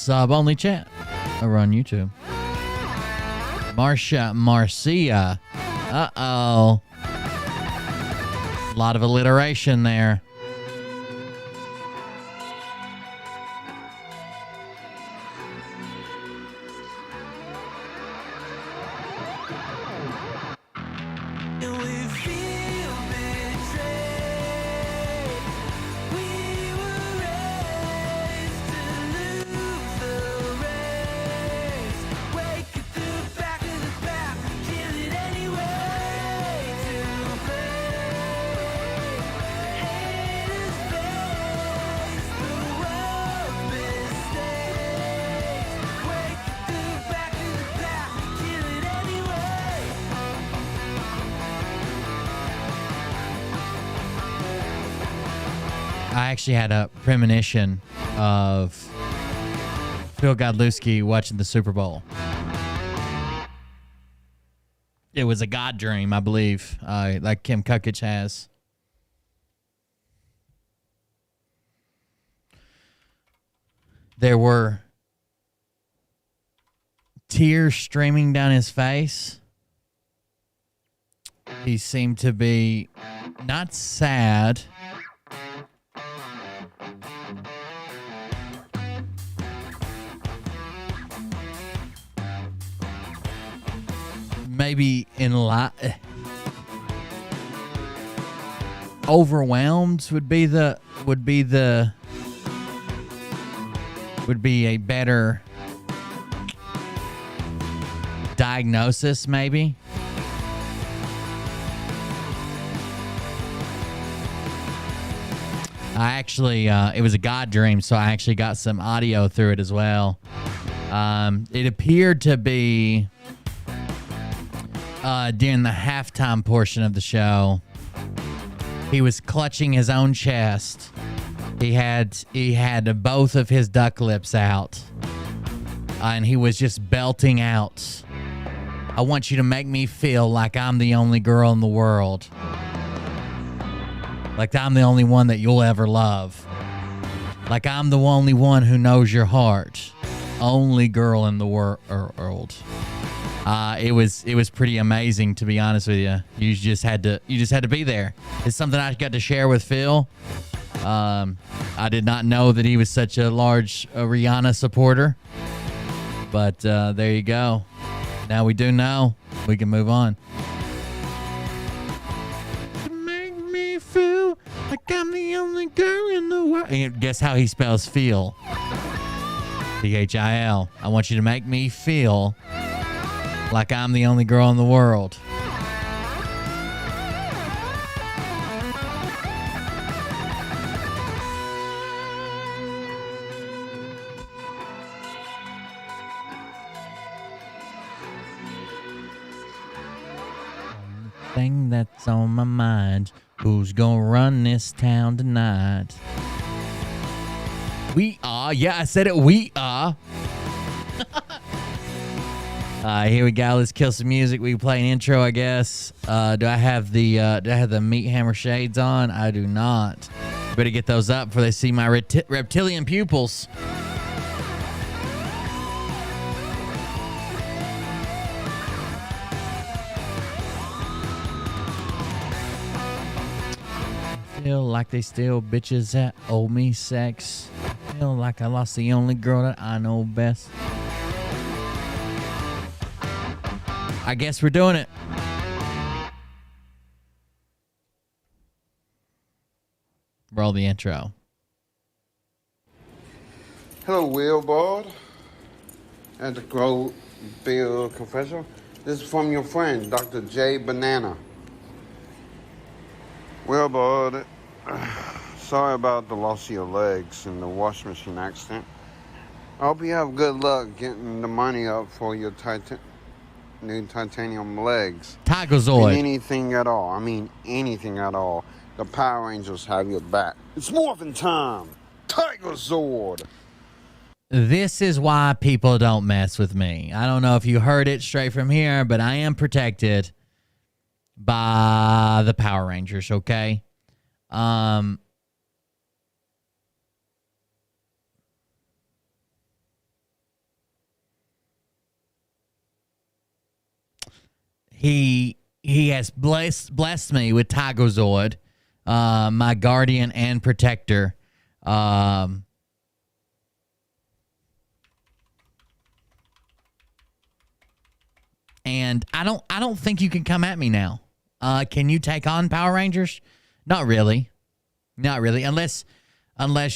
Sub Only Chat over on YouTube. Marcia. Uh-oh. A lot of alliteration there. I actually had a premonition of Phil Godlewski watching the Super Bowl. It was a God dream, I believe, like Kim Kukich has. There were tears streaming down his face. He seemed to be not sad. Maybe overwhelmed would be a better diagnosis, maybe. I actually, it was a God dream, so I actually got some audio through it as well. It appeared to be during the halftime portion of the show. He was clutching his own chest. He had both of his duck lips out, and he was just belting out, "I want you to make me feel like I'm the only girl in the world. Like I'm the only one that you'll ever love. Like I'm the only one who knows your heart. Only girl in the world." It was pretty amazing, to be honest with you. You just had to be there. It's something I got to share with Phil. I did not know that he was such a large Rihanna supporter, but there you go. Now we do know. We can move on. Make me feel like I'm the only girl in the world. And guess how he spells feel? Phil. I want you to make me feel like I'm the only girl in the world. Thing that's on my mind, who's gonna run this town tonight? We are. Yeah, I said it. We are. Here we go. Let's kill some music. We can play an intro, I guess. Do I have the Meat Hammer shades on? I do not. Better get those up before they see my reptilian pupils. Feel like they still bitches that owe me sex. Feel like I lost the only girl that I know best. I guess we're doing it. Roll the intro. Hello, Wilbard. At the Grove Bill Confessional. This is from your friend, Dr. J. Banana. Wilbard, sorry about the loss of your legs in the washing machine accident. I hope you have good luck getting the money up for your new titanium legs. Tigerzoid. And anything at all. I mean, anything at all. The Power Rangers have your back. It's morphin' time. Tigerzord. This is why people don't mess with me. I don't know if you heard it straight from here, but I am protected by the Power Rangers, okay? he has blessed me with Tigozoid, my guardian and protector. And I don't think you can come at me now. Can you take on Power Rangers? Not really. Unless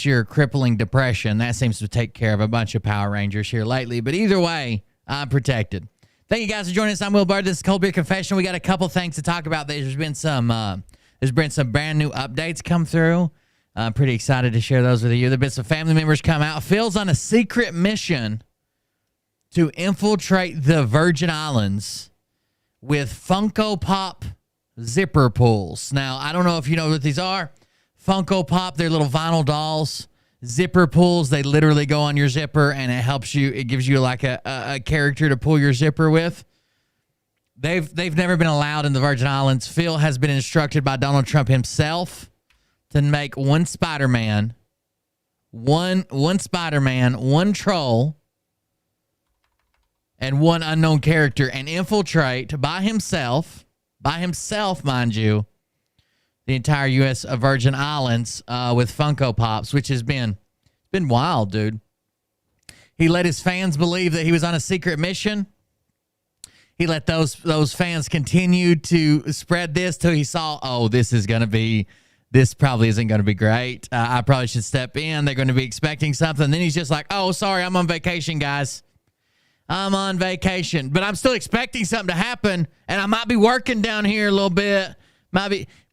you're crippling depression. That seems to take care of a bunch of Power Rangers here lately. But either way, I'm protected. Thank you guys for joining us. I'm Will Bird. This is Cold Beer Confession. We got a couple things to talk about. There's been some brand new updates come through. I'm pretty excited to share those with you. There've been some family members come out. Phil's on a secret mission to infiltrate the Virgin Islands with Funko Pop zipper pulls. Now, I don't know if you know what these are. Funko Pop, they're little vinyl dolls. Zipper pulls, they literally go on your zipper, and it helps you. It gives you like a character to pull your zipper with. They've never been allowed in the Virgin Islands. Phil has been instructed by Donald Trump himself to make one Spider-Man, one troll, and one unknown character, and infiltrate by himself, mind you, the entire U.S. Virgin Islands with Funko Pops, which has been wild, dude. He let his fans believe that he was on a secret mission. He let those fans continue to spread this till he saw, this probably isn't going to be great. I probably should step in. They're going to be expecting something. Then he's just like, sorry, I'm on vacation, guys. I'm on vacation, but I'm still expecting something to happen, and I might be working down here a little bit.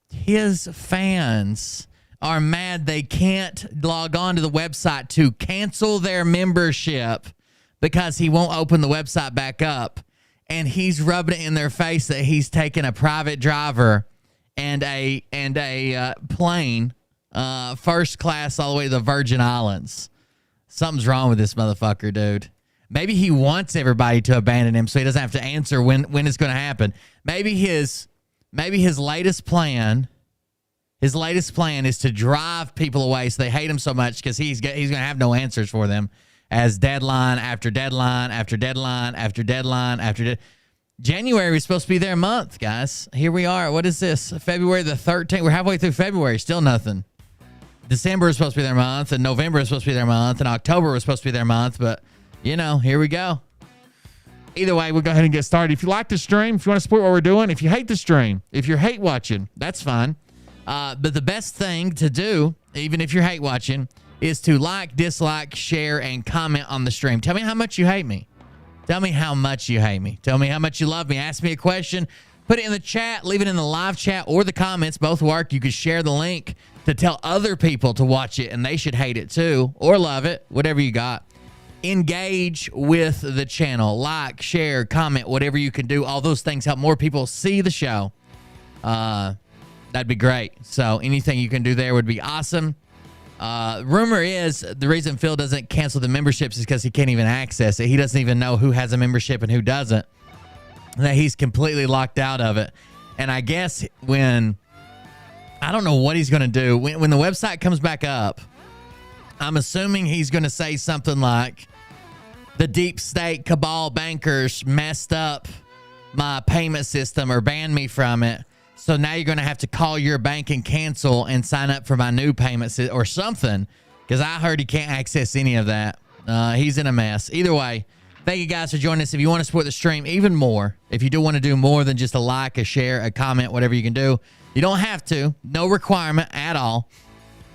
His fans are mad they can't log on to the website to cancel their membership because he won't open the website back up, and he's rubbing it in their face that he's taking a private driver and a plane, first class all the way to the Virgin Islands. Something's wrong with this motherfucker, dude. Maybe he wants everybody to abandon him so he doesn't have to answer when it's going to happen. Maybe his latest plan is to drive people away so they hate him so much because he's going to have no answers for them as deadline after deadline after deadline after deadline after January was supposed to be their month, guys. Here we are. What is this? February the 13th. We're halfway through February. Still nothing. December is supposed to be their month, and November is supposed to be their month, and October was supposed to be their month, but here we go. Either way, we'll go ahead and get started. If you like the stream, if you want to support what we're doing, if you hate the stream, if you're hate watching, that's fine. But the best thing to do, even if you're hate watching, is to like, dislike, share, and comment on the stream. Tell me how much you hate me. Tell me how much you hate me. Tell me how much you love me. Ask me a question. Put it in the chat. Leave it in the live chat or the comments. Both work. You can share the link to tell other people to watch it, and they should hate it too or love it, whatever you got. Engage with the channel. Like, share, comment, whatever you can do. All those things help more people see the show. That'd be great. So anything you can do there would be awesome. Rumor is the reason Phil doesn't cancel the memberships is because he can't even access it. He doesn't even know who has a membership and who doesn't. That he's completely locked out of it. And I guess I don't know what he's going to do. When the website comes back up, I'm assuming he's going to say something like, the deep state cabal bankers messed up my payment system or banned me from it. So now you're going to have to call your bank and cancel and sign up for my new payment system or something. Because I heard he can't access any of that. He's in a mess. Either way, thank you guys for joining us. If you want to support the stream even more, if you do want to do more than just a like, a share, a comment, whatever you can do, you don't have to. No requirement at all.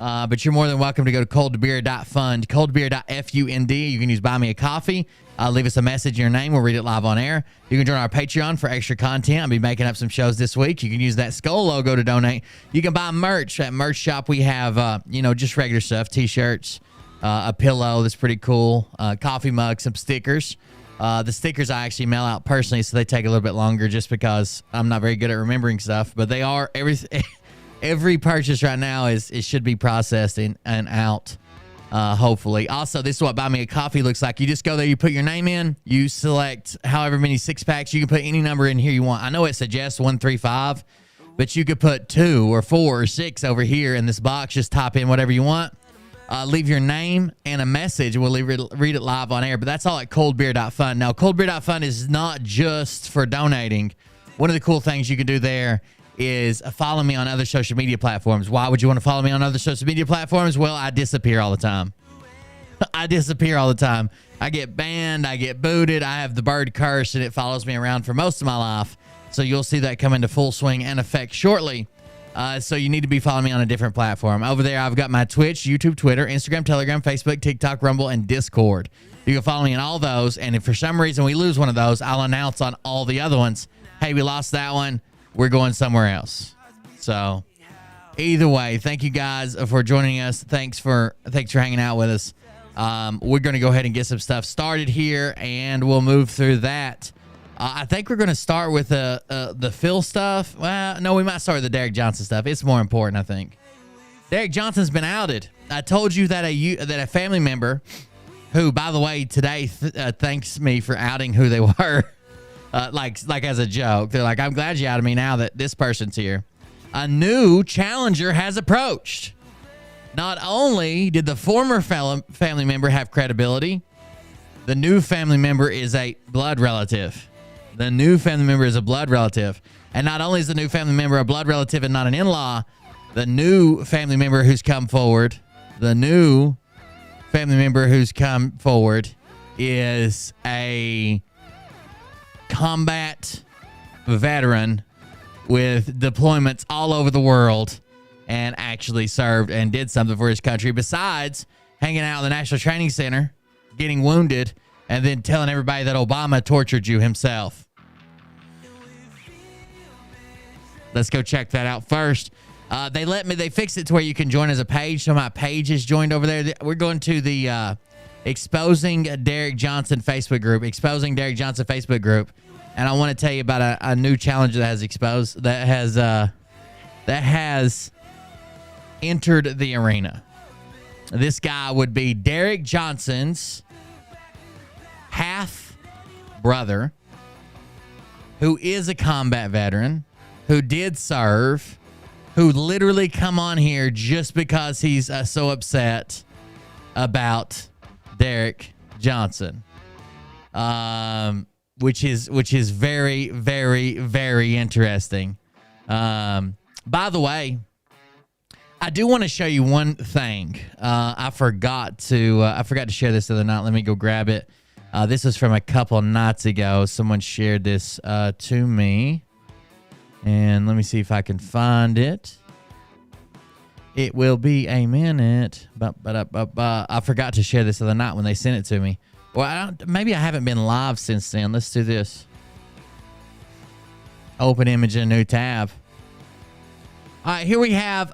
But you're more than welcome to go to coldbeer.fund, coldbeer.fund. You can use Buy Me a Coffee. Leave us a message in your name. We'll read it live on air. You can join our Patreon for extra content. I'll be making up some shows this week. You can use that skull logo to donate. You can buy merch. At merch shop, we have, just regular stuff, T-shirts, a pillow that's pretty cool, coffee mug, some stickers. The stickers I actually mail out personally, so they take a little bit longer just because I'm not very good at remembering stuff. But they are everything. Every purchase right now it should be processed and out, hopefully. Also, this is what Buy Me a Coffee looks like. You just go there, you put your name in, you select however many 6-packs. You can put any number in here you want. I know it suggests 135, but you could put 2 or 4 or 6 over here in this box. Just type in whatever you want. Leave your name and a message, and we'll read it live on air. But that's all at coldbeer.fund. Now, coldbeer.fund is not just for donating. one of the cool things you can do there is follow me on other social media platforms. Why would you want to follow me on other social media platforms? Well, I disappear all the time. I disappear all the time. I get banned. I get booted. I have the bird curse, and it follows me around for most of my life. So you'll see that come into full swing and effect shortly. So you need to be following me on a different platform. Over there, I've got my Twitch, YouTube, Twitter, Instagram, Telegram, Facebook, TikTok, Rumble, and Discord. You can follow me on all those, and if for some reason we lose one of those, I'll announce on all the other ones, hey, we lost that one. We're going somewhere else. So either way, thank you guys for joining us. Thanks for hanging out with us. We're going to go ahead and get some stuff started here, and we'll move through that. I think we're going to start with the Phil stuff. Well, no, we might start with the Derek Johnson stuff. It's more important, I think. Derek Johnson's been outed. I told you that a family member, who, by the way, today thanks me for outing who they were, like as a joke. They're like, I'm glad you outed me now that this person's here. A new challenger has approached. Not only did the former family member have credibility, the new family member is a blood relative. The new family member is a blood relative. And not only is the new family member a blood relative and not an in-law, the new family member who's come forward is a combat veteran with deployments all over the world and actually served and did something for his country besides hanging out in the National Training Center, getting wounded, and then telling everybody that Obama tortured you himself. Let's go check that out first. They fixed it to where you can join as a page. So my page is joined over there. We're going to the Exposing Derek Johnson Facebook group. And I want to tell you about a new challenger that has entered the arena. This guy would be Derek Johnson's half brother, who is a combat veteran, who did serve, who literally come on here just because he's so upset about Derek Johnson, which is very, very, very interesting. By the way, I do want to show you one thing. I forgot to share this the other night. Let me go grab it. This was from a couple nights ago. Someone shared this to me. And let me see if I can find it. It will be a minute. I forgot to share this the other night when they sent it to me. Well, maybe I haven't been live since then. Let's do this. Open image in a new tab. All right, here we have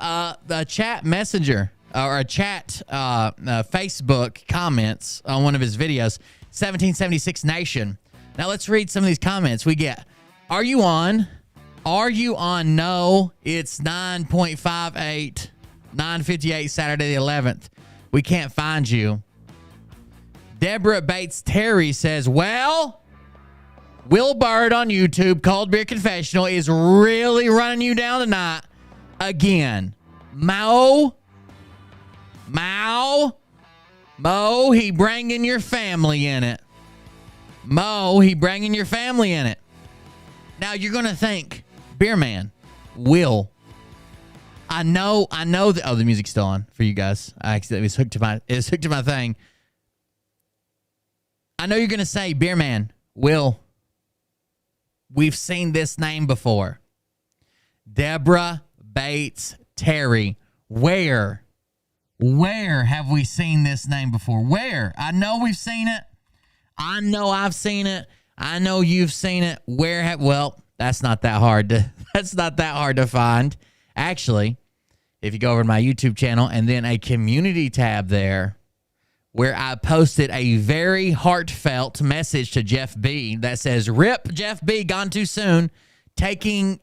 the chat messenger or a chat Facebook comments on one of his videos, 1776 Nation. Now let's read some of these comments. We get, Are you on? No, it's 9:58, 9:58 Saturday the 11th. We can't find you. Deborah Bates Terry says, well, Will Bird on YouTube, Cold Beer Confessional, is really running you down tonight again. Mo, he bringing your family in it. Now you're going to think, Beer Man, Will. I know that. Oh, the music's still on for you guys. It was hooked to my thing. I know you're going to say, Beer Man, Will. We've seen this name before. Deborah Bates Terry. Where have we seen this name before? Where? I know we've seen it. I know I've seen it. I know you've seen it. Well, that's not that hard to find. Actually, if you go over to my YouTube channel and then a community tab there, where I posted a very heartfelt message to Jeff B that says, "Rip Jeff B, gone too soon, taken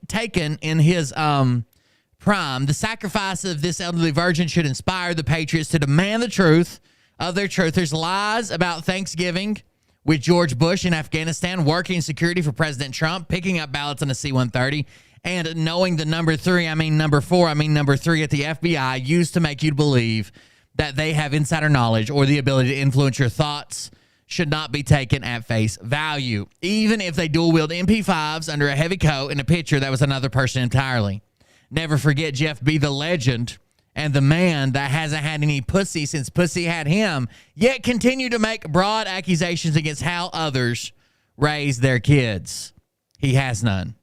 in his prime. The sacrifice of this elderly virgin should inspire the patriots to demand the truth of their truthers. Lies about Thanksgiving with George Bush in Afghanistan, working security for President Trump, picking up ballots on a C-130, and knowing the number 3 at the FBI used to make you believe that they have insider knowledge or the ability to influence your thoughts should not be taken at face value, even if they dual wield MP5s under a heavy coat in a picture that was another person entirely. Never forget Jeff B, the legend, and the man that hasn't had any pussy since pussy had him, yet continue to make broad accusations against how others raise their kids. He has none.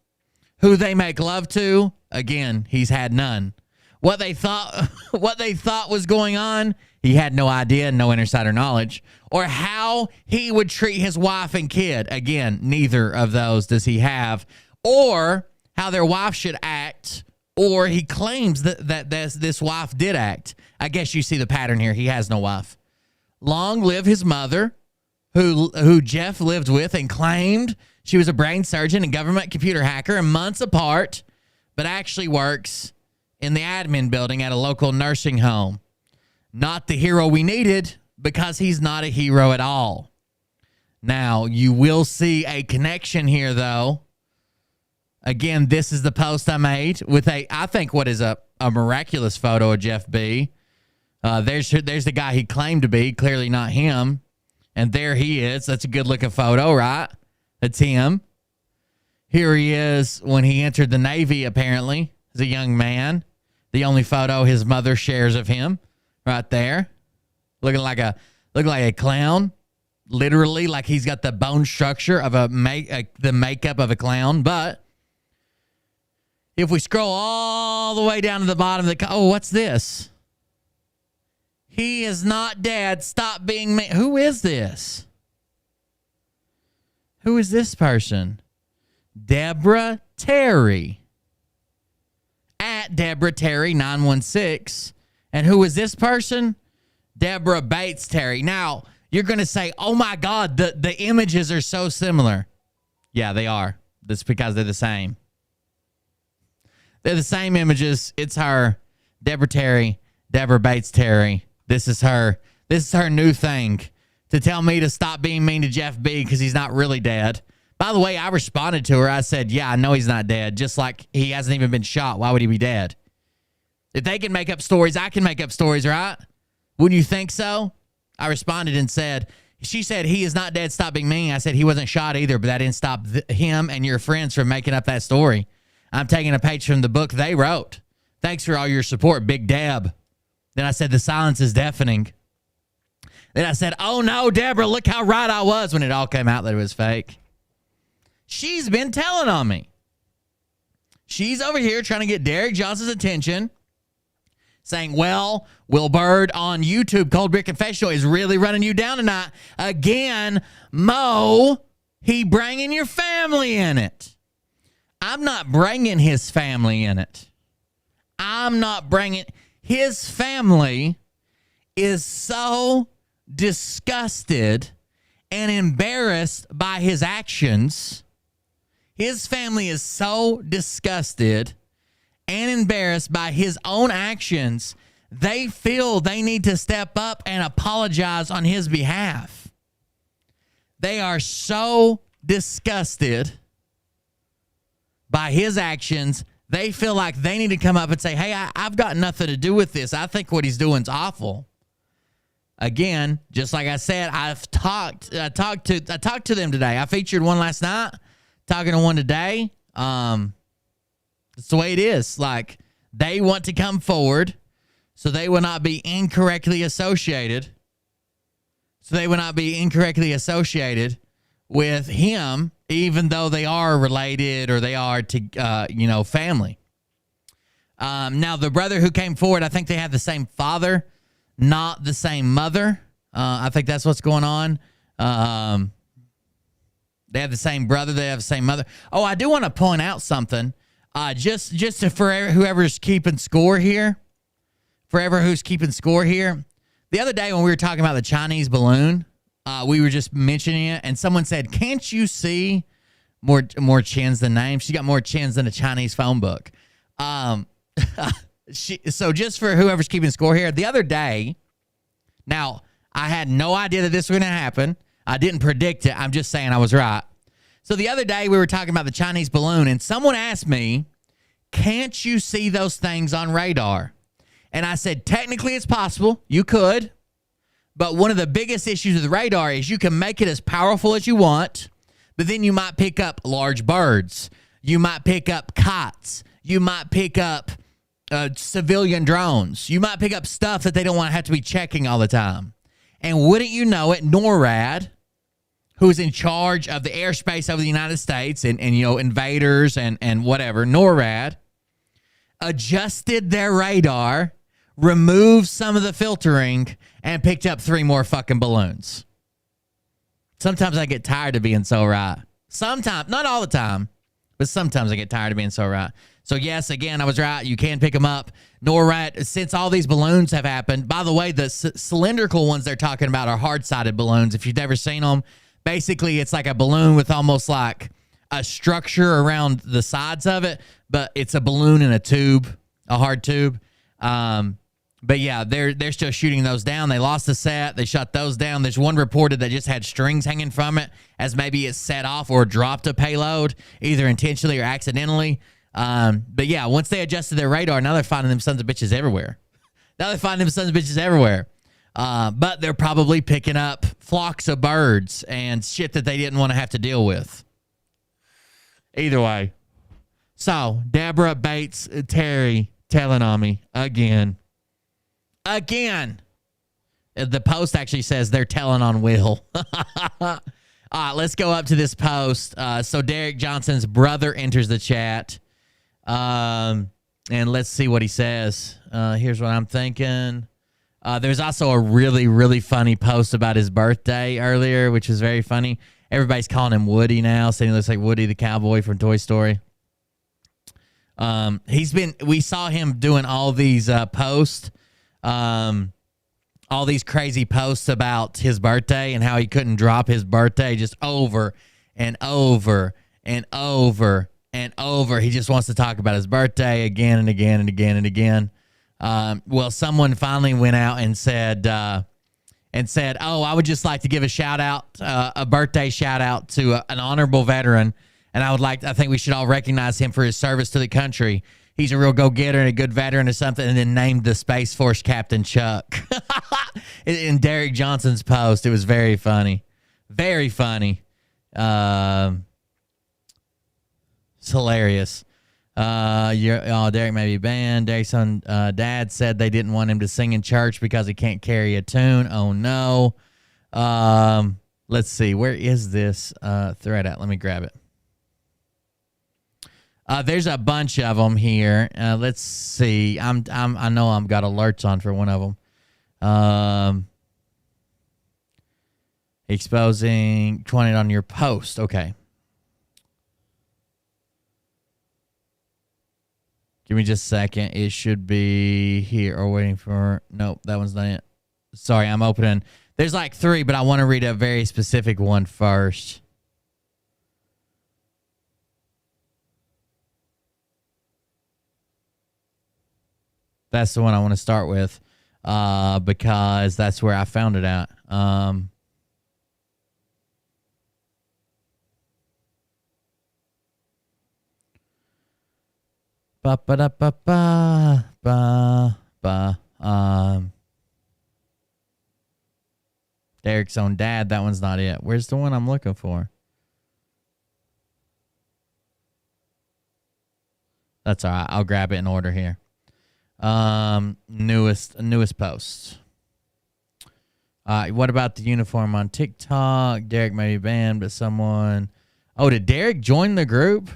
Who they make love to, again, he's had none. What they thought was going on, he had no idea, no insider knowledge. Or how he would treat his wife and kid, again, neither of those does he have. Or how their wife should act, or he claims that this wife did act. I guess you see the pattern here. He has no wife. Long live his mother, who Jeff lived with and claimed she was a brain surgeon and government computer hacker, and months apart, but actually works in the admin building at a local nursing home. Not the hero we needed, because he's not a hero at all. Now, you will see a connection here, though. Again, this is the post I made with I think what is a miraculous photo of Jeff B. There's the guy he claimed to be, clearly not him. And there he is. That's a good-looking photo, right? That's him. Here he is when he entered the Navy, apparently, as a young man. The only photo his mother shares of him, right there. Looking like a clown. Literally, like he's got the bone structure of the makeup of a clown. But if we scroll all the way down to the bottom of what's this? He is not dead. Stop being me. Who is this? Who is this person? Deborah Terry. At Deborah Terry 916. And who is this person? Deborah Bates Terry. Now, you're going to say, oh my God, the images are so similar. Yeah, they are. That's because they're the same. They're the same images. It's her, Deborah Terry, Deborah Bates Terry. This is her. This is her new thing, to tell me to stop being mean to Jeff B because he's not really dead. By the way, I responded to her. I said, yeah, I know he's not dead. Just like he hasn't even been shot. Why would he be dead? If they can make up stories, I can make up stories, right? Wouldn't you think so? I responded and said, she said, he is not dead. Stop being mean. I said, he wasn't shot either, but that didn't stop him and your friends from making up that story. I'm taking a page from the book they wrote. Thanks for all your support, Big Deb. Then I said, the silence is deafening. Then I said, oh no, Deborah, look how right I was, when it all came out that it was fake. She's been telling on me. She's over here trying to get Derek Johnson's attention, saying, well, Will Bird on YouTube, Cold Beer Confessional, is really running you down tonight. Again, Mo, he bringing your family in it. I'm not bringing his family in it. I'm not bringing... His family is so disgusted and embarrassed by his actions. His family is so disgusted and embarrassed by his own actions, they feel they need to step up and apologize on his behalf. They are so disgusted by his actions, they feel like they need to come up and say, hey, I've got nothing to do with this. I think what he's doing is awful. Again, just like I said, I talked to them today. I featured one last night, talking to one today. It's the way it is. Like, they want to come forward so they will not be incorrectly associated. With him, even though they are related or they are to, family. Now, the brother who came forward, I think they have the same father, not the same mother. I think that's what's going on. They have the same brother. They have the same mother. Oh, I do want to point out something. For whoever's keeping score here. The other day when we were talking about the Chinese balloon, we were just mentioning it, and someone said, can't you see more chins than names? She got more chins than a Chinese phone book. So just for whoever's keeping score here, the other day, now, I had no idea that this was going to happen. I didn't predict it. I'm just saying I was right. So the other day, we were talking about the Chinese balloon, and someone asked me, can't you see those things on radar? And I said, technically it's possible. You could. But one of the biggest issues with the radar is you can make it as powerful as you want, but then you might pick up large birds. You might pick up kites. You might pick up civilian drones. You might pick up stuff that they don't want to have to be checking all the time. And wouldn't you know it, NORAD, who's in charge of the airspace over the United States and invaders and whatever, NORAD, adjusted their radar, removed some of the filtering, and picked up 3 more fucking balloons. Sometimes I get tired of being so right. Sometimes, not all the time, but sometimes I get tired of being so right. So yes, again, I was right. You can pick them up. NORAD, since all these balloons have happened, by the way, the cylindrical ones they're talking about are hard-sided balloons. If you've never seen them, basically it's like a balloon with almost like a structure around the sides of it, but it's a balloon in a tube, a hard tube. But yeah, they're still shooting those down. They lost the set. They shut those down. There's one reported that just had strings hanging from it as maybe it set off or dropped a payload, either intentionally or accidentally. But yeah, once they adjusted their radar, now they're finding them sons of bitches everywhere. But they're probably picking up flocks of birds and shit that they didn't want to have to deal with. Either way. So, Deborah Bates Terry telling on me again. The post actually says they're telling on Will. All right, let's go up to this post. So Derek Johnson's brother enters the chat. And let's see what he says. Here's what I'm thinking. There's also a really, really funny post about his birthday earlier, which is very funny. Everybody's calling him Woody now, saying he looks like Woody the cowboy from Toy Story. We saw him doing all these posts, all these crazy posts about his birthday and how he couldn't drop his birthday just over and over and over and over. He just wants to talk about his birthday again and again and again and again. Well, someone finally went out and said, oh, I would just like to give a shout out, a birthday shout out to an honorable veteran. And I think we should all recognize him for his service to the country. He's a real go-getter and a good veteran or something, and then named the Space Force Captain Chuck. In Derek Johnson's post, it was very funny. Very funny. It's hilarious. Derek may be banned. Derek's son, dad said they didn't want him to sing in church because he can't carry a tune. Oh, no. Let's see. Where is this thread at? Let me grab it. There's a bunch of them here. Let's see. I know I've got alerts on for one of them. Exposing 20 on your post. Okay. Give me just a second. It should be here or waiting for. Nope, that one's not it. Sorry, I'm opening. There's like 3, but I want to read a very specific one first. That's the one I want to start with because that's where I found it at. Derek's own dad. That one's not it. Where's the one I'm looking for? That's all right. I'll grab it in order here. Newest posts. What about the uniform on TikTok? Derek may be banned, but someone. Oh, did Derek join the group?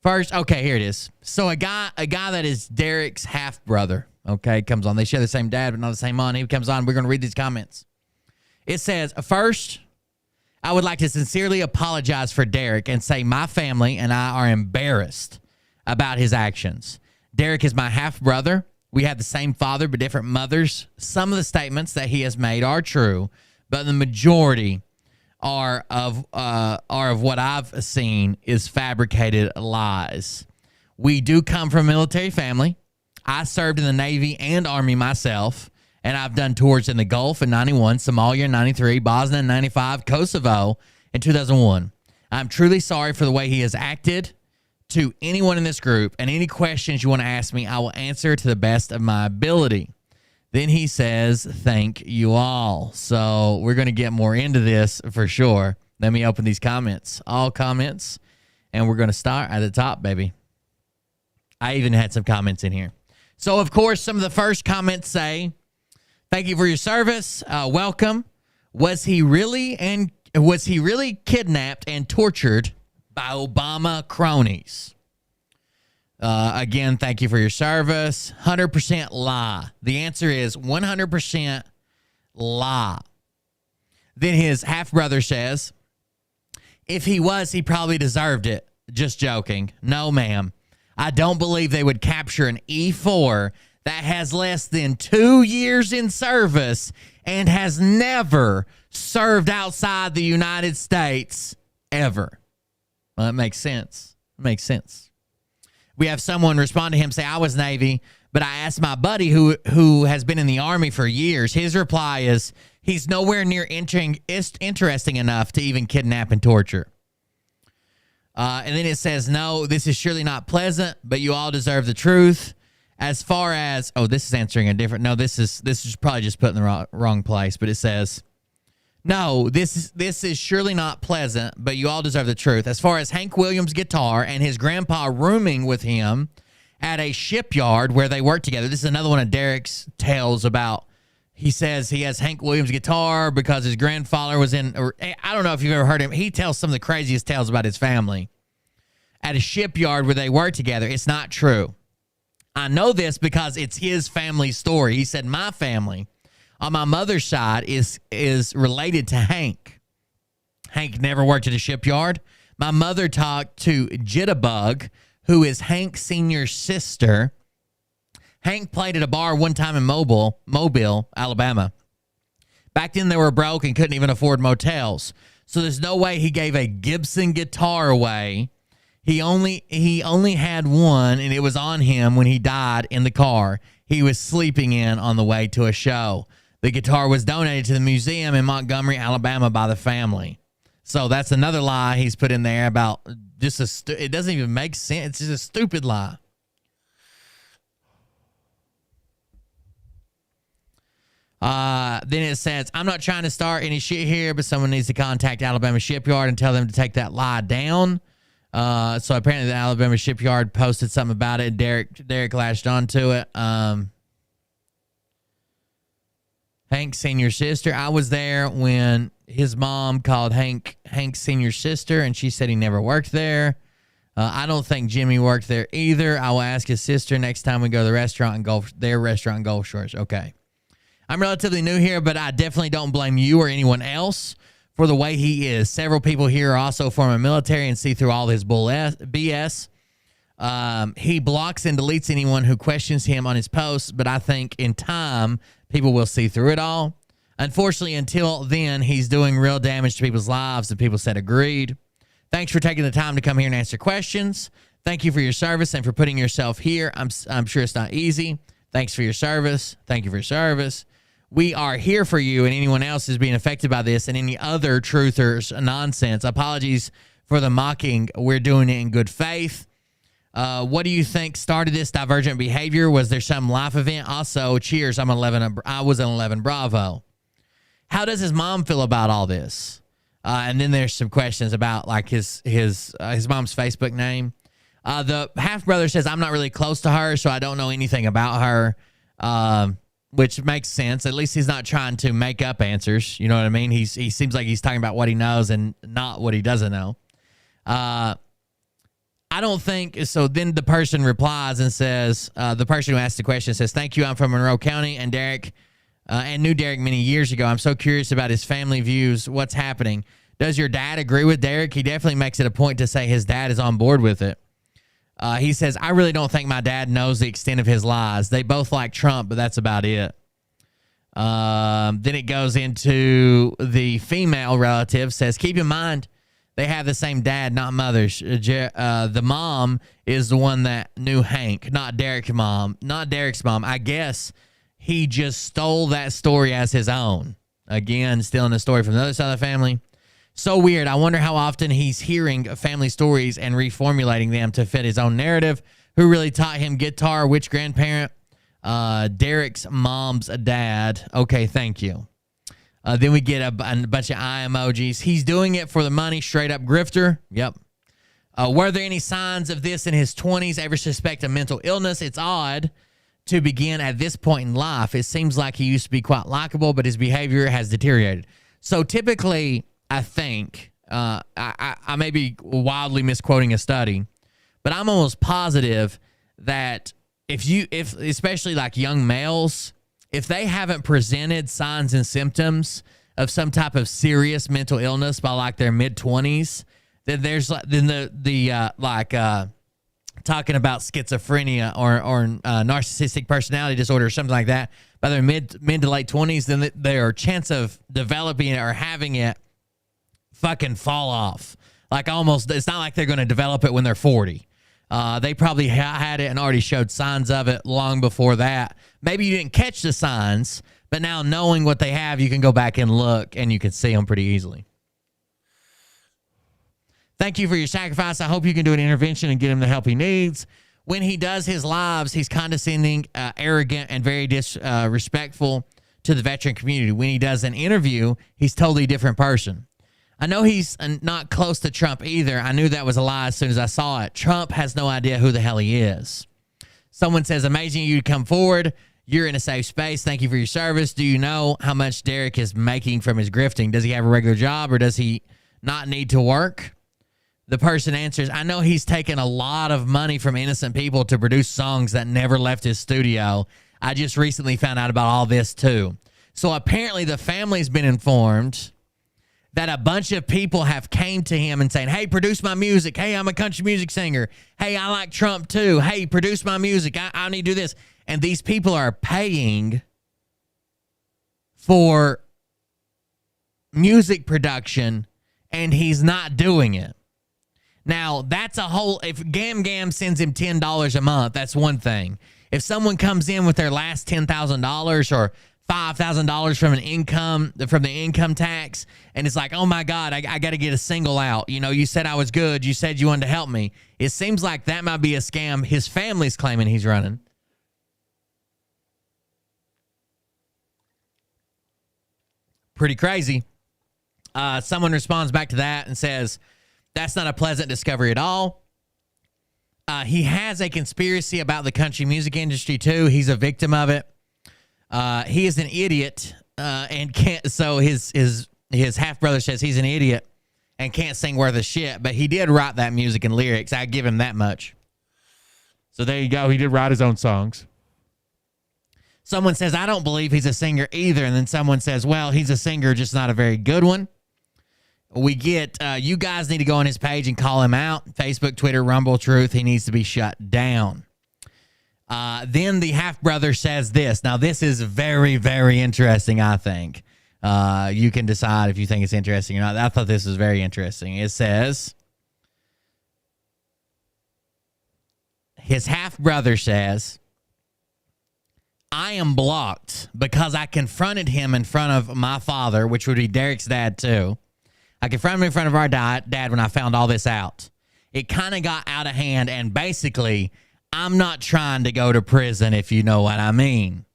First, okay, here it is. So a guy that is Derek's half brother, okay, comes on. They share the same dad, but not the same mom. He comes on. We're going to read these comments. It says, first, I would like to sincerely apologize for Derek and say my family and I are embarrassed about his actions. Derek is my half brother. We have the same father but different mothers. Some of the statements that he has made are true, but the majority are of what I've seen is fabricated lies. We do come from a military family. I served in the Navy and Army myself, and I've done tours in the Gulf in 91, Somalia in 93, Bosnia in 95, Kosovo in 2001. I'm truly sorry for the way he has acted. To anyone in this group, and any questions you want to ask me, I will answer to the best of my ability. Then he says, thank you all. So we're going to get more into this for sure. Let me open these comments, all comments, and we're going to start at the top, baby. I even had some comments in here. So, of course, some of the first comments say, thank you for your service. Welcome. Was he really kidnapped and tortured by Obama cronies? Again, thank you for your service. 100% lie. The answer is 100% lie. Then his half-brother says, if he was, he probably deserved it. Just joking. No, ma'am. I don't believe they would capture an E4 that has less than 2 years in service and has never served outside the United States ever. Well, that makes sense. It makes sense. We have someone respond to him, say, I was Navy, but I asked my buddy who has been in the Army for years. His reply is, he's nowhere near interesting enough to even kidnap and torture. And then it says, no, this is surely not pleasant, but you all deserve the truth. As far as, this is answering a different, no, this is probably just put in the wrong place, but it says, no, this is surely not pleasant, but you all deserve the truth. As far as Hank Williams' guitar and his grandpa rooming with him at a shipyard where they work together. This is another one of Derek's tales about, he says he has Hank Williams' guitar because his grandfather was in, or I don't know if you've ever heard him. He tells some of the craziest tales about his family at a shipyard where they work together. It's not true. I know this because it's his family story. He said, my family on my mother's side is related to Hank. Hank never worked at a shipyard. My mother talked to Jitterbug, who is Hank Sr.'s sister. Hank played at a bar one time in Mobile, Alabama. Back then they were broke and couldn't even afford motels. So there's no way he gave a Gibson guitar away. He only had one, and it was on him when he died in the car he was sleeping in on the way to a show. The guitar was donated to the museum in Montgomery, Alabama by the family. So that's another lie he's put in there about just it doesn't even make sense. It's just a stupid lie. Then it says, I'm not trying to start any shit here, but someone needs to contact Alabama Shipyard and tell them to take that lie down. So apparently the Alabama Shipyard posted something about it. Derek latched onto it. Hank's senior sister. I was there when his mom called Hank's senior sister, and she said he never worked there. I don't think Jimmy worked there either. I will ask his sister next time we go to the restaurant and their restaurant in Gulf Shores. Okay. I'm relatively new here, but I definitely don't blame you or anyone else for the way he is. Several people here are also former military and see through all his BS. He blocks and deletes anyone who questions him on his posts, but I think in time, people will see through it all. Unfortunately, until then, he's doing real damage to people's lives, and people said agreed. Thanks for taking the time to come here and answer questions. Thank you for your service and for putting yourself here. I'm sure it's not easy. Thanks for your service. Thank you for your service. We are here for you, and anyone else is being affected by this and any other truthers nonsense. Apologies for the mocking. We're doing it in good faith. What do you think started this divergent behavior? Was there some life event? Also, cheers. I was an 11 Bravo. How does his mom feel about all this? And then there's some questions about like his mom's Facebook name. The half brother says, I'm not really close to her, so I don't know anything about her. Which makes sense. At least he's not trying to make up answers. You know what I mean? He seems like he's talking about what he knows and not what he doesn't know. I don't think so. Then the person replies and says, the person who asked the question says, thank you. I'm from Monroe County and Derek and knew Derek many years ago. I'm so curious about his family views. What's happening? Does your dad agree with Derek? He definitely makes it a point to say his dad is on board with it. He says, I really don't think my dad knows the extent of his lies. They both like Trump, but that's about it. Then it goes into the female relative, says, keep in mind, they have the same dad, not mothers. The mom is the one that knew Hank, not Derek's mom. I guess he just stole that story as his own. Again, stealing the story from the other side of the family. So weird. I wonder how often he's hearing family stories and reformulating them to fit his own narrative. Who really taught him guitar? Which grandparent? Derek's mom's dad. Okay, thank you. Then we get a bunch of eye emojis. He's doing it for the money, straight up grifter. Yep. Were there any signs of this in his 20s? Ever suspect a mental illness? It's odd to begin at this point in life. It seems like he used to be quite likable, but his behavior has deteriorated. So typically, I think, I may be wildly misquoting a study, but I'm almost positive that if especially like young males, if they haven't presented signs and symptoms of some type of serious mental illness by like their mid-20s, then there's talking about schizophrenia or narcissistic personality disorder or something like that by their mid to late 20s, then their chance of developing it or having it fucking fall off. Like almost, it's not like they're going to develop it when they're 40. They probably had it and already showed signs of it long before that. Maybe you didn't catch the signs, but now knowing what they have, you can go back and look and you can see them pretty easily. Thank you for your sacrifice. I hope you can do an intervention and get him the help he needs. When he does his lives, he's condescending, arrogant, and very disrespectful to the veteran community. When he does an interview, he's totally a different person. I know he's not close to Trump either. I knew that was a lie as soon as I saw it. Trump has no idea who the hell he is. Someone says, amazing you to come forward. You're in a safe space. Thank you for your service. Do you know how much Derek is making from his grifting? Does he have a regular job or does he not need to work? The person answers, I know he's taken a lot of money from innocent people to produce songs that never left his studio. I just recently found out about all this too. So apparently the family's been informed that a bunch of people have came to him and saying, hey, produce my music. Hey, I'm a country music singer. Hey, I like Trump too. Hey, produce my music. I need to do this. And these people are paying for music production and he's not doing it. Now, that's a whole, if Gam Gam sends him $10 a month, that's one thing. If someone comes in with their last $10,000 or $5,000 from the income tax, and it's like, oh my God, I got to get a single out. You know, you said I was good. You said you wanted to help me. It seems like that might be a scam his family's claiming he's running. Pretty crazy. Someone responds back to that and says, that's not a pleasant discovery at all. He has a conspiracy about the country music industry too. He's a victim of it. He is an idiot and can't. So his half brother says he's an idiot and can't sing worth a shit. But he did write that music and lyrics. I give him that much. So there you go. He did write his own songs. Someone says I don't believe he's a singer either, and then someone says, well, he's a singer, just not a very good one. We get, you guys need to go on his page and call him out. Facebook, Twitter, Rumble, Truth. He needs to be shut down. Then the half-brother says this. Now, this is very, very interesting, I think. You can decide if you think it's interesting or not. I thought this was very interesting. It says, his half-brother says, I am blocked because I confronted him in front of my father, which would be Derek's dad, too. I confronted him in front of our dad when I found all this out. It kind of got out of hand, and basically, I'm not trying to go to prison, if you know what I mean.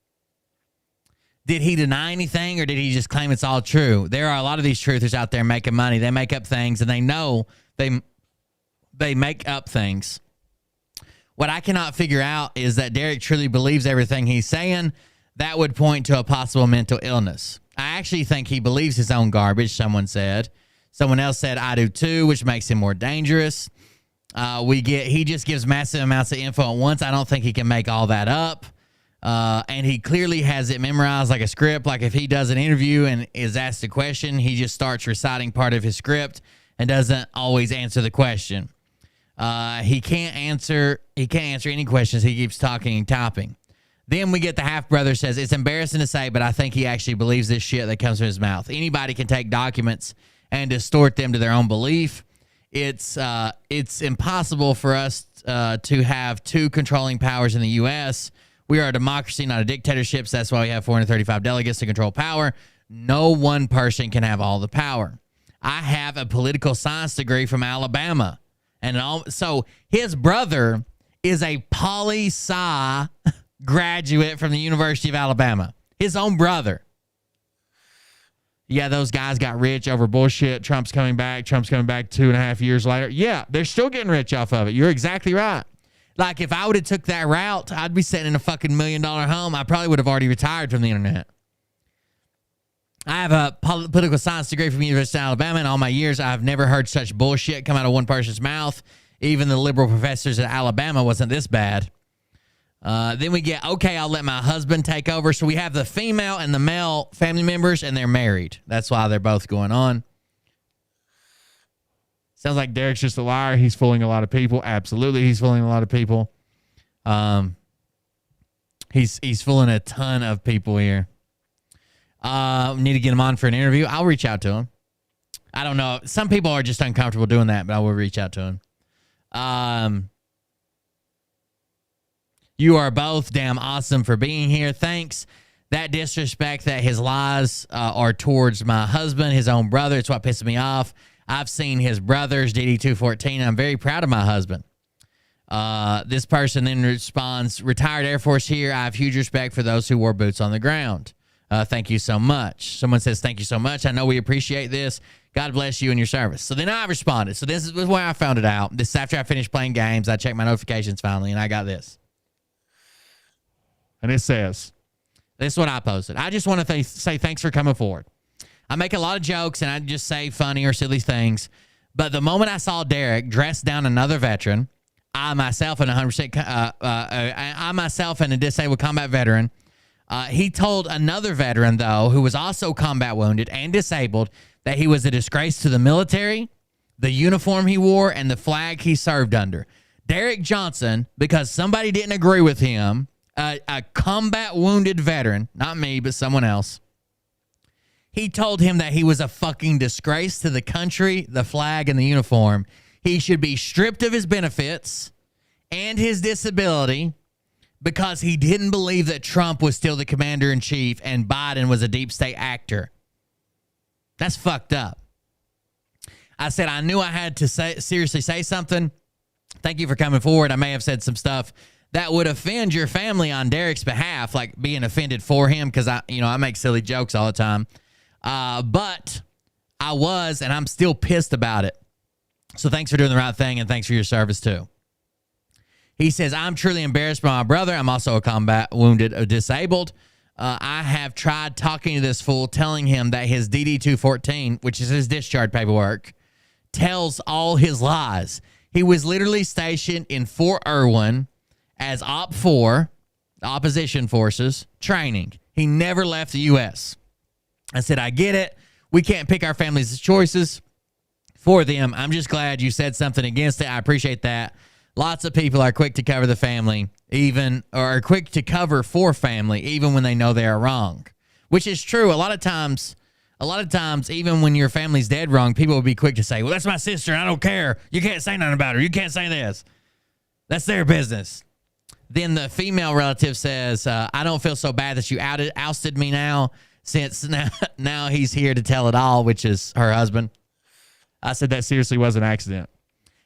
Did he deny anything, or did he just claim it's all true? There are a lot of these truthers out there making money. They make up things, and they know they make up things. What I cannot figure out is that Derek truly believes everything he's saying. That would point to a possible mental illness. I actually think he believes his own garbage, someone said. Someone else said, I do too, which makes him more dangerous. He just gives massive amounts of info at once. I don't think he can make all that up. And he clearly has it memorized like a script. Like if he does an interview and is asked a question, he just starts reciting part of his script and doesn't always answer the question. He can't answer any questions. He keeps talking and typing. Then we get the half-brother says, it's embarrassing to say, but I think he actually believes this shit that comes from his mouth. Anybody can take documents and distort them to their own belief. It's impossible for us to have two controlling powers in the U.S. We are a democracy, not a dictatorship. So that's why we have 435 delegates to control power. No one person can have all the power. I have a political science degree from Alabama. So his brother is a poli-sci graduate from the University of Alabama. His own brother. Yeah, those guys got rich over bullshit. Trump's coming back 2.5 years later. Yeah, they're still getting rich off of it. You're exactly right. Like, if I would have took that route, I'd be sitting in a fucking $1 million home. I probably would have already retired from the internet. I have a political science degree from the University of Alabama. In all my years, I've never heard such bullshit come out of one person's mouth. Even the liberal professors at Alabama wasn't this bad. Then we get, okay, I'll let my husband take over. So we have the female and the male family members, and they're married. That's why they're both going on. Sounds like Derek's just a liar. He's fooling a lot of people. Absolutely, he's fooling a lot of people. He's fooling a ton of people here. Need to get him on for an interview. I'll reach out to him. I don't know. Some people are just uncomfortable doing that, but I will reach out to him. You are both damn awesome for being here. Thanks. That disrespect that his lies are towards my husband, his own brother, it's what pisses me off. I've seen his brothers, DD214. I'm very proud of my husband. This person then responds, retired Air Force here. I have huge respect for those who wore boots on the ground. Thank you so much. Someone says, thank you so much. I know we appreciate this. God bless you and your service. So then I responded. So this is where I found it out. This is after I finished playing games. I checked my notifications finally, and I got this. And it says, this is what I posted. I just want to say thanks for coming forward. I make a lot of jokes, and I just say funny or silly things. But the moment I saw Derek dress down another veteran, I myself and a disabled combat veteran, he told another veteran, though, who was also combat wounded and disabled, that he was a disgrace to the military, the uniform he wore, and the flag he served under. Derek Johnson, because somebody didn't agree with him, a combat wounded veteran, not me, but someone else, he told him that he was a fucking disgrace to the country, the flag, and the uniform. He should be stripped of his benefits and his disability because he didn't believe that Trump was still the commander-in-chief and Biden was a deep state actor. That's fucked up. I said I knew I had to seriously say something. Thank you for coming forward. I may have said some stuff that would offend your family on Derek's behalf, like being offended for him, because I make silly jokes all the time. But I was, and I'm still pissed about it. So thanks for doing the right thing, and thanks for your service too. He says, I'm truly embarrassed by my brother. I'm also a combat wounded, disabled. I have tried talking to this fool, telling him that his DD-214, which is his discharge paperwork, tells all his lies. He was literally stationed in Fort Irwin as Op 4, opposition forces, training. He never left the U.S. I said, I get it. We can't pick our family's choices for them. I'm just glad you said something against it. I appreciate that. Lots of people are quick to cover the family, or quick to cover for family, even when they know they are wrong, which is true. A lot of times, even when your family's dead wrong, people will be quick to say, well, that's my sister. I don't care. You can't say nothing about her. You can't say this. That's their business. Then the female relative says, I don't feel so bad that you ousted me now, since now he's here to tell it all, which is her husband. I said that seriously was an accident.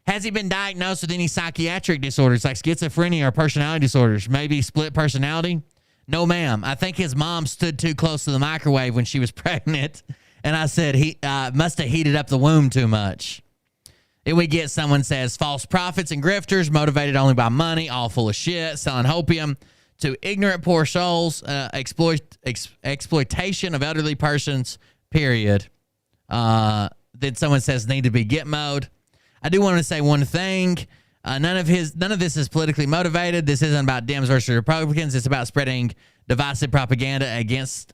Has he been diagnosed with any psychiatric disorders like schizophrenia or personality disorders? Maybe split personality? No, ma'am. I think his mom stood too close to the microwave when she was pregnant. And I said he must have heated up the womb too much. Then we get someone says, false prophets and grifters motivated only by money, all full of shit, selling opium to ignorant poor souls, exploitation of elderly persons, period. Then someone says need to be Gitmoed. I do want to say one thing. None of this is politically motivated. This isn't about Dems versus Republicans. It's about spreading divisive propaganda against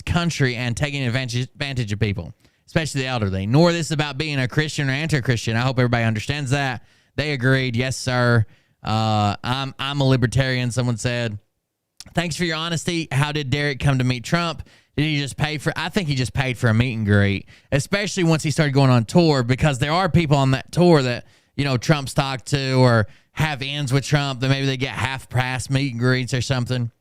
country and taking advantage of people, especially the elderly. Nor this is about being a Christian or anti-Christian. I hope everybody understands that. They agreed. Yes, sir. I'm a libertarian, someone said. Thanks for your honesty. How did Derek come to meet Trump? Did he just pay for? I think he just paid for a meet and greet, especially once he started going on tour, because there are people on that tour that, Trump's talked to or have ends with Trump, that maybe they get half-price meet and greets or something.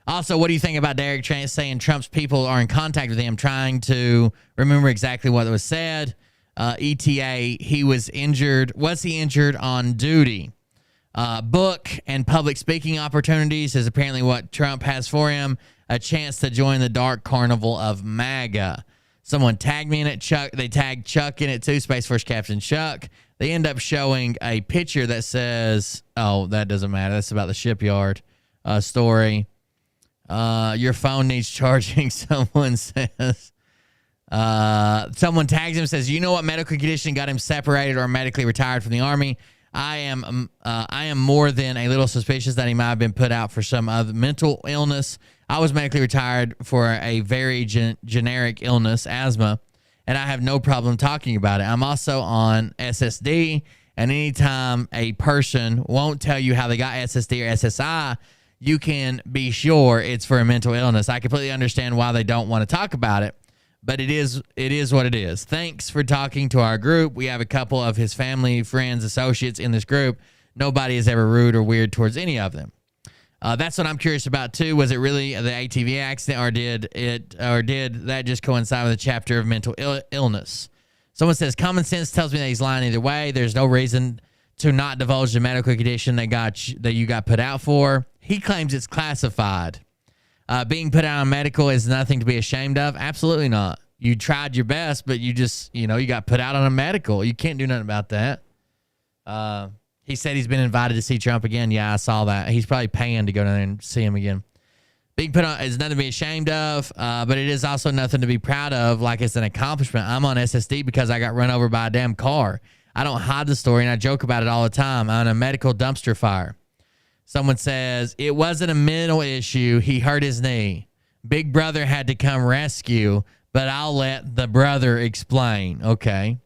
Also, what do you think about Derek saying Trump's people are in contact with him, trying to remember exactly what was said? ETA, he was injured. Was he injured on duty? book and public speaking opportunities is apparently what Trump has for him. A chance to join the dark carnival of MAGA. Someone tagged me in it. Chuck. They tagged Chuck in it too. Space Force Captain Chuck. They end up showing a picture that says, "Oh, that doesn't matter. That's about the shipyard story." Your phone needs charging. Someone says. Someone tags him, says, "You know what medical condition got him separated or medically retired from the Army? I am more than a little suspicious that he might have been put out for some other mental illness. I was medically retired for a very generic illness, asthma, and I have no problem talking about it. I'm also on SSD, and anytime a person won't tell you how they got SSD or SSI, you can be sure it's for a mental illness. I completely understand why they don't want to talk about it, but it is what it is. Thanks for talking to our group. We have a couple of his family, friends, associates in this group. Nobody is ever rude or weird towards any of them." That's what I'm curious about too. Was it really the ATV accident, or did that just coincide with a chapter of mental illness? Someone says, "Common sense tells me that he's lying either way. There's no reason to not divulge the medical condition that you got put out for." He claims it's classified. Being put out on medical is nothing to be ashamed of. Absolutely not. You tried your best, but you just, you got put out on a medical. You can't do nothing about that. He said he's been invited to see Trump again. Yeah, I saw that. He's probably paying to go down there and see him again. Being put on is nothing to be ashamed of, but it is also nothing to be proud of, like it's an accomplishment. I'm on SSD because I got run over by a damn car. I don't hide the story, and I joke about it all the time. I'm on a medical dumpster fire. Someone says, "It wasn't a mental issue. He hurt his knee. Big brother had to come rescue, but I'll let the brother explain." Okay.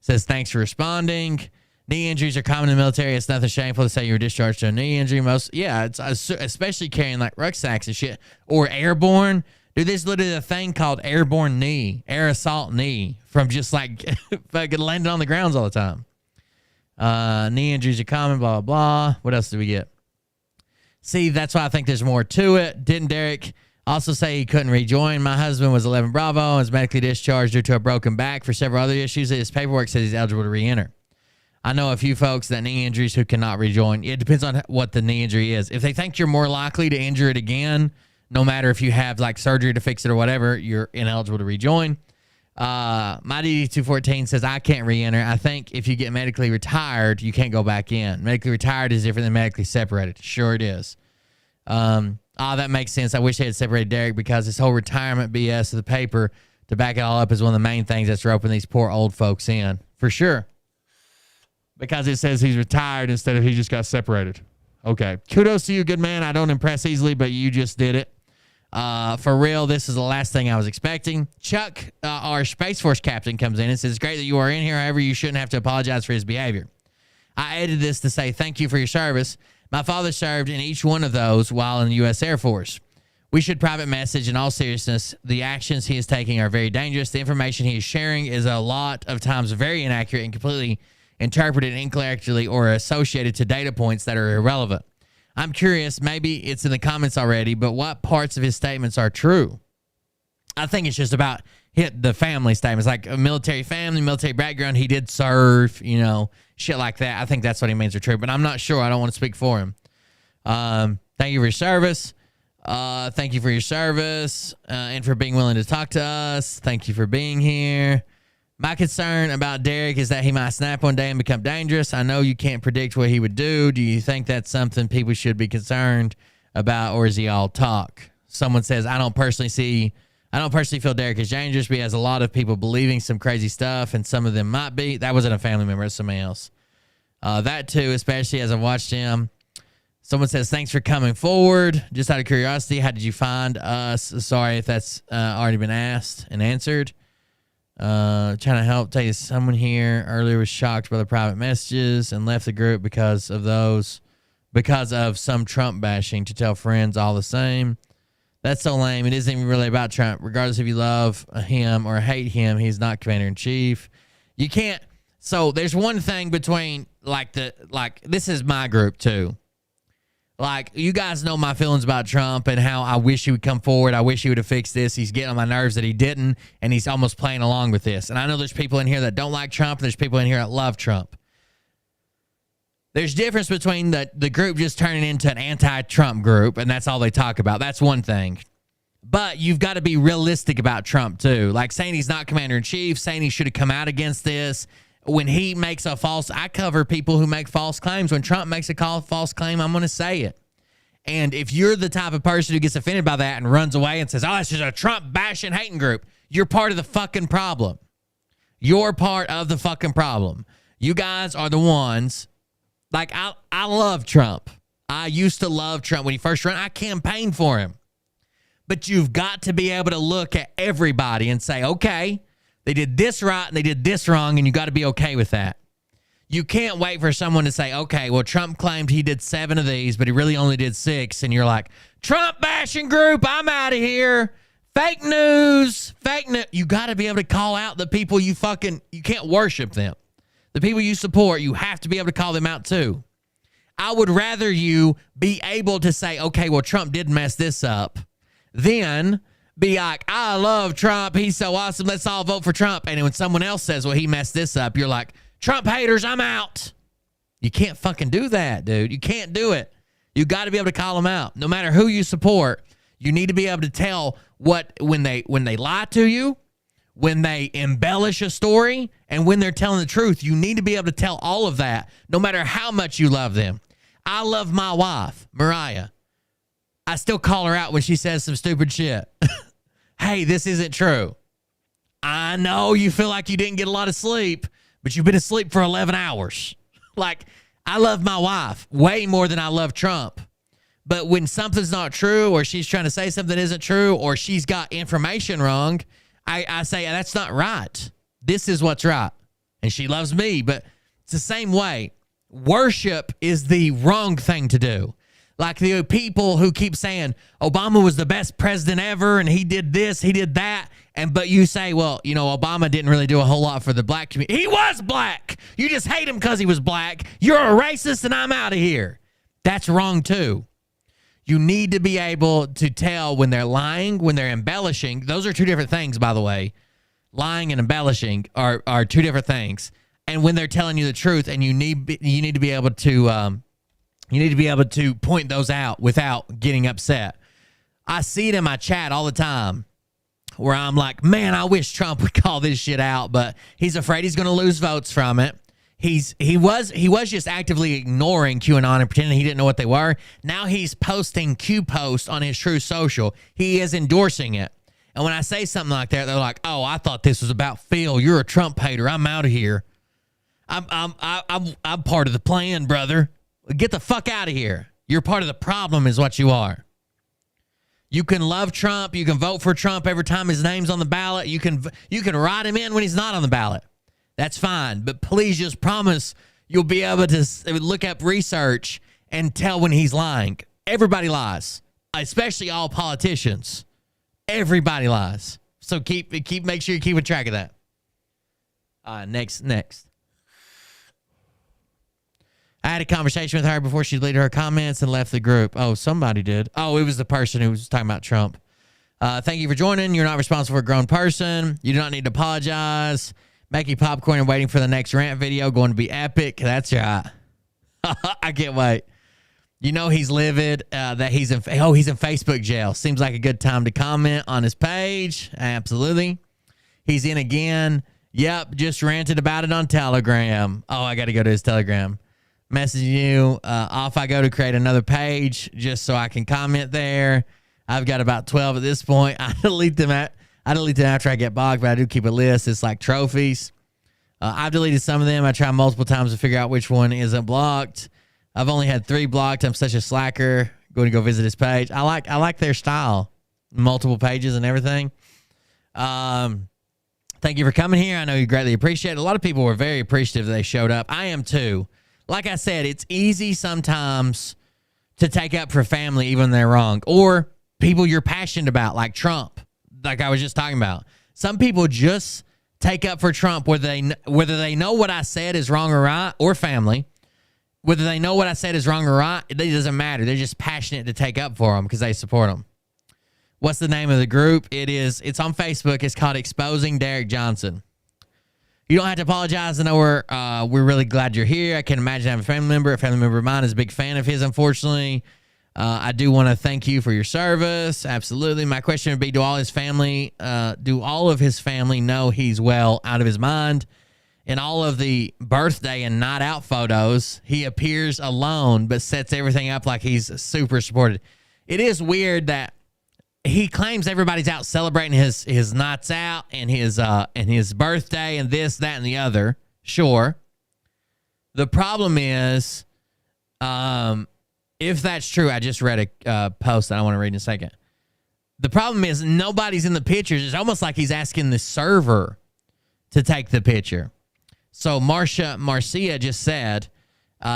Says, "Thanks for responding. Knee injuries are common in the military. It's nothing shameful to say you were discharged to a knee injury. It's especially carrying like rucksacks and shit, or airborne. Dude, there's literally a thing called airborne knee, air assault knee, from just like fucking landing on the grounds all the time. Knee injuries are common, blah, blah, blah. What else do we get? See, that's why I think there's more to it. Didn't Derek also say he couldn't rejoin? My husband was 11 Bravo and was medically discharged due to a broken back for several other issues. His paperwork says he's eligible to re-enter. I know a few folks that knee injuries who cannot rejoin. It depends on what the knee injury is. If they think you're more likely to injure it again, no matter if you have like surgery to fix it or whatever, you're ineligible to rejoin. My DD214 says I can't re-enter. I think if you get medically retired, you can't go back in. Medically retired is different than medically separated. Sure it is. That makes sense. I wish they had separated Derek, because this whole retirement BS of the paper to back it all up is one of the main things that's roping these poor old folks in. For sure. Because it says he's retired instead of he just got separated. Okay. Kudos to you, good man. I don't impress easily, but you just did it. For real, this is the last thing I was expecting. Chuck, our Space Force captain, comes in and says, "It's great that you are in here. However, you shouldn't have to apologize for his behavior. I edited this to say thank you for your service. My father served in each one of those while in the U.S. Air Force. We should private message in all seriousness. The actions he is taking are very dangerous. The information he is sharing is a lot of times very inaccurate and completely interpreted incorrectly or associated to data points that are irrelevant. I'm curious, maybe it's in the comments already, but what parts of his statements are true?" I think it's just about the family statements, like a military family, military background. He did serve, shit like that. I think that's what he means are true, but I'm not sure. I don't want to speak for him. Thank you for your service. Thank you for your service and for being willing to talk to us. Thank you for being here. My concern about Derek is that he might snap one day and become dangerous. I know you can't predict what he would do. Do you think that's something people should be concerned about, or is he all talk? Someone says, I don't personally feel Derek is dangerous, but he has a lot of people believing some crazy stuff, and some of them might be. That wasn't a family member, it's somebody else. That too, especially as I've watched him. Someone says, thanks for coming forward. Just out of curiosity, how did you find us? Sorry if that's already been asked and answered. Trying to help tell you, someone here earlier was shocked by the private messages and left the group because of some Trump bashing to tell friends all the same. That's so lame. It isn't even really about Trump. Regardless if you love him or hate him, he's not commander-in-chief. You can't. So there's one thing between this is my group too. Like, you guys know my feelings about Trump and how I wish he would come forward. I wish he would have fixed this. He's getting on my nerves that he didn't, and he's almost playing along with this. And I know there's people in here that don't like Trump, and there's people in here that love Trump. There's difference between the group just turning into an anti-Trump group, and that's all they talk about. That's one thing. But you've got to be realistic about Trump, too. Like saying he's not commander-in-chief, saying he should have come out against this. When he makes a false... I cover people who make false claims. When Trump makes a false claim, I'm going to say it. And if you're the type of person who gets offended by that and runs away and says, oh, it's just a Trump-bashing hating group, you're part of the fucking problem. You're part of the fucking problem. You guys are the ones... Like, I love Trump. I used to love Trump. When he first ran, I campaigned for him. But you've got to be able to look at everybody and say, okay, they did this right and they did this wrong, and you got to be okay with that. You can't wait for someone to say, okay, well, Trump claimed he did 7 of these, but he really only did 6. And you're like, Trump bashing group, I'm out of here. Fake news, fake news. You got to be able to call out the people you can't worship them. The people you support, you have to be able to call them out too. I would rather you be able to say, okay, well, Trump did mess this up, than be like, I love Trump. He's so awesome. Let's all vote for Trump. And when someone else says, well, he messed this up, you're like, Trump haters, I'm out. You can't fucking do that, dude. You can't do it. You got to be able to call them out. No matter who you support, you need to be able to tell when they lie to you, when they embellish a story, and when they're telling the truth. You need to be able to tell all of that, no matter how much you love them. I love my wife, Mariah. I still call her out when she says some stupid shit. Hey, this isn't true. I know you feel like you didn't get a lot of sleep, but you've been asleep for 11 hours. Like, I love my wife way more than I love Trump. But when something's not true, or she's trying to say something isn't true, or she's got information wrong, I say, that's not right. This is what's right. And she loves me, but it's the same way. Worship is the wrong thing to do. Like the people who keep saying Obama was the best president ever and he did this, he did that. But you say, well, Obama didn't really do a whole lot for the black community. He was black. You just hate him because he was black. You're a racist and I'm out of here. That's wrong too. You need to be able to tell when they're lying, when they're embellishing. Those are two different things, by the way. Lying and embellishing are two different things. And when they're telling you the truth, and you need to be able to point those out without getting upset. I see it in my chat all the time, where I'm like, man, I wish Trump would call this shit out, but he's afraid he's going to lose votes from it. He was just actively ignoring QAnon and pretending he didn't know what they were. Now he's posting Q posts on his True Social. He is endorsing it. And when I say something like that, they're like, "Oh, I thought this was about Phil. You're a Trump hater. I'm out of here. I'm part of the plan, brother. Get the fuck out of here. You're part of the problem, is what you are." You can love Trump. You can vote for Trump every time his name's on the ballot. You can write him in when he's not on the ballot. That's fine. But please just promise you'll be able to look up research and tell when he's lying. Everybody lies, especially all politicians. Everybody lies. So make sure you keep track of that. Next. I had a conversation with her before she deleted her comments and left the group. Oh, somebody did. Oh, it was the person who was talking about Trump. Thank you for joining. You're not responsible for a grown person. You do not need to apologize. Making popcorn and waiting for the next rant video going to be epic. That's right. I can't wait. He's livid that he's in Facebook jail. Seems like a good time to comment on his page. Absolutely. He's in again. Yep, just ranted about it on Telegram. Oh, I got to go to his Telegram. Message you. Off I go to create another page just so I can comment there. I've got about 12 at this point. I delete them after I get blocked, but I do keep a list. It's like trophies. I've deleted some of them. I try multiple times to figure out which one isn't blocked. I've only had 3 blocked. I'm such a slacker. Going to go visit his page. I like their style. Multiple pages and everything. Thank you for coming here. I know you greatly appreciate it. A lot of people were very appreciative that they showed up. I am too. Like I said, it's easy sometimes to take up for family even when they're wrong. Or people you're passionate about, like Trump, like I was just talking about. Some people just take up for Trump whether they know what I said is wrong or right, or family. Whether they know what I said is wrong or right, it doesn't matter. They're just passionate to take up for him because they support him. What's the name of the group? It's on Facebook. It's called Exposing Derek Johnson. You don't have to apologize. I know we're really glad you're here. I can imagine having a family member. A family member of mine is a big fan of his, unfortunately. I do want to thank you for your service. Absolutely. My question would be, do all of his family know he's well out of his mind? In all of the birthday and night out photos, he appears alone, but sets everything up like he's super supported. It is weird that he claims everybody's out celebrating his nights out and his birthday and this, that, and the other. Sure. The problem is, if that's true, I just read a post that I want to read in a second. The problem is nobody's in the pictures. It's almost like he's asking the server to take the picture. So Marcia just said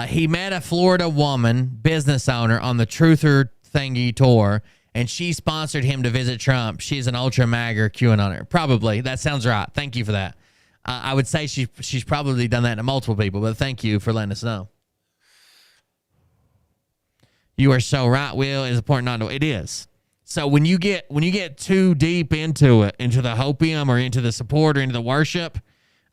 he met a Florida woman, business owner, on the Truther Thingy tour, and she sponsored him to visit Trump. She's an ultra magger QAnoner. Probably. That sounds right. Thank you for that. I would say she's probably done that to multiple people, but thank you for letting us know. You are so right, Will. It's important not to. It is. So when you get too deep into it, into the hopium or into the support or into the worship,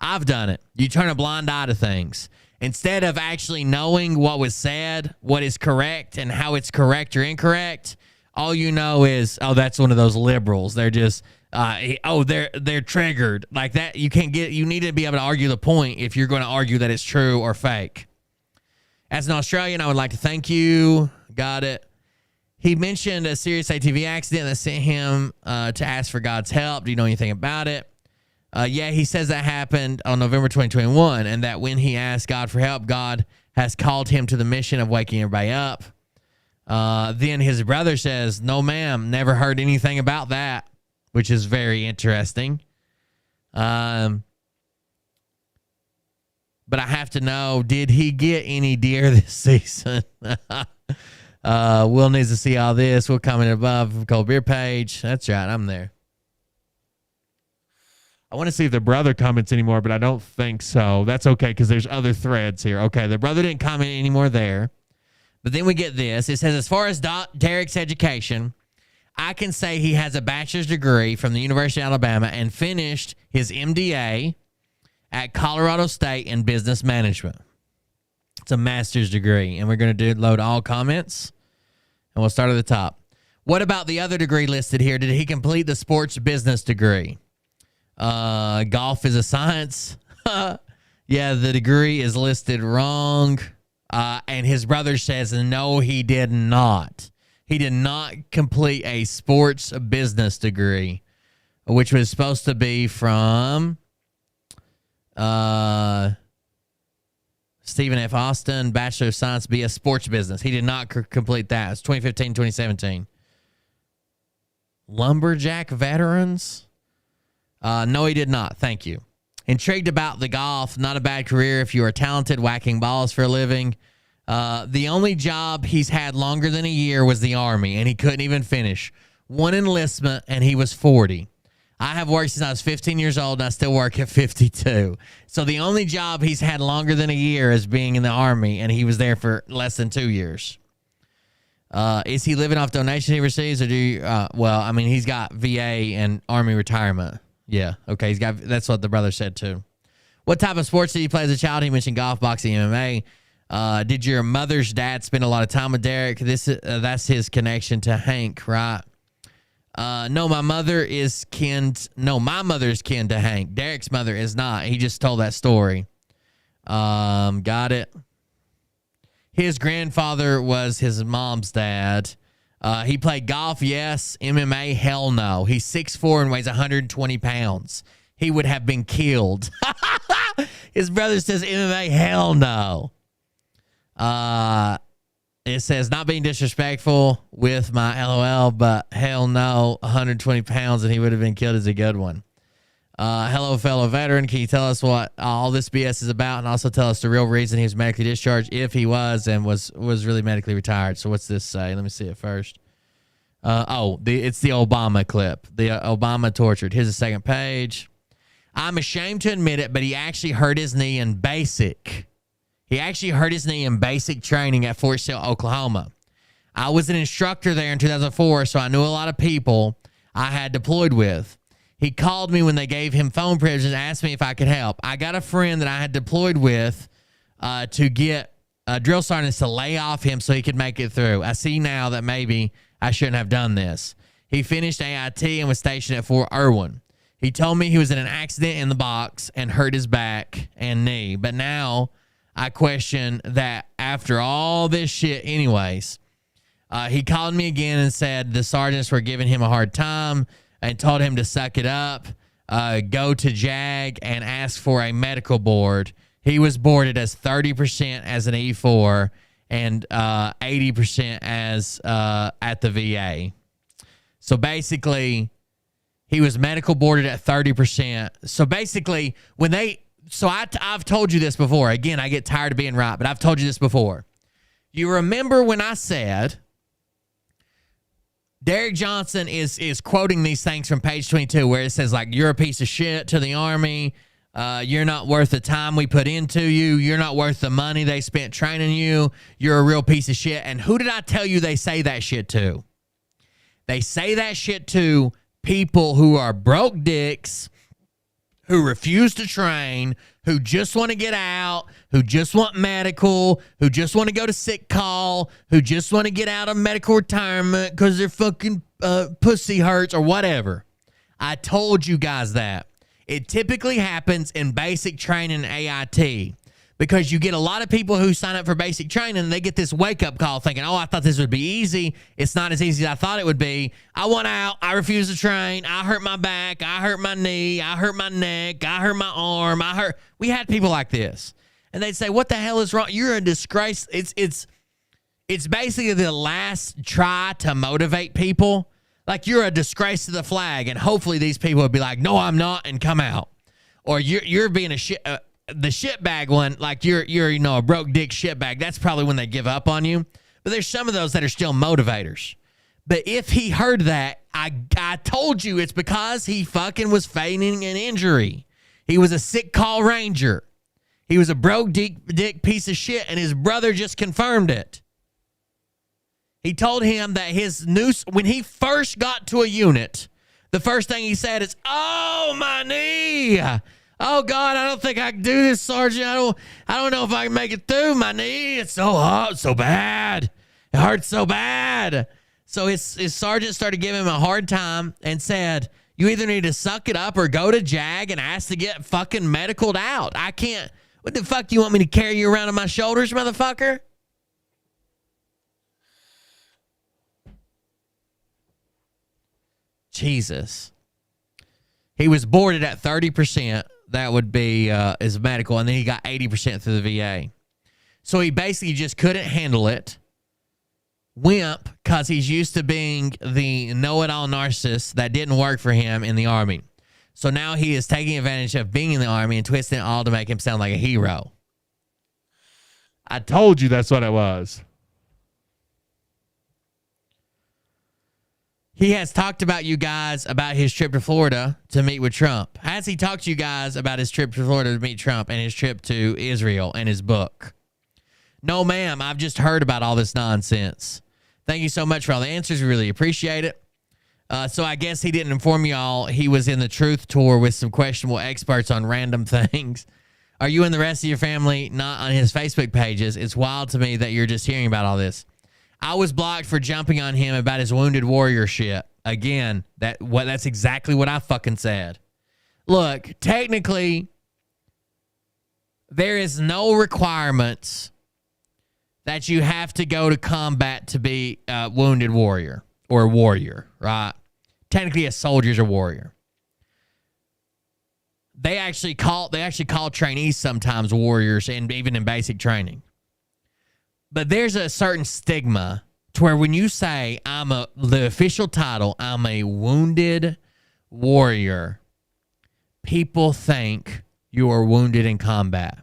I've done it. You turn a blind eye to things. Instead of actually knowing what was said, what is correct, and how it's correct or incorrect, all you know is, oh, that's one of those liberals. They're just, they're triggered. Like that, you need to be able to argue the point if you're going to argue that it's true or fake. As an Australian, I would like to thank you. Got it. He mentioned a serious ATV accident that sent him to ask for God's help. Do you know anything about it? Yeah, he says that happened on November 2021, and that when he asked God for help, God has called him to the mission of waking everybody up. Then his brother says, no, ma'am, never heard anything about that, which is very interesting. But I have to know, did he get any deer this season? Will needs to see all this. We'll comment above from Cold Beer page. That's right, I'm there. I want to see if the brother comments anymore, but I don't think so. That's okay, because there's other threads here. Okay, the brother didn't comment anymore there. But then we get this. It says, as far as Derek's education, I can say he has a bachelor's degree from the University of Alabama and finished his MDA at Colorado State in business management. It's a master's degree, and we're going to load all comments, and we'll start at the top. What about the other degree listed here? Did he complete the sports business degree? Golf is a science. Yeah, the degree is listed wrong. And his brother says, no, he did not. He did not complete a sports business degree, which was supposed to be from Stephen F. Austin, Bachelor of Science, BS Sports Business. He did not complete that. It's 2015, 2017. Lumberjack veterans? No, he did not. Thank you. Intrigued about the golf. Not a bad career if you are talented, whacking balls for a living. The only job he's had longer than a year was the Army, and he couldn't even finish. One enlistment, and he was 40. I have worked since I was 15 years old, and I still work at 52. So the only job he's had longer than a year is being in the Army, and he was there for less than 2 years. Is he living off donations he receives, or do you, well, I mean, he's got VA and Army retirement. Yeah, okay, that's what the brother said too. What type of sports did he play as a child? He mentioned golf, boxing, MMA. Did your mother's dad spend a lot of time with Derek? That's his connection to Hank, right? No, my mother is kin to Hank. Derek's mother is not. He just told that story. Got it. His grandfather was his mom's dad. He played golf, yes. MMA, hell no. He's 6'4" and weighs 120 pounds. He would have been killed. His brother says MMA, hell no. It says, not being disrespectful with my LOL, but hell no, 120 pounds and he would have been killed is a good one. Hello, fellow veteran. Can you tell us what all this BS is about, and also tell us the real reason he was medically discharged, if he was and was really medically retired? So what's this say? Let me see it first. It's the Obama clip. The Obama tortured. Here's the second page. I'm ashamed to admit it, but he actually hurt his knee in basic. He actually hurt his knee in basic training at Fort Sill, Oklahoma. I was an instructor there in 2004, so I knew a lot of people I had deployed with. He called me when they gave him phone privileges and asked me if I could help. I got a friend that I had deployed with to get drill sergeants to lay off him so he could make it through. I see now that maybe I shouldn't have done this. He finished AIT and was stationed at Fort Irwin. He told me he was in an accident in the box and hurt his back and knee. But now I question that after all this shit anyways. He called me again and said the sergeants were giving him a hard time and told him to suck it up, go to JAG and ask for a medical board. He was boarded as 30% as an E4 and 80% as at the VA. So basically, he was medical boarded at 30%. So basically, when they... So I've told you this before. Again, I get tired of being right, but I've told you this before. You remember when I said... Derek Johnson is quoting these things from page 22 where it says, like, you're a piece of shit to the Army. You're not worth the time we put into you. You're not worth the money they spent training you. You're a real piece of shit. And who did I tell you they say that shit to? They say that shit to people who are broke dicks, who refuse to train, who just want to get out, who just want medical, who just want to go to sick call, who just want to get out of medical retirement because their fucking pussy hurts or whatever. I told you guys that. It typically happens in basic training AIT because you get a lot of people who sign up for basic training and they get this wake-up call thinking, oh, I thought this would be easy. It's not as easy as I thought it would be. I want out. I refuse to train. I hurt my back. I hurt my knee. I hurt my neck. I hurt my arm. We had people like this. And they'd say, what the hell is wrong? You're a disgrace. It's basically the last try to motivate people. Like, you're a disgrace to the flag. And hopefully these people would be like, no, I'm not, and come out. Or you're being a shit... the shitbag one, like you're a broke dick shitbag, that's probably when they give up on you. But there's some of those that are still motivators. But if he heard that, I told you it's because he fucking was feigning an injury. He was a sick call ranger. He was a broke dick piece of shit, and his brother just confirmed it. He told him that when he first got to a unit, the first thing he said is, oh, my knee. Oh, God, I don't think I can do this, Sergeant. I don't know if I can make it through. My knee, it's so hot, so bad. It hurts so bad. So his sergeant started giving him a hard time and said, you either need to suck it up or go to JAG and ask to get fucking medicaled out. I can't. What the fuck do you want me to carry you around on my shoulders, motherfucker? Jesus. He was boarded at 30%. That would be his medical, and then he got 80% through the VA. So he basically just couldn't handle it. Wimp, because he's used to being the know-it-all narcissist that didn't work for him in the Army. So now he is taking advantage of being in the Army and twisting it all to make him sound like a hero. I told you that's what it was. He has talked about you guys about his trip to Florida to meet with Trump. Has he talked to you guys about his trip to Florida to meet Trump and his trip to Israel and his book? No, ma'am. I've just heard about all this nonsense. Thank you so much for all the answers. We really appreciate it. So I guess he didn't inform y'all he was in the truth tour with some questionable experts on random things. Are you and the rest of your family not on his Facebook pages? It's wild to me that you're just hearing about all this. I was blocked for jumping on him about his wounded warrior shit. Again, that's exactly what I fucking said. Look, technically, there is no requirements that you have to go to combat to be a wounded warrior or a warrior, right? Technically, a soldier's a warrior. They actually call trainees sometimes warriors, and even in basic training. But there's a certain stigma to where when you say the official title, I'm a wounded warrior, people think you are wounded in combat.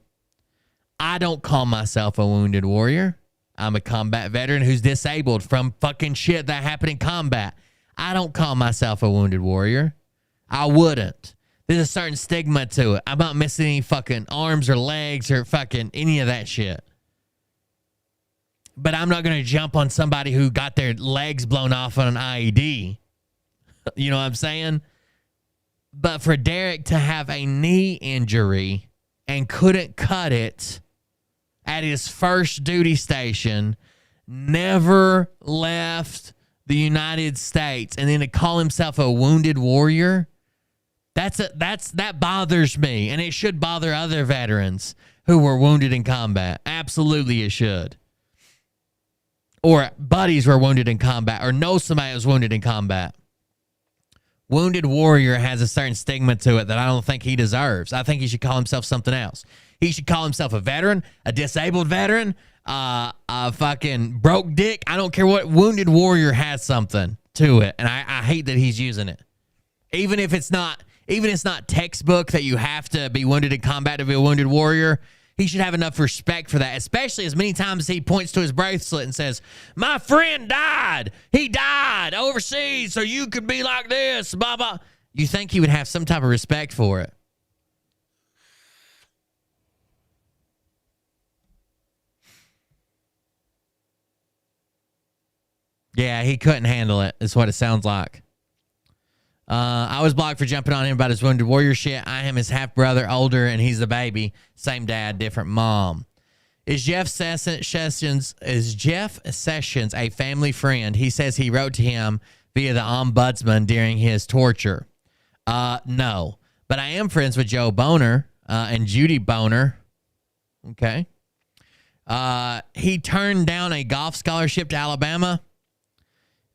I don't call myself a wounded warrior. I'm a combat veteran who's disabled from fucking shit that happened in combat. I don't call myself a wounded warrior. I wouldn't. There's a certain stigma to it. I'm not missing any fucking arms or legs or fucking any of that shit. But I'm not going to jump on somebody who got their legs blown off on an IED. You know what I'm saying? But for Derek to have a knee injury and couldn't cut it at his first duty station, never left the United States, and then to call himself a wounded warrior, that bothers me, and it should bother other veterans who were wounded in combat. Absolutely it should. Or buddies were wounded in combat, or know somebody was wounded in combat. Wounded warrior has a certain stigma to it that I don't think he deserves. I think he should call himself something else. He should call himself a veteran, a disabled veteran, a fucking broke dick. I don't care what. Wounded warrior has something to it, and I hate that he's using it. Even if it's not textbook that you have to be wounded in combat to be a wounded warrior, he should have enough respect for that, especially as many times as he points to his bracelet and says, my friend died. He died overseas, so you could be like this, blah, blah. You think he would have some type of respect for it. Yeah, he couldn't handle it, is what it sounds like. I was blocked for jumping on him about his wounded warrior shit. I am his half brother, older, and he's the baby. Same dad, different mom. Is Jeff Sessions a family friend? He says he wrote to him via the ombudsman during his torture. No, but I am friends with Joe Boner and Judy Boner. Okay. He turned down a golf scholarship to Alabama.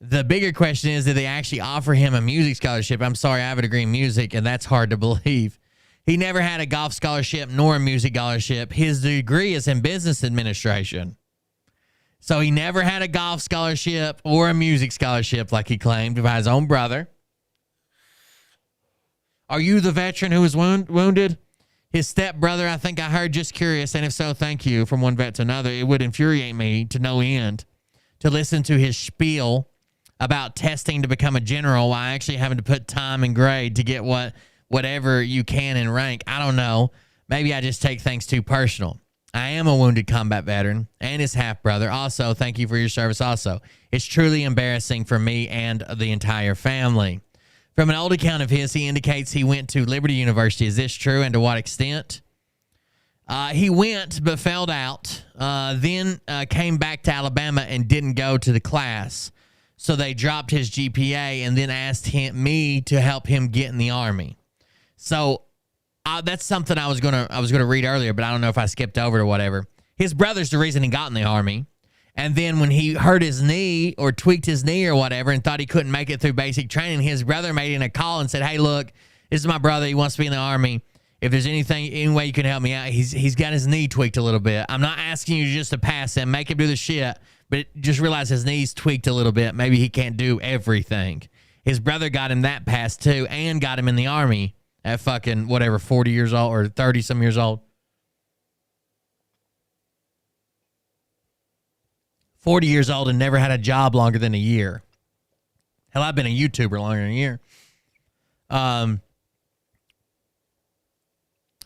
The bigger question is, did they actually offer him a music scholarship? I'm sorry, I have a degree in music, and that's hard to believe. He never had a golf scholarship nor a music scholarship. His degree is in business administration. So he never had a golf scholarship or a music scholarship like he claimed by his own brother. Are you the veteran who was wounded? His stepbrother, I think I heard, just curious, and if so, thank you, from one vet to another. It would infuriate me to no end to listen to his spiel about testing to become a general while actually having to put time and grade to get whatever you can in rank. I don't know. Maybe I just take things too personal. I am a wounded combat veteran and his half-brother. Also, thank you for your service also. It's truly embarrassing for me and the entire family. From an old account of his, he indicates he went to Liberty University. Is this true, and to what extent? He went but failed out, then came back to Alabama and didn't go to the class. So they dropped his GPA and then asked me to help him get in the Army. So that's something I was gonna read earlier, but I don't know if I skipped over it or whatever. His brother's the reason he got in the Army. And then when he hurt his knee or tweaked his knee or whatever and thought he couldn't make it through basic training, his brother made in a call and said, hey, look, this is my brother. He wants to be in the Army. If there's any way you can help me out, he's got his knee tweaked a little bit. I'm not asking you just to pass him, make him do the shit, but just realize his knee's tweaked a little bit. Maybe he can't do everything. His brother got him that pass too and got him in the Army at fucking whatever, 40 years old or 30 some years old. 40 years old and never had a job longer than a year. Hell, I've been a YouTuber longer than a year.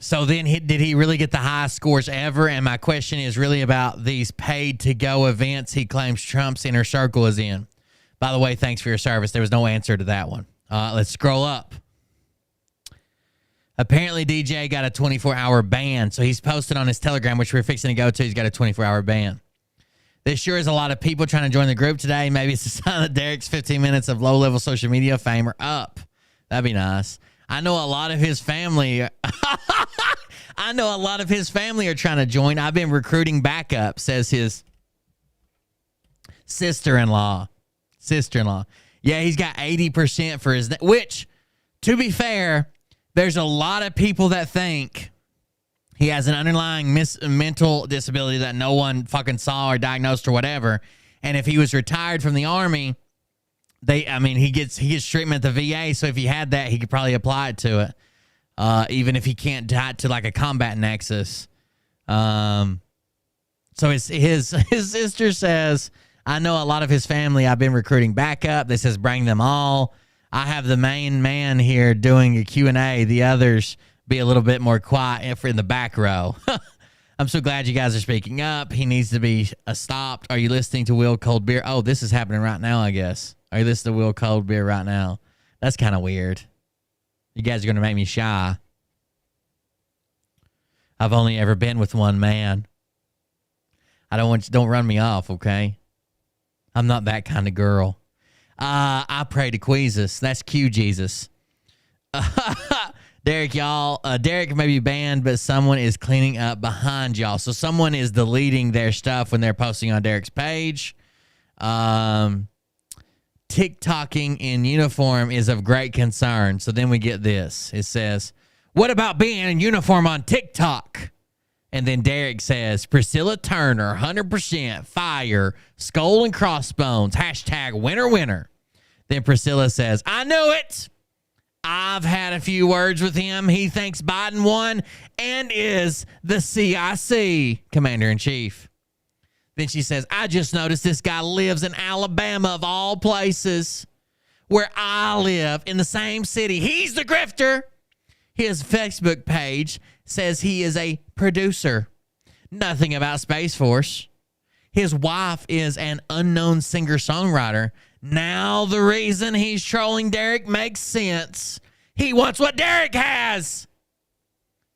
So then did he really get the highest scores ever? And my question is really about these paid-to-go events he claims Trump's inner circle is in. By the way, thanks for your service. There was no answer to that one. Let's scroll up. Apparently, DJ got a 24-hour ban. So he's posted on his Telegram, which we're fixing to go to. He's got a 24-hour ban. There sure is a lot of people trying to join the group today. Maybe it's a sign that Derek's 15 minutes of low-level social media fame are up. That'd be nice. I know a lot of his family. I know a lot of his family are trying to join. I've been recruiting backup, says his sister-in-law. Yeah, he's got 80% for his, which, to be fair, there's a lot of people that think he has an underlying mental disability that no one fucking saw or diagnosed or whatever. And if he was retired from the Army, he gets treatment at the VA. So if he had that, he could probably apply it to it, even if he can't tie it to like a combat nexus. So his sister says, I know a lot of his family. I've been recruiting backup. This says bring them all. I have the main man here doing a Q&A. The others be a little bit more quiet if we're in the back row. I'm so glad you guys are speaking up. He needs to be stopped. Are you listening to Will Cold Beer? Oh, this is happening right now, I guess. Are you listening to Will Cold Beer right now? That's kind of weird. You guys are going to make me shy. I've only ever been with one man. Don't run me off, okay? I'm not that kind of girl. I pray to Queezus. That's Q Jesus. Derek, y'all. Derek may be banned, but someone is cleaning up behind y'all. So someone is deleting their stuff when they're posting on Derek's page. TikToking in uniform is of great concern. So then we get this. It says, what about being in uniform on TikTok? And then Derek says, Priscilla Turner, 100% fire, skull and crossbones, hashtag winner winner. Then Priscilla says, I knew it. I've had a few words with him. He thinks Biden won and is the CIC commander-in-chief. Then she says, I just noticed this guy lives in Alabama, of all places, where I live in the same city. He's the grifter. His Facebook page says he is a producer. Nothing about Space Force. His wife is an unknown singer-songwriter. Now the reason he's trolling Derek makes sense. He wants what Derek has.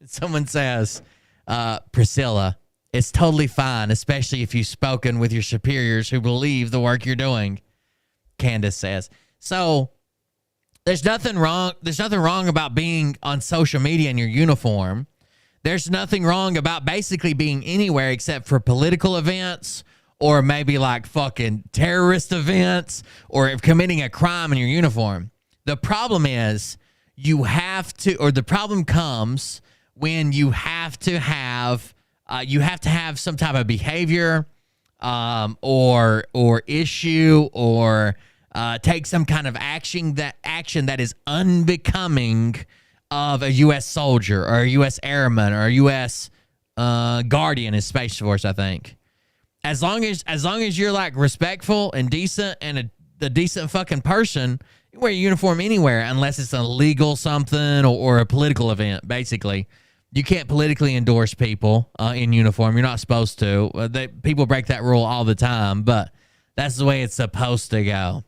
Someone says, Priscilla, it's totally fine, especially if you've spoken with your superiors who believe the work you're doing. Candace says. So there's nothing wrong. There's nothing wrong about being on social media in your uniform. There's nothing wrong about basically being anywhere except for political events or maybe like fucking terrorist events or committing a crime in your uniform. The problem is the problem comes when you have to have some type of behavior or issue or take some kind of action that is unbecoming of a U.S. soldier or a U.S. airman or a U.S. guardian in Space Force, I think. As long as you're like respectful and decent and a decent fucking person, you wear a uniform anywhere unless it's a legal something or a political event, basically. You can't politically endorse people in uniform. You're not supposed to. People break that rule all the time, but that's the way it's supposed to go.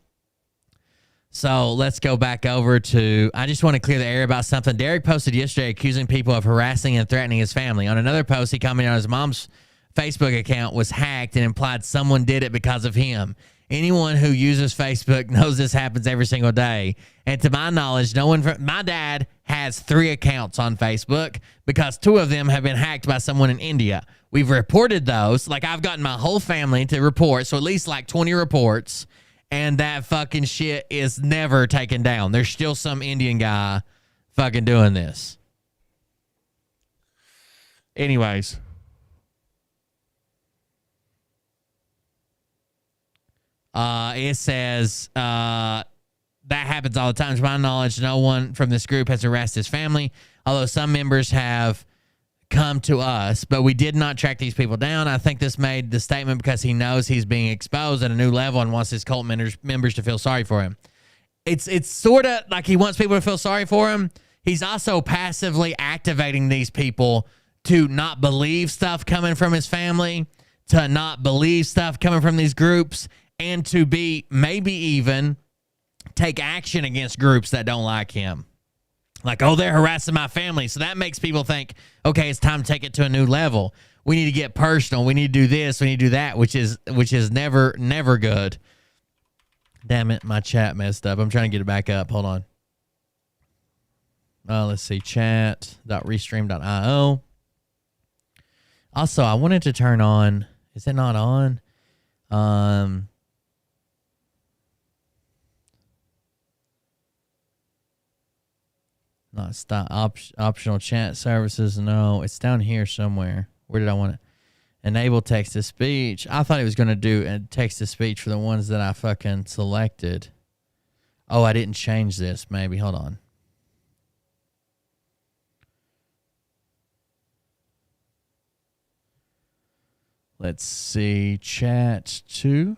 So let's go back over to, I just want to clear the air about something. Derek posted yesterday accusing people of harassing and threatening his family. On another post, he commented on his mom's Facebook account was hacked and implied someone did it because of him. Anyone who uses Facebook knows this happens every single day. And to my knowledge, my dad has 3 accounts on Facebook because 2 of them have been hacked by someone in India. We've reported those. Like, I've gotten my whole family to report, so at least like 20 reports. And that fucking shit is never taken down. There's still some Indian guy fucking doing this. Anyways. It says that happens all the time. To my knowledge, no one from this group has harassed his family, although some members have come to us, but we did not track these people down. I think this made the statement because he knows he's being exposed at a new level and wants his cult members to feel sorry for him. It's sort of like he wants people to feel sorry for him. He's also passively activating these people to not believe stuff coming from his family, to not believe stuff coming from these groups, and to be maybe even take action against groups that don't like him. Like, oh, they're harassing my family. So that makes people think, okay, it's time to take it to a new level. We need to get personal. We need to do this. We need to do that, which is never good. Damn it, my chat messed up. I'm trying to get it back up. Hold on. Let's see, chat.restream.io. Also, I wanted to turn on, is it not on? Not stop optional chat services. No, it's down here somewhere. Where did I want it? Enable text to speech. I thought it was going to do a text to speech for the ones that I fucking selected. Oh, I didn't change this. Maybe. Hold on. Let's see. Chat 2.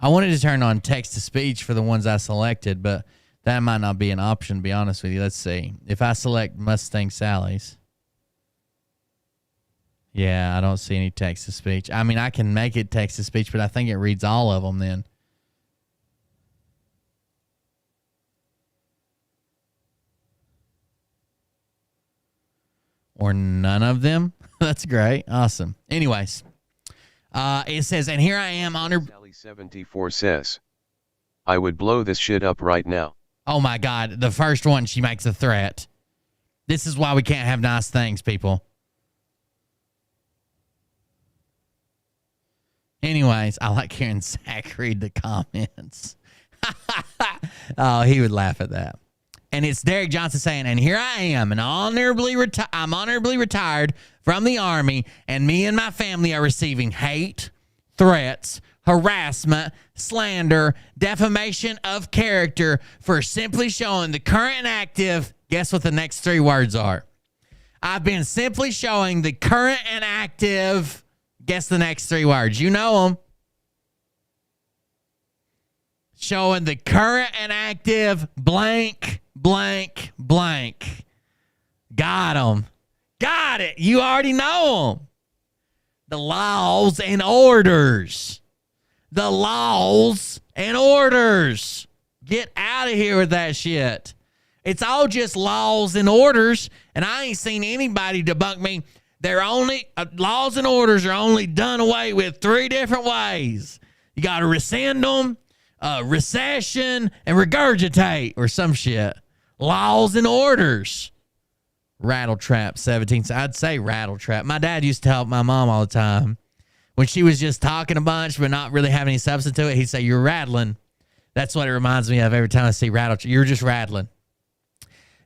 I wanted to turn on text to speech for the ones I selected, but that might not be an option, to be honest with you. Let's see. If I select Mustang Sally's. Yeah, I don't see any text to speech. I mean, I can make it text to speech, but I think it reads all of them then. or none of them. That's great. Awesome. Anyways, it says, and here I am, honored. Sally 74 says, I would blow this shit up right now. Oh my God. The first one, she makes a threat. This is why we can't have nice things, people. Anyways, I like hearing Zach read the comments. Oh, he would laugh at that. And it's Derek Johnson saying, and here I am, and I'm honorably retired from the Army, and me and my family are receiving hate, threats, harassment, slander, defamation of character for simply showing the current and active. Guess what the next three words are? I've been simply showing the current and active. Guess the next three words. You know them. Showing the current and active blank, blank, blank. Got them. Got it. You already know them. The laws and orders. The laws and orders. Get out of here with that shit. It's all just laws and orders, and I ain't seen anybody debunk me. They're only laws and orders are only done away with three different ways. You got to rescind them, recession, and regurgitate or some shit. Laws and orders. Rattletrap 17. I'd say rattletrap. My dad used to help my mom all the time. When she was just talking a bunch but not really having any substance to it, he'd say, you're rattling. That's what it reminds me of every time I see rattletrap. You're just rattling.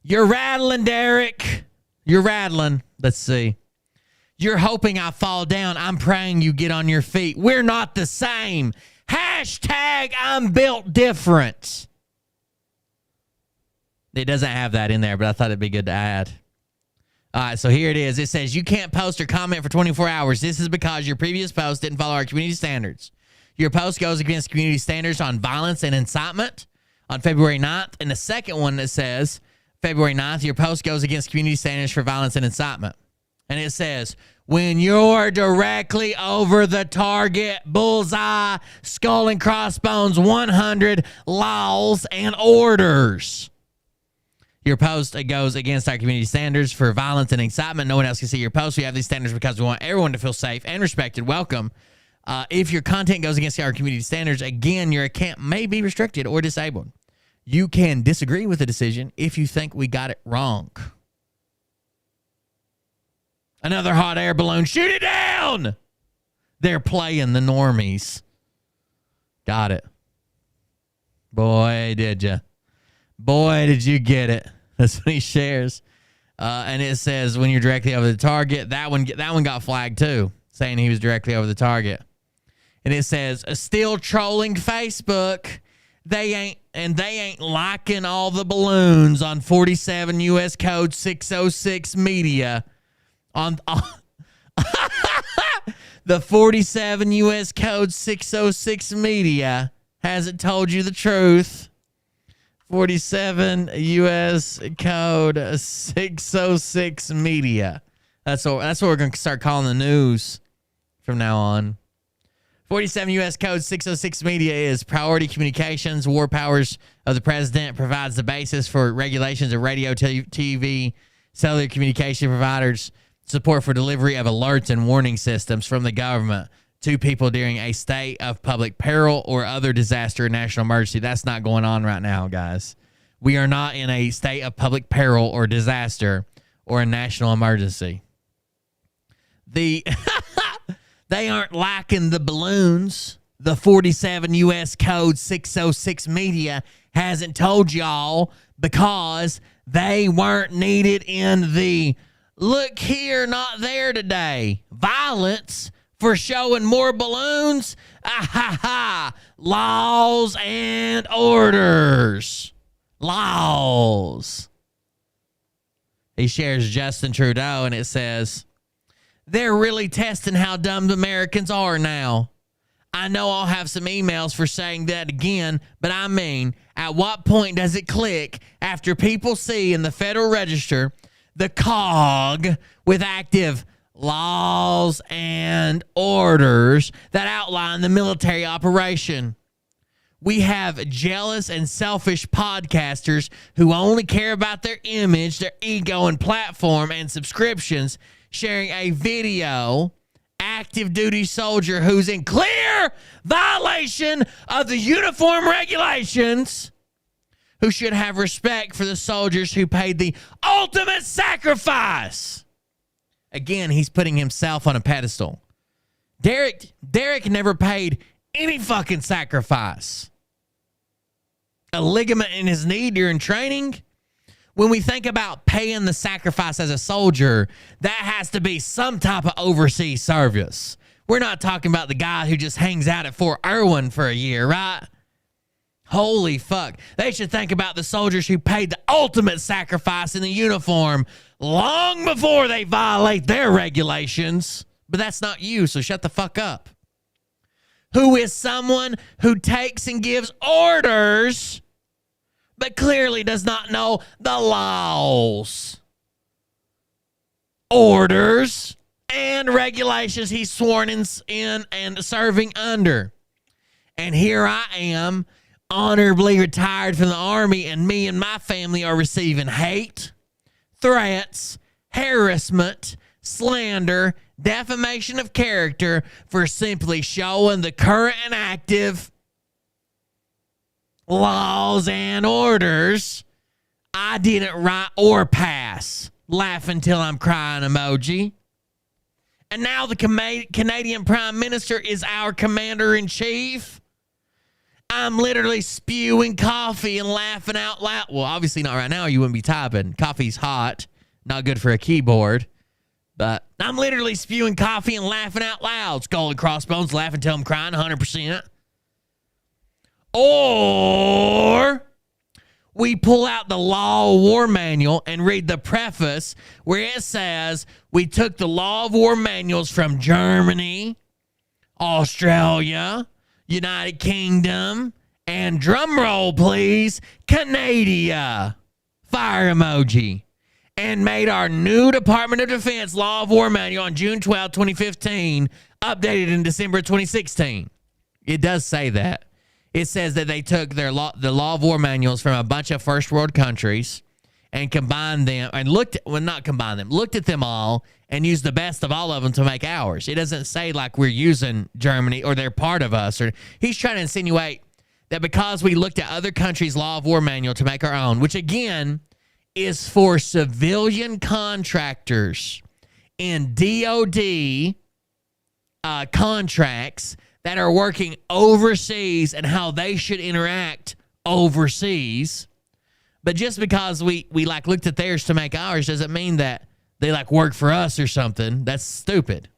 You're rattling, Derek. You're rattling. Let's see. You're hoping I fall down. I'm praying you get on your feet. We're not the same. Hashtag I'm built different. It doesn't have that in there, but I thought it'd be good to add. All right, so here it is. It says you can't post or comment for 24 hours. This is because your previous post didn't follow our community standards. Your post goes against community standards on violence and incitement on February 9th. And the second one that says February 9th, your post goes against community standards for violence and incitement. And it says, when you're directly over the target, bullseye, skull and crossbones, 100 laws and orders. Your post goes against our community standards for violence and incitement. No one else can see your post. We have these standards because we want everyone to feel safe and respected. Welcome. If your content goes against our community standards, again, your account may be restricted or disabled. You can disagree with the decision if you think we got it wrong. Another hot air balloon. Shoot it down. They're playing the normies. Got it. Boy, did you. Boy, did you get it. That's what he shares. And it says when you're directly over the target, that one got flagged too, saying he was directly over the target. And it says, still trolling Facebook. They ain't liking all the balloons on 47 U.S. Code 606 media. On the 47 U.S. Code 606 media hasn't told you the truth. 47 U.S. Code 606 media. That's what we're going to start calling the news from now on. 47 U.S. Code 606 media is priority communications. War powers of the president provides the basis for regulations of radio, TV, cellular communication providers, support for delivery of alerts and warning systems from the government to people during a state of public peril or other disaster or national emergency. That's not going on right now, guys. We are not in a state of public peril or disaster or a national emergency. They aren't liking the balloons. The 47 U.S. Code 606 media hasn't told y'all because they weren't needed in the look here, not there today. Violence for showing more balloons. Laws and orders. Laws. He shares Justin Trudeau, and it says, they're really testing how dumb Americans are now. I know I'll have some emails for saying that again, but I mean, at what point does it click after people see in the Federal Register the cog with active laws and orders that outline the military operation? We have jealous and selfish podcasters who only care about their image, their ego, and platform and subscriptions, sharing a video active duty soldier who's in clear violation of the uniform regulations, who should have respect for the soldiers who paid the ultimate sacrifice. Again, he's putting himself on a pedestal. Derek never paid any fucking sacrifice. A ligament in his knee during training. When we think about paying the sacrifice as a soldier, that has to be some type of overseas service. We're not talking about the guy who just hangs out at Fort Irwin for a year, right? Holy fuck. They should think about the soldiers who paid the ultimate sacrifice in the uniform long before they violate their regulations. But that's not you, so shut the fuck up. Who is someone who takes and gives orders, but clearly does not know the laws, orders, and regulations he's sworn in and serving under. And here I am, honorably retired from the Army, and me and my family are receiving hate, threats, harassment, slander, defamation of character for simply showing the current and active laws and orders I didn't write or pass. Laughing till I'm crying emoji. And now the Canadian Prime Minister is our commander-in-chief. I'm literally spewing coffee and laughing out loud. Well, obviously not right now. You wouldn't be typing. Coffee's hot. Not good for a keyboard. But I'm literally spewing coffee and laughing out loud. Skull and crossbones, laughing till I'm crying 100%. Or we pull out the Law of War Manual and read the preface where it says we took the Law of War Manuals from Germany, Australia, United Kingdom, and drumroll please, Canada. Fire emoji. And made our new Department of Defense Law of War Manual on June 12, 2015, updated in December 2016. It does say that. It says that they took the Law of War Manuals from a bunch of first world countries and combined them, and looked at them all and used the best of all of them to make ours. It doesn't say like we're using Germany or they're part of us. Or he's trying to insinuate that because we looked at other countries' Law of War Manual to make our own, which again is for civilian contractors in DOD contracts that are working overseas and how they should interact overseas. But just because we like looked at theirs to make ours doesn't mean that they like work for us or something. That's stupid.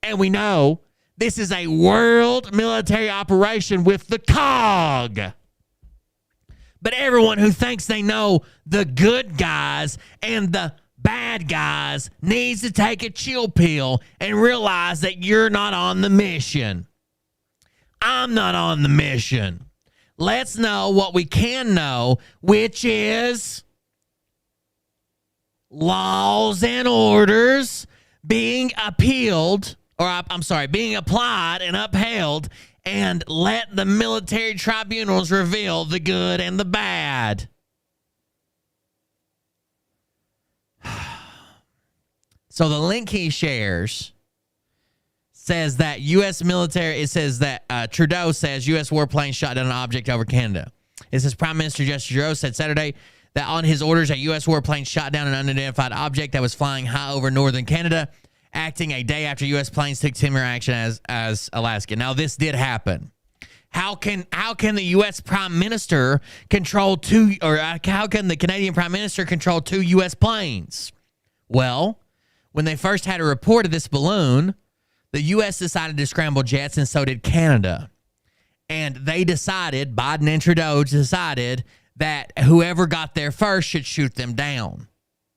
And we know this is a world military operation with the COG. But everyone who thinks they know the good guys and the bad guys needs to take a chill pill and realize that you're not on the mission. I'm not on the mission. Let's know what we can know, which is laws and orders being appealed, or being applied and upheld, and let the military tribunals reveal the good and the bad. So the link he shares says that U.S. military, it says that Trudeau says U.S. warplane shot down an object over Canada. It says Prime Minister Justin Trudeau said Saturday that on his orders, a U.S. warplane shot down an unidentified object that was flying high over northern Canada, acting a day after U.S. planes took similar action as Alaska. Now, this did happen. How can the U.S. Prime Minister control how can the Canadian Prime Minister control two U.S. planes? Well, when they first had a report of this balloon, the U.S. decided to scramble jets, and so did Canada. And they decided, Biden and Trudeau decided, that whoever got there first should shoot them down.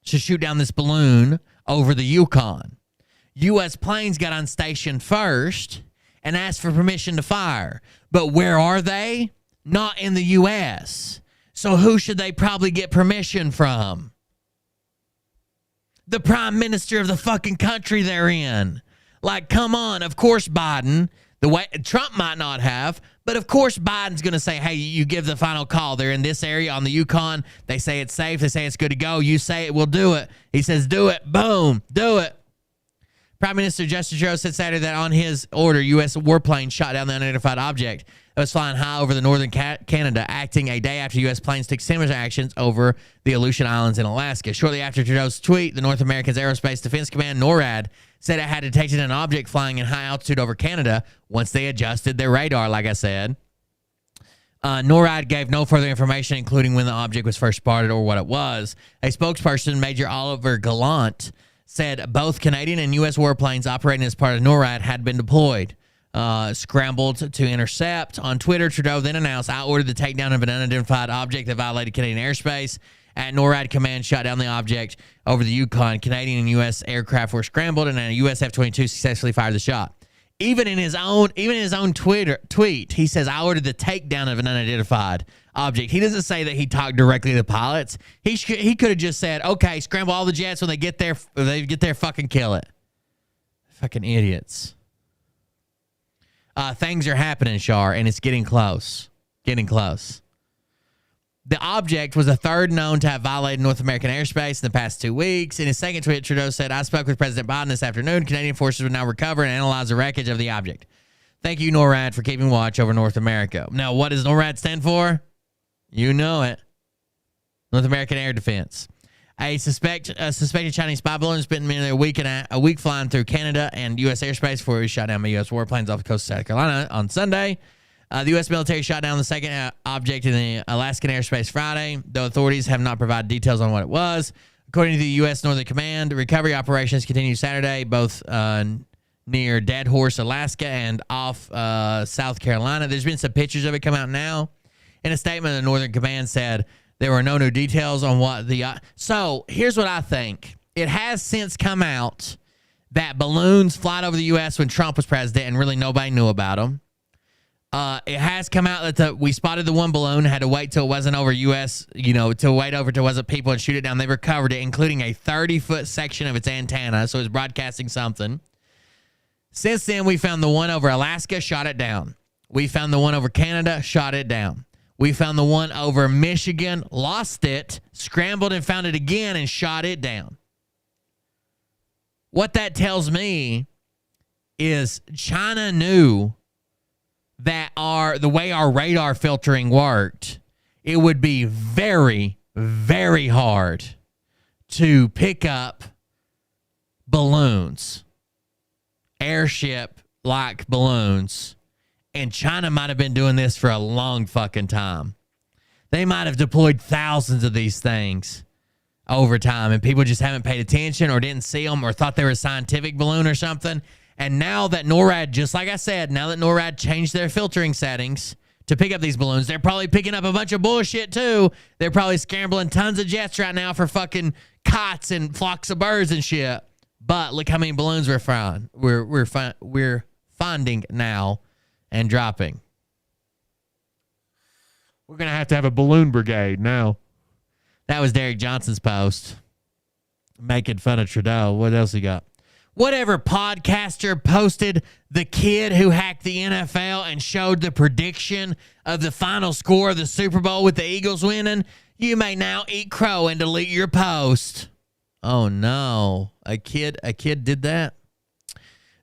Should shoot down this balloon over the Yukon. U.S. planes got on station first and asked for permission to fire. But where are they? Not in the U.S. So who should they probably get permission from? The prime minister of the fucking country they're in. Like, come on. Of course, Biden. The way Trump might not have, but of course Biden's going to say, hey, you give the final call. They're in this area on the Yukon. They say it's safe. They say it's good to go. You say it, we'll do it. He says, do it. Boom. Do it. Prime Minister Justin Trudeau said Saturday that on his order, U.S. warplanes shot down the unidentified object that was flying high over the northern Canada, acting a day after U.S. planes took similar actions over the Aleutian Islands in Alaska. Shortly after Trudeau's tweet, the North American Aerospace Defense Command, NORAD, said it had detected an object flying in high altitude over Canada once they adjusted their radar, like I said. NORAD gave no further information, including when the object was first spotted or what it was. A spokesperson, Major Oliver Gallant, said both Canadian and U.S. warplanes operating as part of NORAD had been deployed, scrambled to intercept. On Twitter, Trudeau then announced, I ordered the takedown of an unidentified object that violated Canadian airspace. At NORAD command shot down the object over the Yukon. Canadian and U.S. aircraft were scrambled, and a U.S. F-22 successfully fired the shot. Even in his own Twitter tweet, he says, I ordered the takedown of an unidentified object. He doesn't say that he talked directly to the pilots. He could have just said, okay, scramble all the jets when they get there. Fucking kill it. Fucking idiots. Things are happening, Shar, and it's getting close. Getting close. The object was the third known to have violated North American airspace in the past 2 weeks. In his second tweet, Trudeau said, I spoke with President Biden this afternoon. Canadian forces will now recover and analyze the wreckage of the object. Thank you, NORAD, for keeping watch over North America. Now, what does NORAD stand for? You know it. North American Air Defense. A suspected Chinese spy balloon spent nearly a week flying through Canada and U.S. airspace before he was shot down by U.S. warplanes off the coast of South Carolina on Sunday. The U.S. military shot down the second object in the Alaskan airspace Friday, though authorities have not provided details on what it was. According to the U.S. Northern Command, recovery operations continue Saturday, both near Dead Horse, Alaska, and off South Carolina. There's been some pictures of it come out now. In a statement, the Northern Command said there were no new details on what the... So, here's what I think. It has since come out that balloons flight over the U.S. when Trump was president, and really nobody knew about them. It has come out that we spotted the one balloon, had to wait till it wasn't over U.S., to wait over till it wasn't people and shoot it down. They recovered it, including a 30-foot section of its antenna, so it's broadcasting something. Since then, we found the one over Alaska, shot it down. We found the one over Canada, shot it down. We found the one over Michigan, lost it, scrambled and found it again, and shot it down. What that tells me is China knew that the way our radar filtering worked, it would be very, very hard to pick up balloons, airship-like balloons, and China might have been doing this for a long fucking time. They might have deployed thousands of these things over time, and people just haven't paid attention or didn't see them or thought they were a scientific balloon or something. And now that NORAD, just like I said, now that NORAD changed their filtering settings to pick up these balloons, they're probably picking up a bunch of bullshit too. They're probably scrambling tons of jets right now for fucking kites and flocks of birds and shit. But look how many balloons we're finding. We're finding now and dropping. We're going to have a balloon brigade now. That was Derek Johnson's post making fun of Trudeau. What else he got? Whatever podcaster posted the kid who hacked the NFL and showed the prediction of the final score of the Super Bowl with the Eagles winning, you may now eat crow and delete your post. Oh no, a kid did that?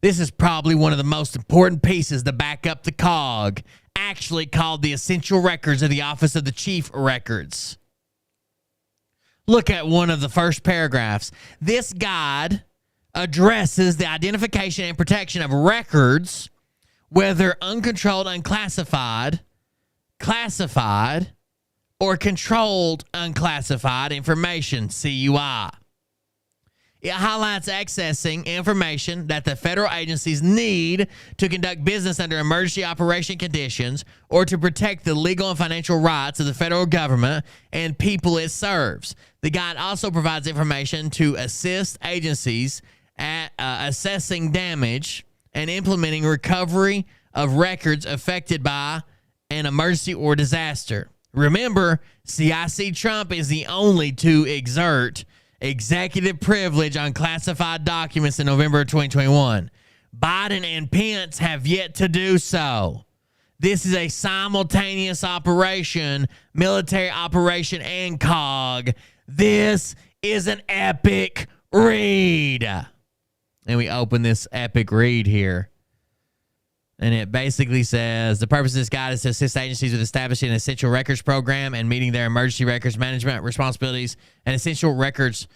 This is probably one of the most important pieces to back up the COG, actually called the Essential Records of the Office of the Chief Records. Look at one of the first paragraphs. This guide addresses the identification and protection of records, whether uncontrolled, unclassified, classified, or controlled, unclassified information, CUI. It highlights accessing information that the federal agencies need to conduct business under emergency operation conditions or to protect the legal and financial rights of the federal government and people it serves. The guide also provides information to assist agencies at assessing damage and implementing recovery of records affected by an emergency or disaster. Remember, CIC Trump is the only to exert executive privilege on classified documents in November of 2021. Biden and Pence have yet to do so. This is a simultaneous operation, military operation and COG. This is an epic read. And we open this epic read here. And it basically says, the purpose of this guide is to assist agencies with establishing an essential records program and meeting their emergency records management responsibilities. An essential records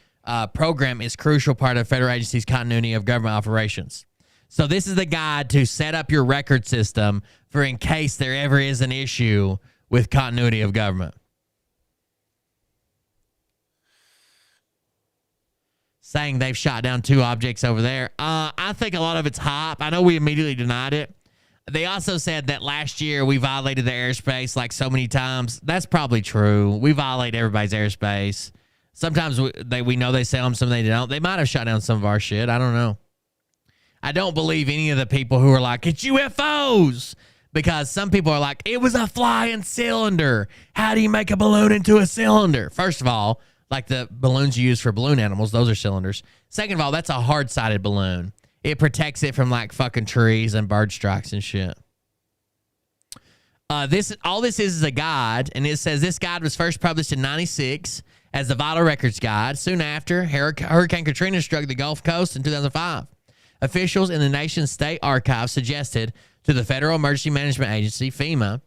program is a crucial part of federal agencies' continuity of government operations. So this is the guide to set up your record system for in case there ever is an issue with continuity of government. Saying they've shot down 2 objects over there. I think a lot of it's hype. I know we immediately denied it. They also said that last year we violated their airspace like so many times. That's probably true. We violate everybody's airspace. Sometimes we know they sell them, some they don't. They might have shot down some of our shit. I don't know. I don't believe any of the people who are like, it's UFOs. Because some people are like, it was a flying cylinder. How do you make a balloon into a cylinder? First of all, like the balloons you use for balloon animals, those are cylinders. Second of all, that's a hard-sided balloon. It protects it from like fucking trees and bird strikes and shit. All this is a guide, and it says this guide was first published in 96 as the Vital Records Guide. Soon after, Hurricane Katrina struck the Gulf Coast in 2005. Officials in the nation's state archives suggested to the Federal Emergency Management Agency, FEMA,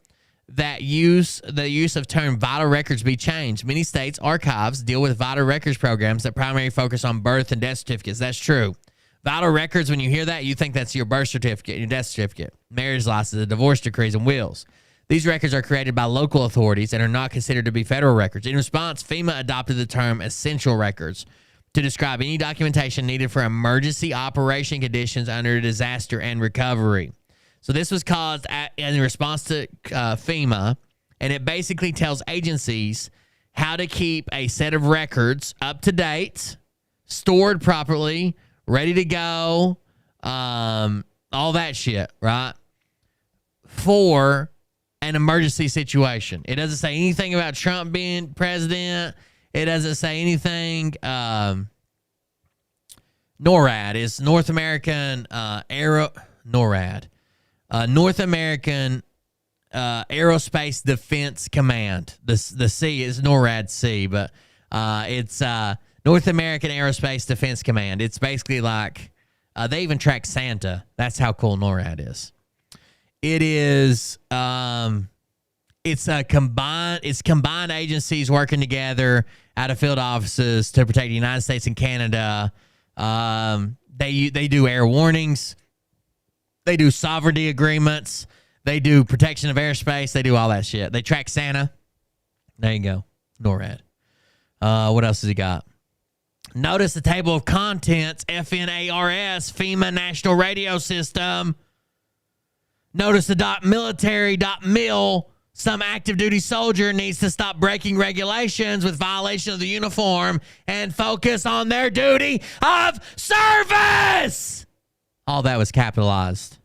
that the use of term vital records be changed. Many states' archives deal with vital records programs that primarily focus on birth and death certificates. That's true. Vital records, when you hear that, you think that's your birth certificate, your death certificate, marriage licenses, divorce decrees, and wills. These records are created by local authorities and are not considered to be federal records. In response, FEMA adopted the term essential records to describe any documentation needed for emergency operation conditions under disaster and recovery. So this was caused in response to FEMA, and it basically tells agencies how to keep a set of records up to date, stored properly, ready to go, all that shit, right? For an emergency situation. It doesn't say anything about Trump being president. It doesn't say anything. NORAD is North American NORAD. North American Aerospace Defense Command. The C is NORAD C, but it's North American Aerospace Defense Command. It's basically like they even track Santa. That's how cool NORAD is. It is it's combined agencies working together out of field offices to protect the United States and Canada. They do air warnings. They do sovereignty agreements. They do protection of airspace. They do all that shit. They track Santa. There you go. NORAD. What else has he got? Notice the table of contents, FNARS, FEMA National Radio System. Notice the .military.mil. Some active duty soldier needs to stop breaking regulations with violation of the uniform and focus on their duty of service. All that was capitalized.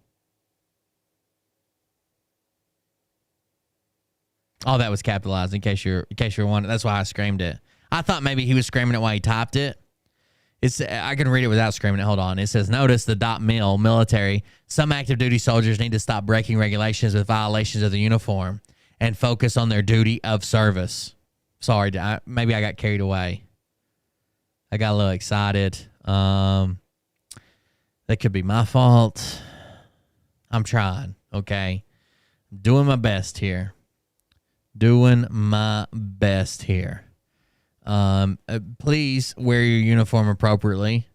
All that was capitalized. In case you're wondering, that's why I screamed it. I thought maybe he was screaming it while he typed it. I can read it without screaming it. Hold on. It says, notice the .mil, military. Some active duty soldiers need to stop breaking regulations with violations of the uniform and focus on their duty of service. Sorry, maybe I got carried away. I got a little excited. That could be my fault. I'm trying, okay? Doing my best here. Please wear your uniform appropriately.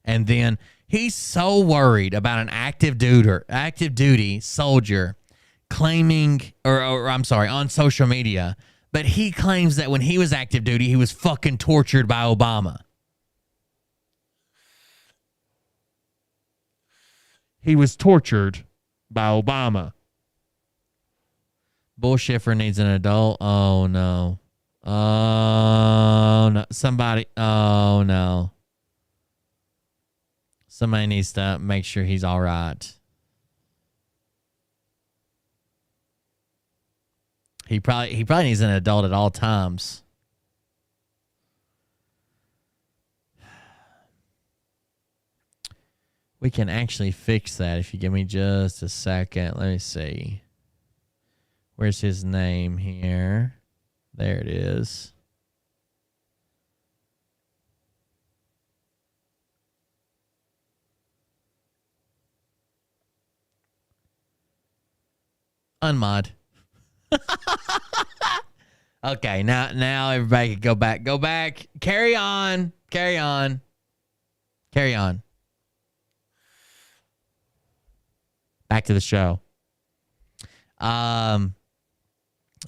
And then he's so worried about an active duty soldier claiming, or I'm sorry, on social media, but he claims that when he was active duty, he was fucking tortured by Obama. He was tortured by Obama. Bullshiffer needs an adult. Oh, no. Oh, no. Somebody needs to make sure he's all right. He probably needs an adult at all times. We can actually fix that if you give me just a second. Let me see. Where's his name here? There it is. Unmod. Okay, now everybody can go back. Go back. Carry on. Carry on. Carry on. Back to the show.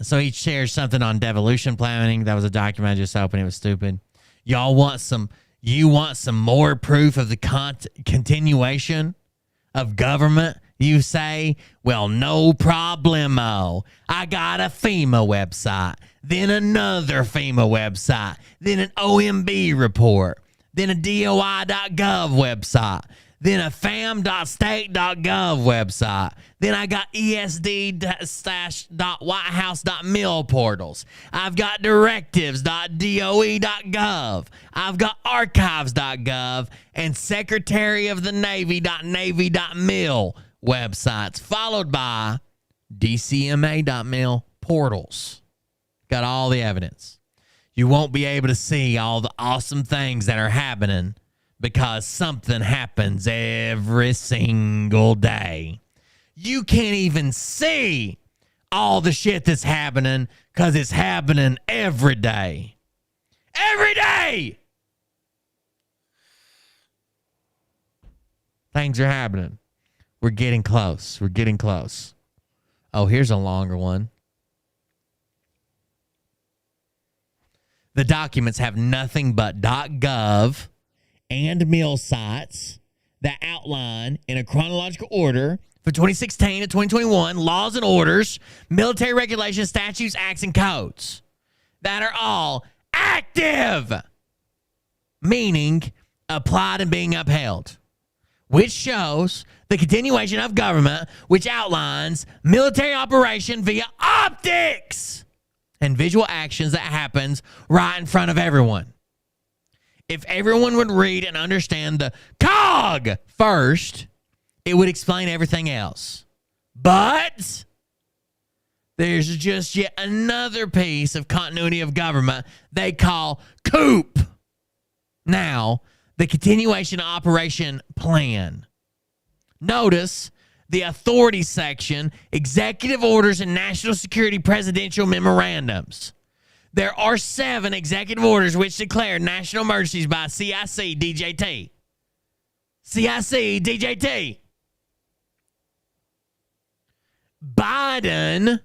So he shares something on devolution planning. That was a document I just opened. It was stupid. You want some more proof of the continuation of government? You say, well, no problemo. I got a FEMA website, then another FEMA website, then an OMB report, then a DOI.gov website, then a fam.state.gov website. Then I got esd-whitehouse.mil portals. I've got directives.doe.gov. I've got archives.gov and Secretary of the Navy.navy.mil websites, followed by dcma.mil portals. Got all the evidence. You won't be able to see all the awesome things that are happening because something happens every single day. You can't even see all the shit that's happening because it's happening every day. Every day! Things are happening. We're getting close. We're getting close. Oh, here's a longer one. The documents have nothing but .gov and mil sites that outline in a chronological order for 2016 to 2021 laws and orders, military regulations, statutes, acts, and codes that are all active, meaning applied and being upheld, which shows the continuation of government, which outlines military operation via optics and visual actions that happens right in front of everyone. If everyone would read and understand the cog first, it would explain everything else. But there's just yet another piece of continuity of government they call COOP. Now, the continuation of operation plan. Notice the authority section, executive orders and national security presidential memorandums. There are 7 executive orders which declare national emergencies by CIC DJT. CIC DJT. Biden,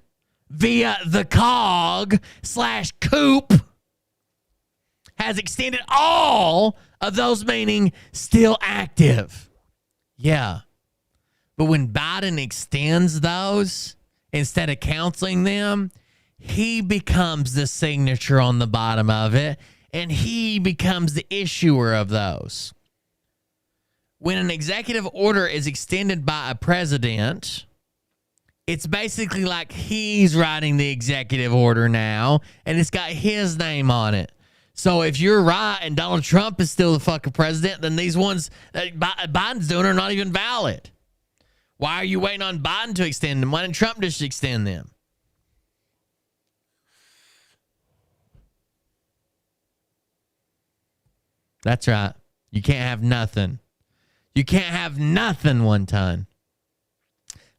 via the COG/COOP, has extended all of those, meaning still active. Yeah. But when Biden extends those, instead of counseling them, he becomes the signature on the bottom of it, and he becomes the issuer of those. When an executive order is extended by a president, it's basically like he's writing the executive order now, and it's got his name on it. So if you're right and Donald Trump is still the fucking president, then these ones that Biden's doing are not even valid. Why are you waiting on Biden to extend them? Why didn't Trump just extend them? That's right. You can't have nothing. You can't have nothing one ton.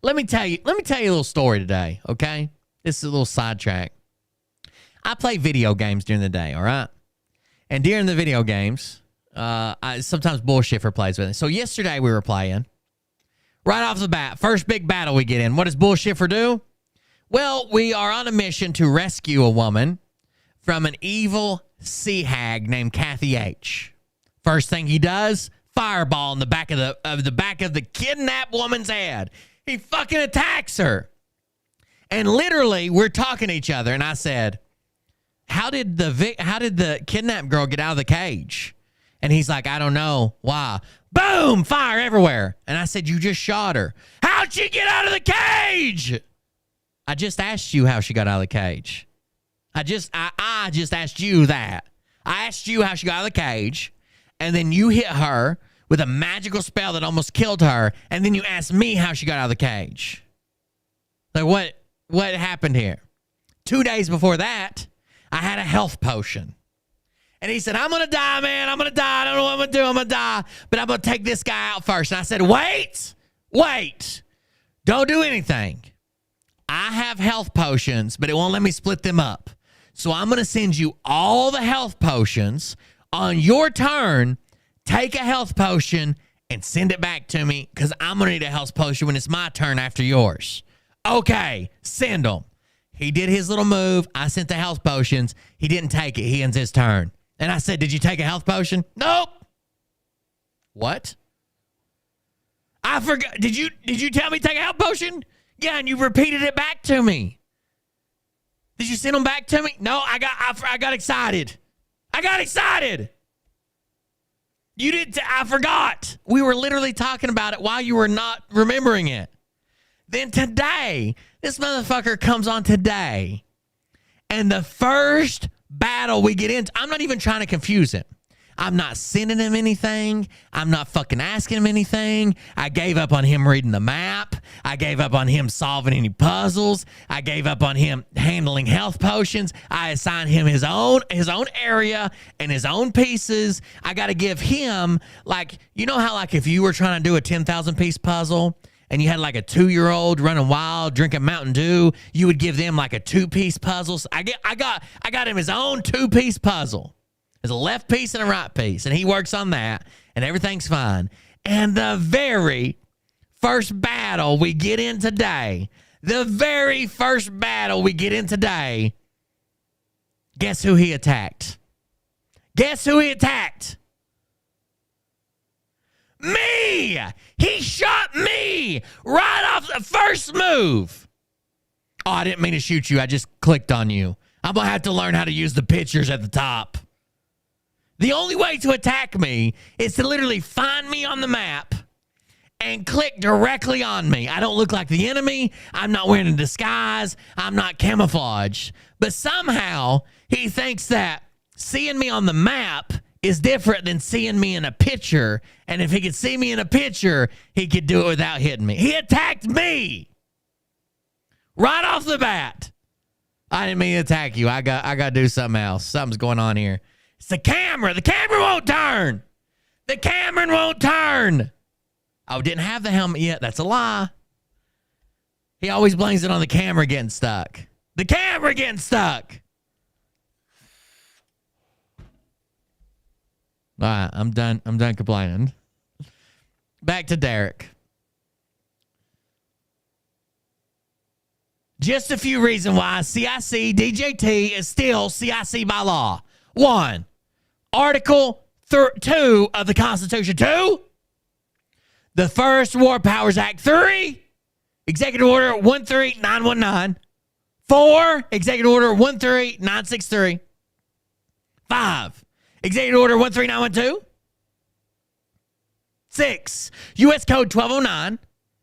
Let me tell you a little story today, okay? This is a little sidetrack. I play video games during the day, all right? And during the video games, I sometimes Bullshifter plays with it. So yesterday we were playing. Right off the bat, first big battle we get in. What does Bullshifter do? Well, we are on a mission to rescue a woman from an evil sea hag named Kathy H. First thing he does, fireball in the back of the kidnapped woman's head. He fucking attacks her. And literally, we're talking to each other, and I said, How did the kidnapped girl get out of the cage? And he's like, I don't know. Why? Boom! Fire everywhere. And I said, you just shot her. How'd she get out of the cage? I just asked you how she got out of the cage. I just asked you that. I asked you how she got out of the cage, and then you hit her with a magical spell that almost killed her, and then you ask me how she got out of the cage. Like, what happened here? 2 days before that, I had a health potion. And he said, I'm going to die, man. I'm going to die. I don't know what I'm going to do. I'm going to die. But I'm going to take this guy out first. And I said, wait. Don't do anything. I have health potions, but it won't let me split them up. So I'm going to send you all the health potions. On your turn, take a health potion and send it back to me because I'm going to need a health potion when it's my turn after yours. Okay, send them. He did his little move. I sent the health potions. He didn't take it. He ends his turn. And I said, did you take a health potion? Nope. What? I forgot. Did you tell me to take a health potion? Yeah, and you repeated it back to me. Did you send them back to me? No, I got excited. I got excited. You did. I forgot. We were literally talking about it while you were not remembering it. Then today, this motherfucker comes on today, and the first battle we get into, I'm not even trying to confuse him. I'm not sending him anything. I'm not fucking asking him anything. I gave up on him reading the map. I gave up on him solving any puzzles. I gave up on him handling health potions. I assigned him his own area and his own pieces. I got to give him, like, you know how, like, if you were trying to do a 10,000 piece puzzle and you had like a 2-year-old running wild, drinking Mountain Dew, you would give them like a 2-piece puzzle. So I got him his own 2-piece puzzle. There's a left piece and a right piece, and he works on that, and everything's fine. And the very first battle we get in today, guess who he attacked? Me! He shot me right off the first move. Oh, I didn't mean to shoot you. I just clicked on you. I'm going to have to learn how to use the pictures at the top. The only way to attack me is to literally find me on the map and click directly on me. I don't look like the enemy. I'm not wearing a disguise. I'm not camouflaged. But somehow he thinks that seeing me on the map is different than seeing me in a picture. And if he could see me in a picture, he could do it without hitting me. He attacked me right off the bat. I didn't mean to attack you. I got to do something else. Something's going on here. It's the camera. The camera won't turn. Oh, didn't have the helmet yet. That's a lie. He always blames it on the camera getting stuck. The camera getting stuck. All right, I'm done complaining. Back to Derek. Just a few reasons why CIC DJT is still CIC by law. 1, Article 2 of the Constitution. 2, the First War Powers Act. 3, Executive Order 13919. 4, Executive Order 13963. 5, Executive Order 13912. 6, U.S. Code 1209.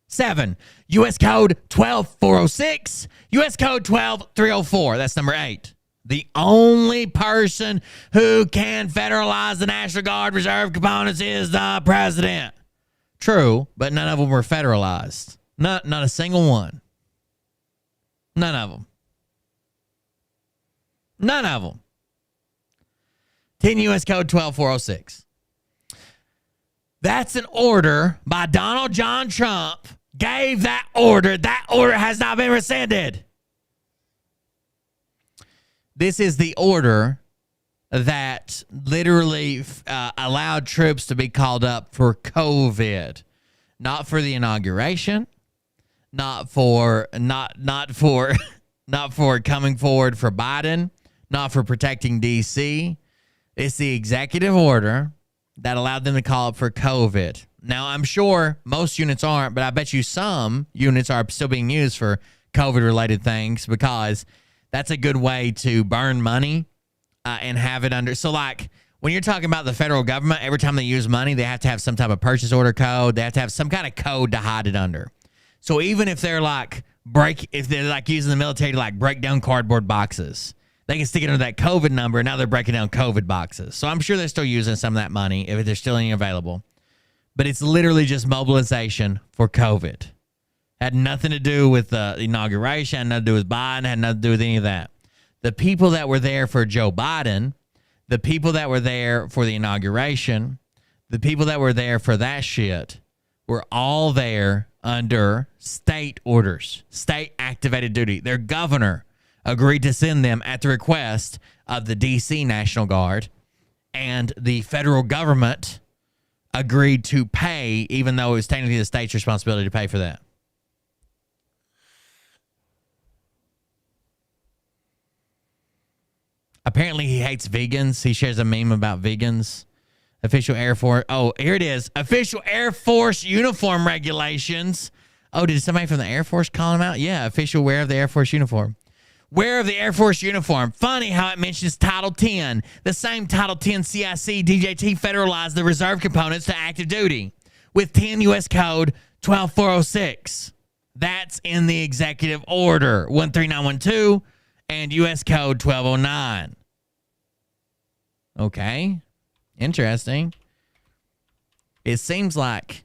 7, U.S. Code 12406. U.S. Code 12304. That's number 8. The only person who can federalize the National Guard reserve components is the president. True, but none of them were federalized. Not a single one. None of them. 10 U.S. Code 12406. That's an order by Donald John Trump. Gave that order. That order has not been rescinded. This is the order that literally allowed troops to be called up for COVID, not for the inauguration, not for coming forward for Biden, not for protecting D.C. It's the executive order that allowed them to call up for COVID. Now, I'm sure most units aren't, but I bet you some units are still being used for COVID-related things because that's a good way to burn money and have it under. So, like, when you're talking about the federal government, every time they use money, they have to have some type of purchase order code. They have to have some kind of code to hide it under. So even if they're like using the military to like break down cardboard boxes, they can stick it under that COVID number, and now they're breaking down COVID boxes. So I'm sure they're still using some of that money if there's still any available. but it's literally just mobilization for COVID. Had nothing to do with the inauguration, had nothing to do with Biden, had nothing to do with any of that. The people that were there for Joe Biden, the people that were there for the inauguration, the people that were there for that shit were all there under state orders, state activated duty. Their governor agreed to send them at the request of the D.C. National Guard, and the federal government agreed to pay, even though it was technically the state's responsibility to pay for that. Apparently, he hates vegans. He shares a meme about vegans. Official Air Force. Oh, here it is. Official Air Force uniform regulations. Oh, did somebody from the Air Force call him out? Yeah, official wear of the Air Force uniform. Wear of the Air Force uniform. Funny how it mentions Title 10. The same Title 10 CIC DJT federalized the reserve components to active duty with 10 U.S. Code 12406. That's in the executive order 13912 and U.S. Code 1209. Okay. Interesting. It seems like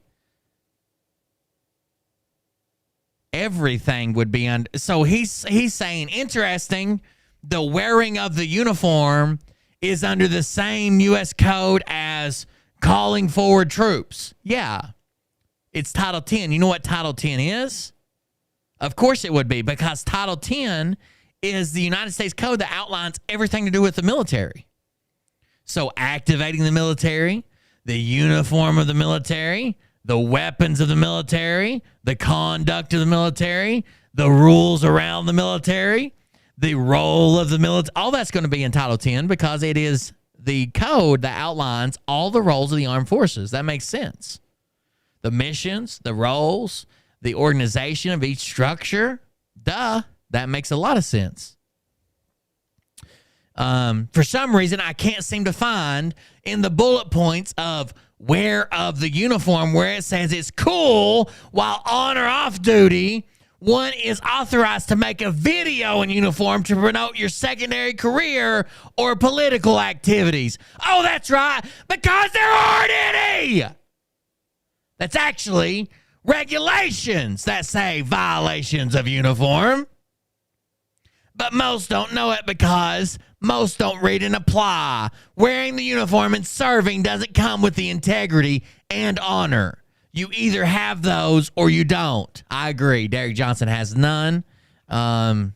everything would be under. So he's saying, interesting, the wearing of the uniform is under the same U.S. code as calling forward troops. Yeah. It's Title 10. You know what Title 10 is? Of course it would be, because Title 10 is the United States code that outlines everything to do with the military. So activating the military, the uniform of the military, the weapons of the military, the conduct of the military, the rules around the military, the role of the military, all that's going to be in Title 10 because it is the code that outlines all the roles of the armed forces. That makes sense. The missions, the roles, the organization of each structure, duh, that makes a lot of sense. For some reason, I can't seem to find in the bullet points of wear of the uniform where it says it's cool while on or off duty, one is authorized to make a video in uniform to promote your secondary career or political activities. Oh, that's right, because there aren't any. That's actually regulations that say violations of uniform. But most don't know it because most don't read and apply. Wearing the uniform and serving doesn't come with the integrity and honor. You either have those or you don't. I agree. Derek Johnson has none. Derek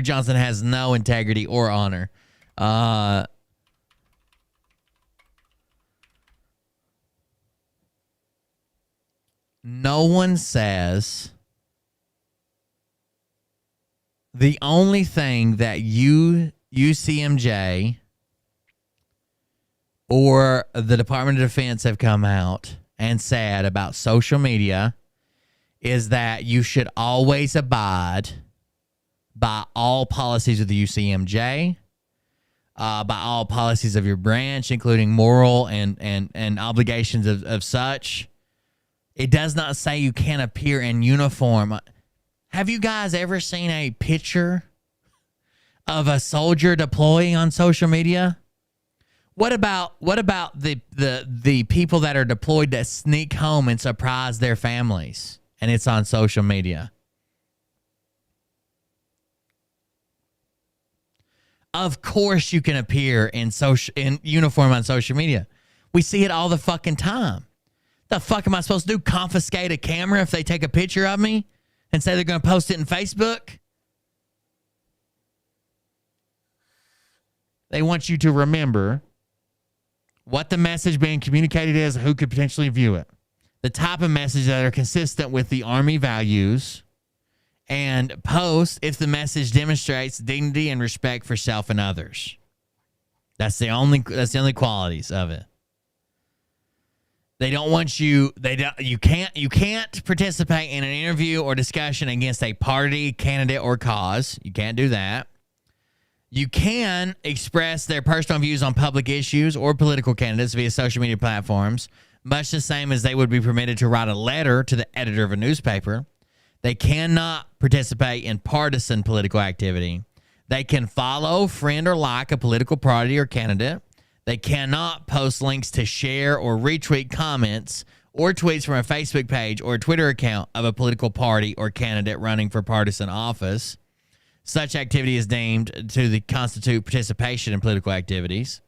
Johnson has no integrity or honor. No one says the only thing that UCMJ or the Department of Defense have come out and said about social media is that you should always abide by all policies of the UCMJ, by all policies of your branch, including moral and obligations of such. It does not say you can't appear in uniform. Have you guys ever seen a picture of a soldier deploying on social media? What about the people that are deployed that sneak home and surprise their families and it's on social media? Of course you can appear in uniform on social media. We see it all the fucking time. The fuck am I supposed to do? Confiscate a camera if they take a picture of me and say they're going to post it in Facebook? They want you to remember what the message being communicated is, who could potentially view it. The type of message that are consistent with the Army values, and post if the message demonstrates dignity and respect for self and others. That's the only qualities of it. They don't want you. You can't participate in an interview or discussion against a party, candidate, or cause. You can't do that. You can express their personal views on public issues or political candidates via social media platforms, much the same as they would be permitted to write a letter to the editor of a newspaper. They cannot participate in partisan political activity. They can follow, friend, or like a political party or candidate. They cannot post links to share or retweet comments or tweets from a Facebook page or a Twitter account of a political party or candidate running for partisan office. Such activity is deemed to constitute participation in political activities.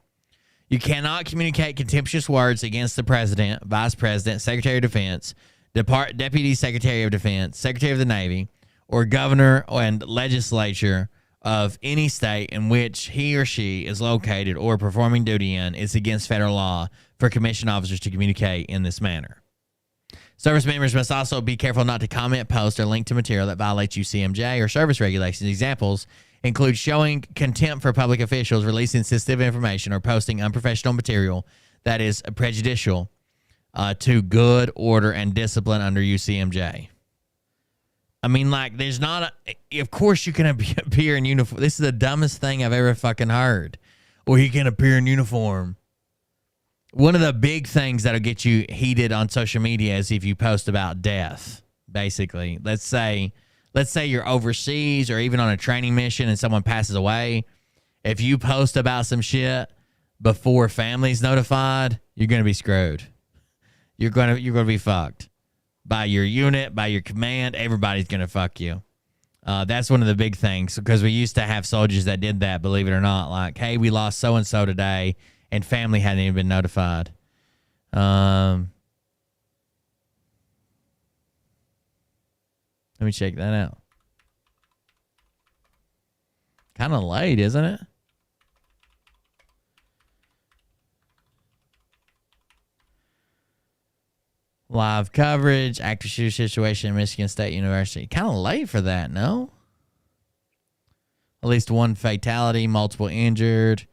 You cannot communicate contemptuous words against the president, vice president, secretary of defense, deputy secretary of defense, secretary of the Navy, or governor and legislature of any state in which he or she is located or performing duty in. It's against federal law for commissioned officers to communicate in this manner. Service members must also be careful not to comment, post, or link to material that violates UCMJ or service regulations. Examples include showing contempt for public officials, releasing sensitive information, or posting unprofessional material that is prejudicial to good order and discipline under UCMJ. I mean, like, there's not of course you can appear in uniform. This is the dumbest thing I've ever fucking heard. Or you can appear in uniform. One of the big things that'll get you heated on social media is if you post about death, basically. Let's say you're overseas or even on a training mission and someone passes away. If you post about some shit before family's notified, you're going to be screwed. You're going to be fucked. By your unit, by your command, everybody's going to fuck you. That's one of the big things, because we used to have soldiers that did that, believe it or not. Like, hey, we lost so-and-so today, and family hadn't even been notified. Let me check that out. Kind of late, isn't it? Live coverage, active shooter situation in Michigan State University. Kind of late for that, no? At least one fatality, multiple injured.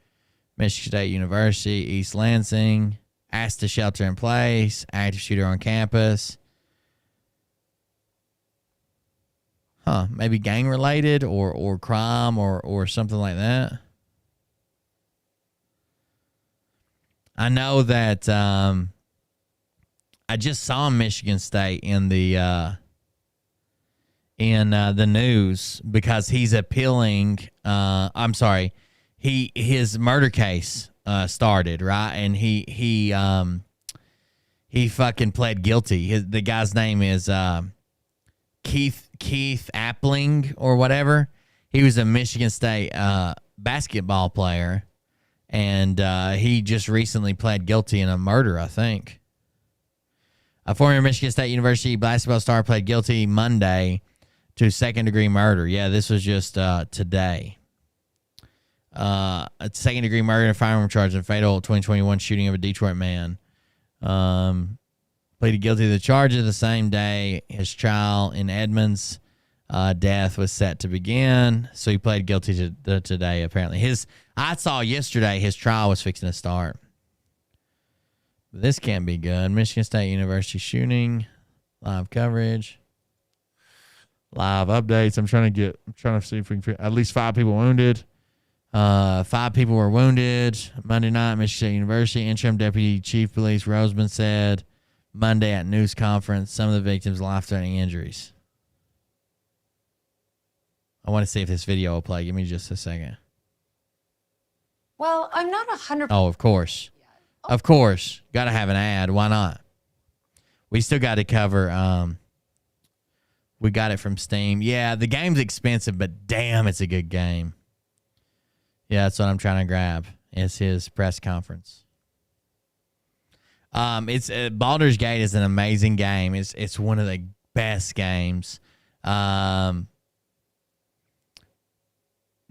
Michigan State University, East Lansing. Asked to shelter in place. Active shooter on campus. Huh, maybe gang related or crime or something like that. I know that I just saw Michigan State in the news because he's appealing. I'm sorry, his murder case started, right, and he fucking pled guilty. The guy's name is Keith Appling or whatever. He was a Michigan State basketball player, and he just recently pled guilty in a murder, I think. A former Michigan State University basketball star pled guilty Monday to second-degree murder. Yeah, this was just today. A second-degree murder and firearm charge in fatal 2021 shooting of a Detroit man. Pleaded guilty to the charges the same day his trial in Edmonds' death was set to begin. So he pled guilty to today, apparently. I saw yesterday his trial was fixing to start. This can't be good. Michigan State University shooting. Live coverage. Live updates. I'm trying to see if we can at least 5 people wounded. 5 people were wounded. Monday night, Michigan State University. Interim Deputy Chief Police Roseman said Monday at news conference some of the victims' life-threatening injuries. I want to see if this video will play. Give me just a second. Well, I'm not 100%. Oh, of course. Of course. Got to have an ad. Why not? We still got to cover. We got it from Steam. Yeah, the game's expensive, but damn, it's a good game. Yeah, that's what I'm trying to grab. It's his press conference. It's Baldur's Gate is an amazing game. It's one of the best games that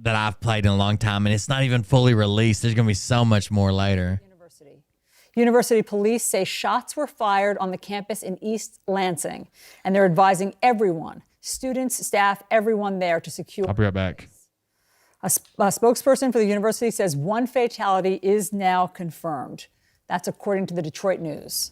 I've played in a long time, and it's not even fully released. There's going to be so much more later. University police say shots were fired on the campus in East Lansing, and they're advising everyone, students, staff, everyone there to secure. I'll be right back. A spokesperson for the university says 1 fatality is now confirmed. That's according to the Detroit News.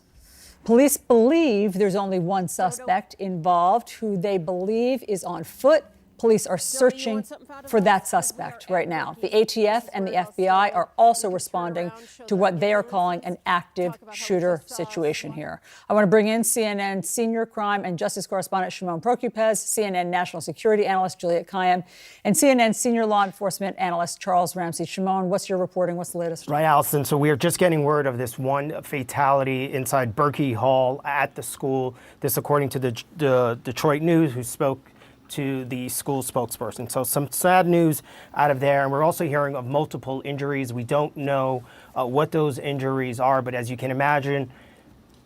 Police believe there's only 1 suspect involved who they believe is on foot Police are searching for that suspect right now. The ATF and the FBI are also responding to what they are calling an active shooter situation here. I want to bring in CNN senior crime and justice correspondent Shimon Prokupecz, CNN national security analyst Juliet Kayyem, and CNN senior law enforcement analyst Charles Ramsey. Shimon, what's your reporting? What's the latest? Right, Allison. So we are just getting word of this one fatality inside Berkey Hall at the school. This according to the Detroit News, who spoke to the school spokesperson. So some sad news out of there. And we're also hearing of multiple injuries. We don't know what those injuries are, but as you can imagine,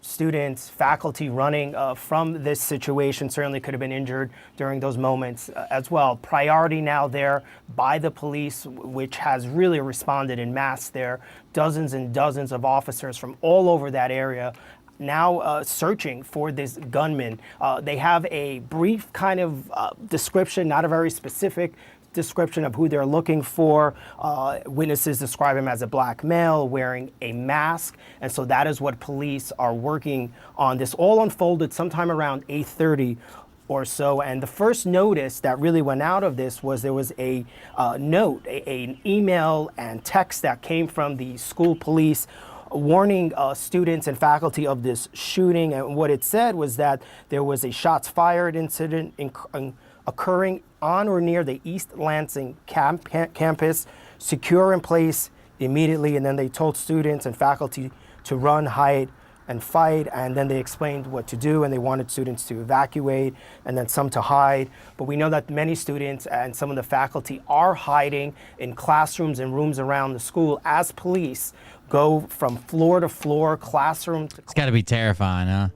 students, faculty running from this situation certainly could have been injured during those moments as well. Priority now there by the police, which has really responded in mass there. Dozens and dozens of officers from all over that area now searching for this gunman. They have a brief kind of description, not a very specific description of who they're looking for. Witnesses describe him as a black male wearing a mask. And so that is what police are working on. This all unfolded sometime around 8:30 or so. And the first notice that really went out of this was there was a note, an email and text that came from the school police warning students and faculty of this shooting. And what it said was that there was a shots fired incident occurring on or near the East Lansing campus, secure in place immediately. And then they told students and faculty to run, hide, and fight. And then they explained what to do, and they wanted students to evacuate and then some to hide. But we know that many students and some of the faculty are hiding in classrooms and rooms around the school as police go from floor to floor, classroom to classroom. It's got to be terrifying, huh?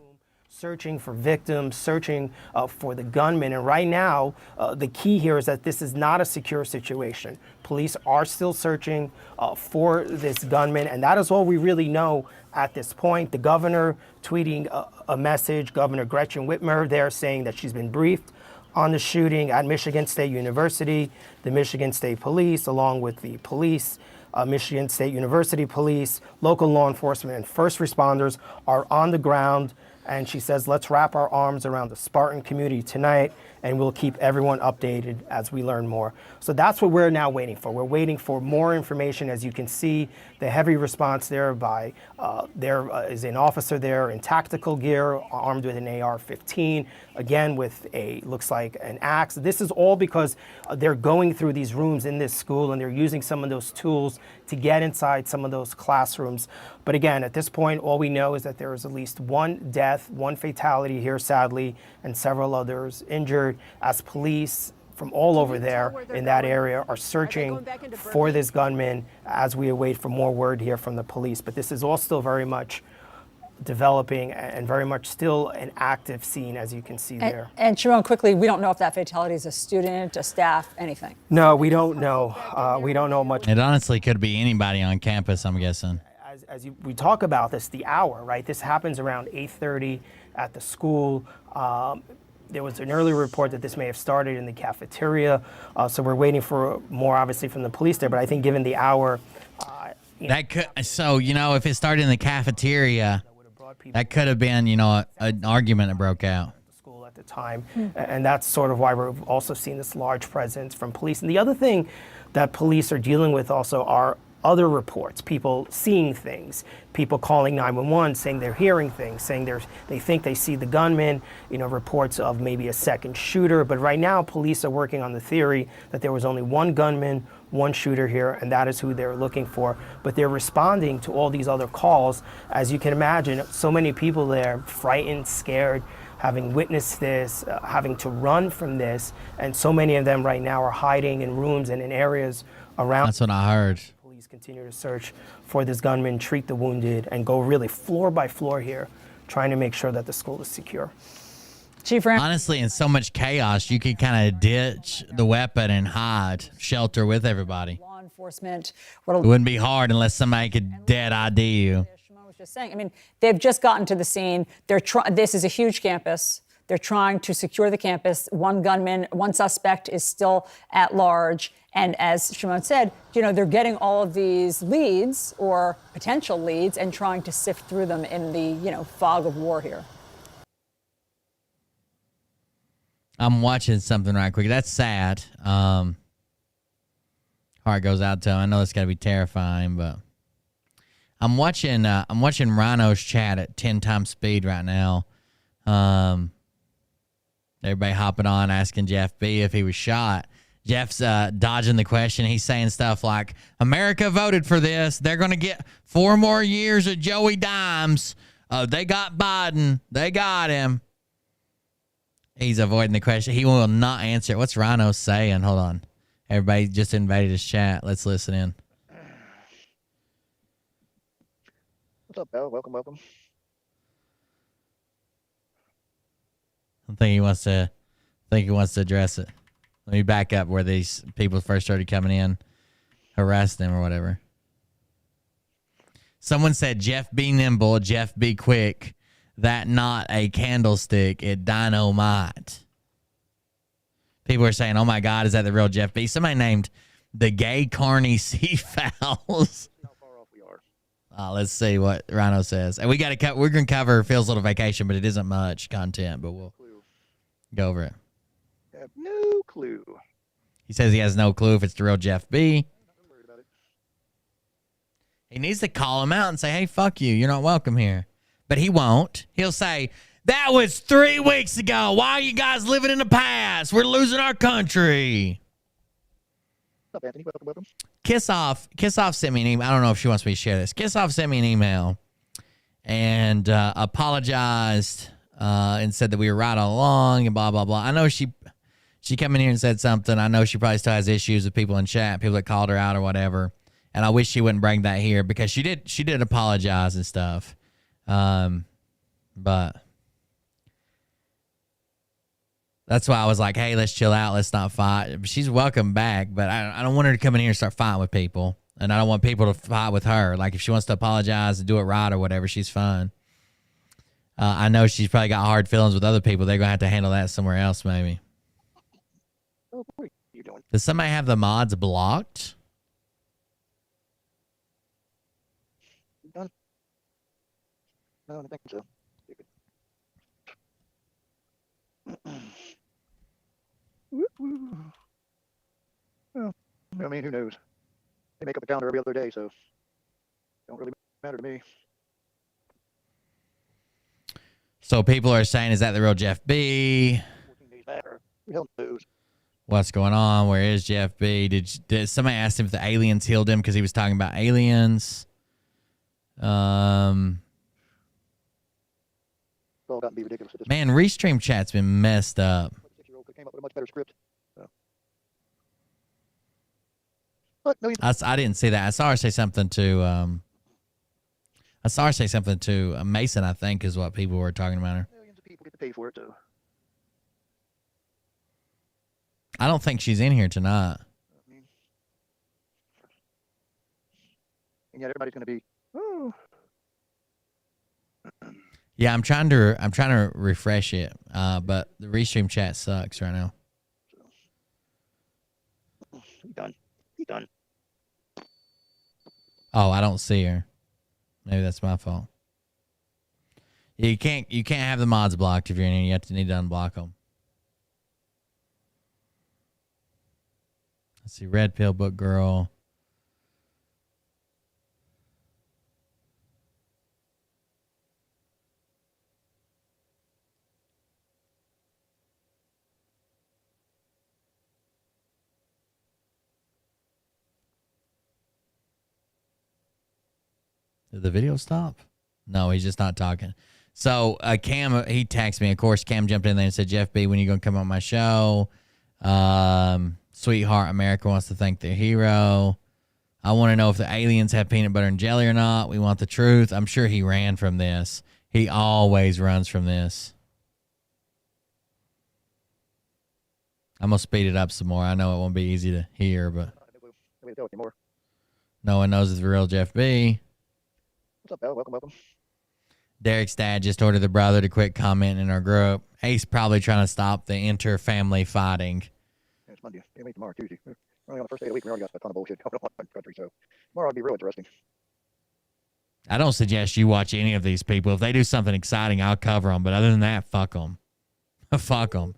Searching for victims, searching for the gunman. And right now, the key here is that this is not a secure situation. Police are still searching for this gunman, and that is all we really know at this point. The governor tweeting a message, Governor Gretchen Whitmer there, saying that she's been briefed on the shooting at Michigan State University. The Michigan State Police, along with the police, Michigan State University Police, local law enforcement, and first responders are on the ground. And she says, let's wrap our arms around the Spartan community tonight, and we'll keep everyone updated as we learn more. So that's what we're now waiting for. We're waiting for more information. As you can see, the heavy response there by, there is an officer there in tactical gear, armed with an AR-15, again with looks like an axe. This is all because they're going through these rooms in this school, and they're using some of those tools to get inside some of those classrooms. But again, at this point, all we know is that there is at least one death, one fatality here, sadly, and several others injured, as police from all over there in that area are searching for this gunman as we await for more word here from the police. But this is all still very much developing and very much still an active scene, as you can see there. And Shimon, quickly, we don't know if that fatality is a student, a staff, anything. No, we don't know. We don't know much. It honestly could be anybody on campus, I'm guessing. We talk about this, the hour, right? This happens around 8:30 at the school. There was an earlier report that this may have started in the cafeteria. So we're waiting for more, obviously, from the police there. But I think given the hour, that could. So if it started in the cafeteria, that could have been an argument that broke out at the school at the time, and that's sort of why we're also seeing this large presence from police. And the other thing that police are dealing with also are other reports, people seeing things, people calling 911, saying they're hearing things, saying they think they see the gunman, reports of maybe a second shooter. But right now, police are working on the theory that there was only one gunman, one shooter here, and that is who they're looking for. But they're responding to all these other calls. As you can imagine, so many people there, frightened, scared, having witnessed this, having to run from this, and so many of them right now are hiding in rooms and in areas around. That's what I heard. Continue to search for this gunman, treat the wounded, and go really floor by floor here, trying to make sure that the school is secure. Chief Ram. Honestly, in so much chaos, you could kind of ditch the weapon and hide, shelter with everybody. Law enforcement. It wouldn't be hard unless somebody could dead ID you. Shimon was just saying. I mean, they've just gotten to the scene. This is a huge campus. They're trying to secure the campus. One gunman, one suspect is still at large. And as Shimon said, they're getting all of these leads or potential leads and trying to sift through them in the, fog of war here. I'm watching something right quick. That's sad. Heart goes out to him. I know it's got to be terrifying, but I'm watching Rhino's chat at 10 times speed right now. Everybody hopping on asking Jeff B if he was shot. Jeff's dodging the question. He's saying stuff like, America voted for this. They're going to get 4 more years of Joey Dimes. They got Biden. They got him. He's avoiding the question. He will not answer it. What's Rhino saying? Hold on. Everybody just invaded his chat. Let's listen in. What's up, Bell? Welcome, welcome. I think he wants to address it. Let me back up where these people first started coming in, harassed them or whatever. Someone said, Jeff be nimble, Jeff be quick. That not a candlestick, it dynamite. People are saying, oh my God, is that the real Jeff B? Somebody named the gay Carney Sea Fowls. How far off we are. Let's see what Rhino says. And we're going to cover Phil's little vacation, but it isn't much content, but we'll go over it. I have no clue. He says he has no clue if it's the real Jeff B. I'm worried about it. He needs to call him out and say, hey, fuck you. You're not welcome here. But he won't. He'll say, that was 3 weeks ago. Why are you guys living in the past? We're losing our country. What's up, Anthony? Welcome, welcome. Kiss Off sent me an email. I don't know if she wants me to share this. Kiss Off sent me an email and apologized and said that we were right all along and blah, blah, blah. I know she came in here and said something. I know she probably still has issues with people in chat, people that called her out or whatever. And I wish she wouldn't bring that here because she did apologize and stuff. But that's why I was like, hey, let's chill out. Let's not fight. She's welcome back, but I don't want her to come in here and start fighting with people. And I don't want people to fight with her. Like, if she wants to apologize and do it right or whatever, she's fine. I know she's probably got hard feelings with other people. They're going to have to handle that somewhere else, maybe. Oh, what are you doing? Does somebody have the mods blocked? You done? No, I don't think so. Woo-woo. Well, I mean, who knows? They make up a calendar every other day, so don't really matter to me. So people are saying, is that the real Jeff B? 14 days matter. Who the hell knows? What's going on? Where is Jeff B? Did somebody ask him if the aliens healed him because he was talking about aliens? It's all gotten to be ridiculous at this Man, Restream chat's been messed up. point. 6-year-old could have came up with a much better script. So. But no, I didn't see that. I saw her say something to Mason, I think, is what people were talking about her. millions of people get to pay for it, so. I don't think she's in here tonight. I mean, and yet everybody's going to be, oh. Yeah, I'm trying to refresh it, but the Restream chat sucks right now. He's done. He's done. Oh, I don't see her. Maybe that's my fault. Yeah, you can't have the mods blocked if you're in here. You need to unblock them. Let's see, Red Pill Book Girl. Did the video stop? No, he's just not talking. So Cam, he texted me. Of course, Cam jumped in there and said, Jeff B, when are you going to come on my show? Sweetheart America wants to thank their hero. I want to know if the aliens have peanut butter and jelly or not. We want the truth. I'm sure he ran from this. He always runs from this. I'm going to speed it up some more. I know it won't be easy to hear, but Nobody to tell anymore. no one knows it's the real Jeff B. What's up, Bell? Welcome, welcome. Derek's dad just ordered the brother to quit commenting in our group. He's probably trying to stop the inter-family fighting. Yeah, it's Monday. Can't wait tomorrow, Tuesday. We're only on the first day of the week. We already got a ton of bullshit going on in the country, so tomorrow will be real interesting. I don't suggest you watch any of these people. If they do something exciting, I'll cover them. But other than that, fuck them. Fuck them.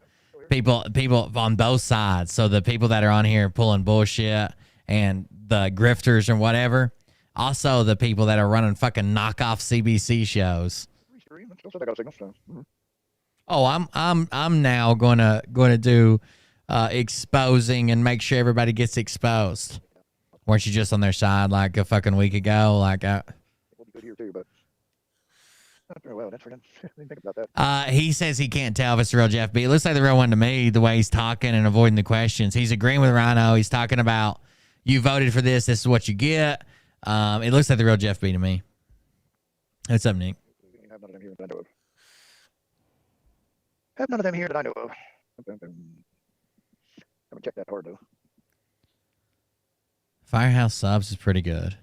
people on both sides. So the people that are on here pulling bullshit and the grifters or whatever. Also the people that are running fucking knockoff CBC shows. Oh, I'm now gonna do exposing and make sure everybody gets exposed. Weren't you just on their side like a fucking week ago? Like he says he can't tell if it's the real Jeff B. It looks like the real one to me, the way he's talking and avoiding the questions. He's agreeing with Rhino. He's talking about, you voted for this is what you get. It looks like the real Jeff B to me. What's up, Nick? Have none of them here that I know of. Have none of them here that I know of. Haven't checked that hard, though. Firehouse Subs is pretty good.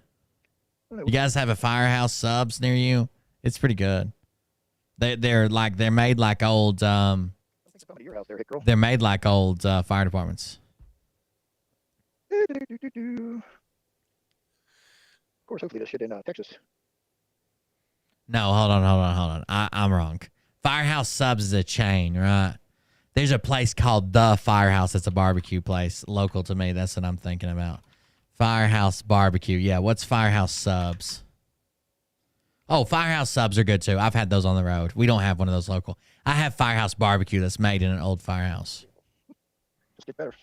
You guys have a Firehouse Subs near you? It's pretty good. They're made like old they're made like old fire departments. Of course, hopefully this shit in Texas. No, hold on. I'm wrong. Firehouse Subs is a chain, right? There's a place called The Firehouse. It's a barbecue place local to me. That's what I'm thinking about. Firehouse Barbecue. Yeah, what's Firehouse Subs? Oh, Firehouse Subs are good too. I've had those on the road. We don't have one of those local. I have Firehouse Barbecue that's made in an old firehouse. Just get better.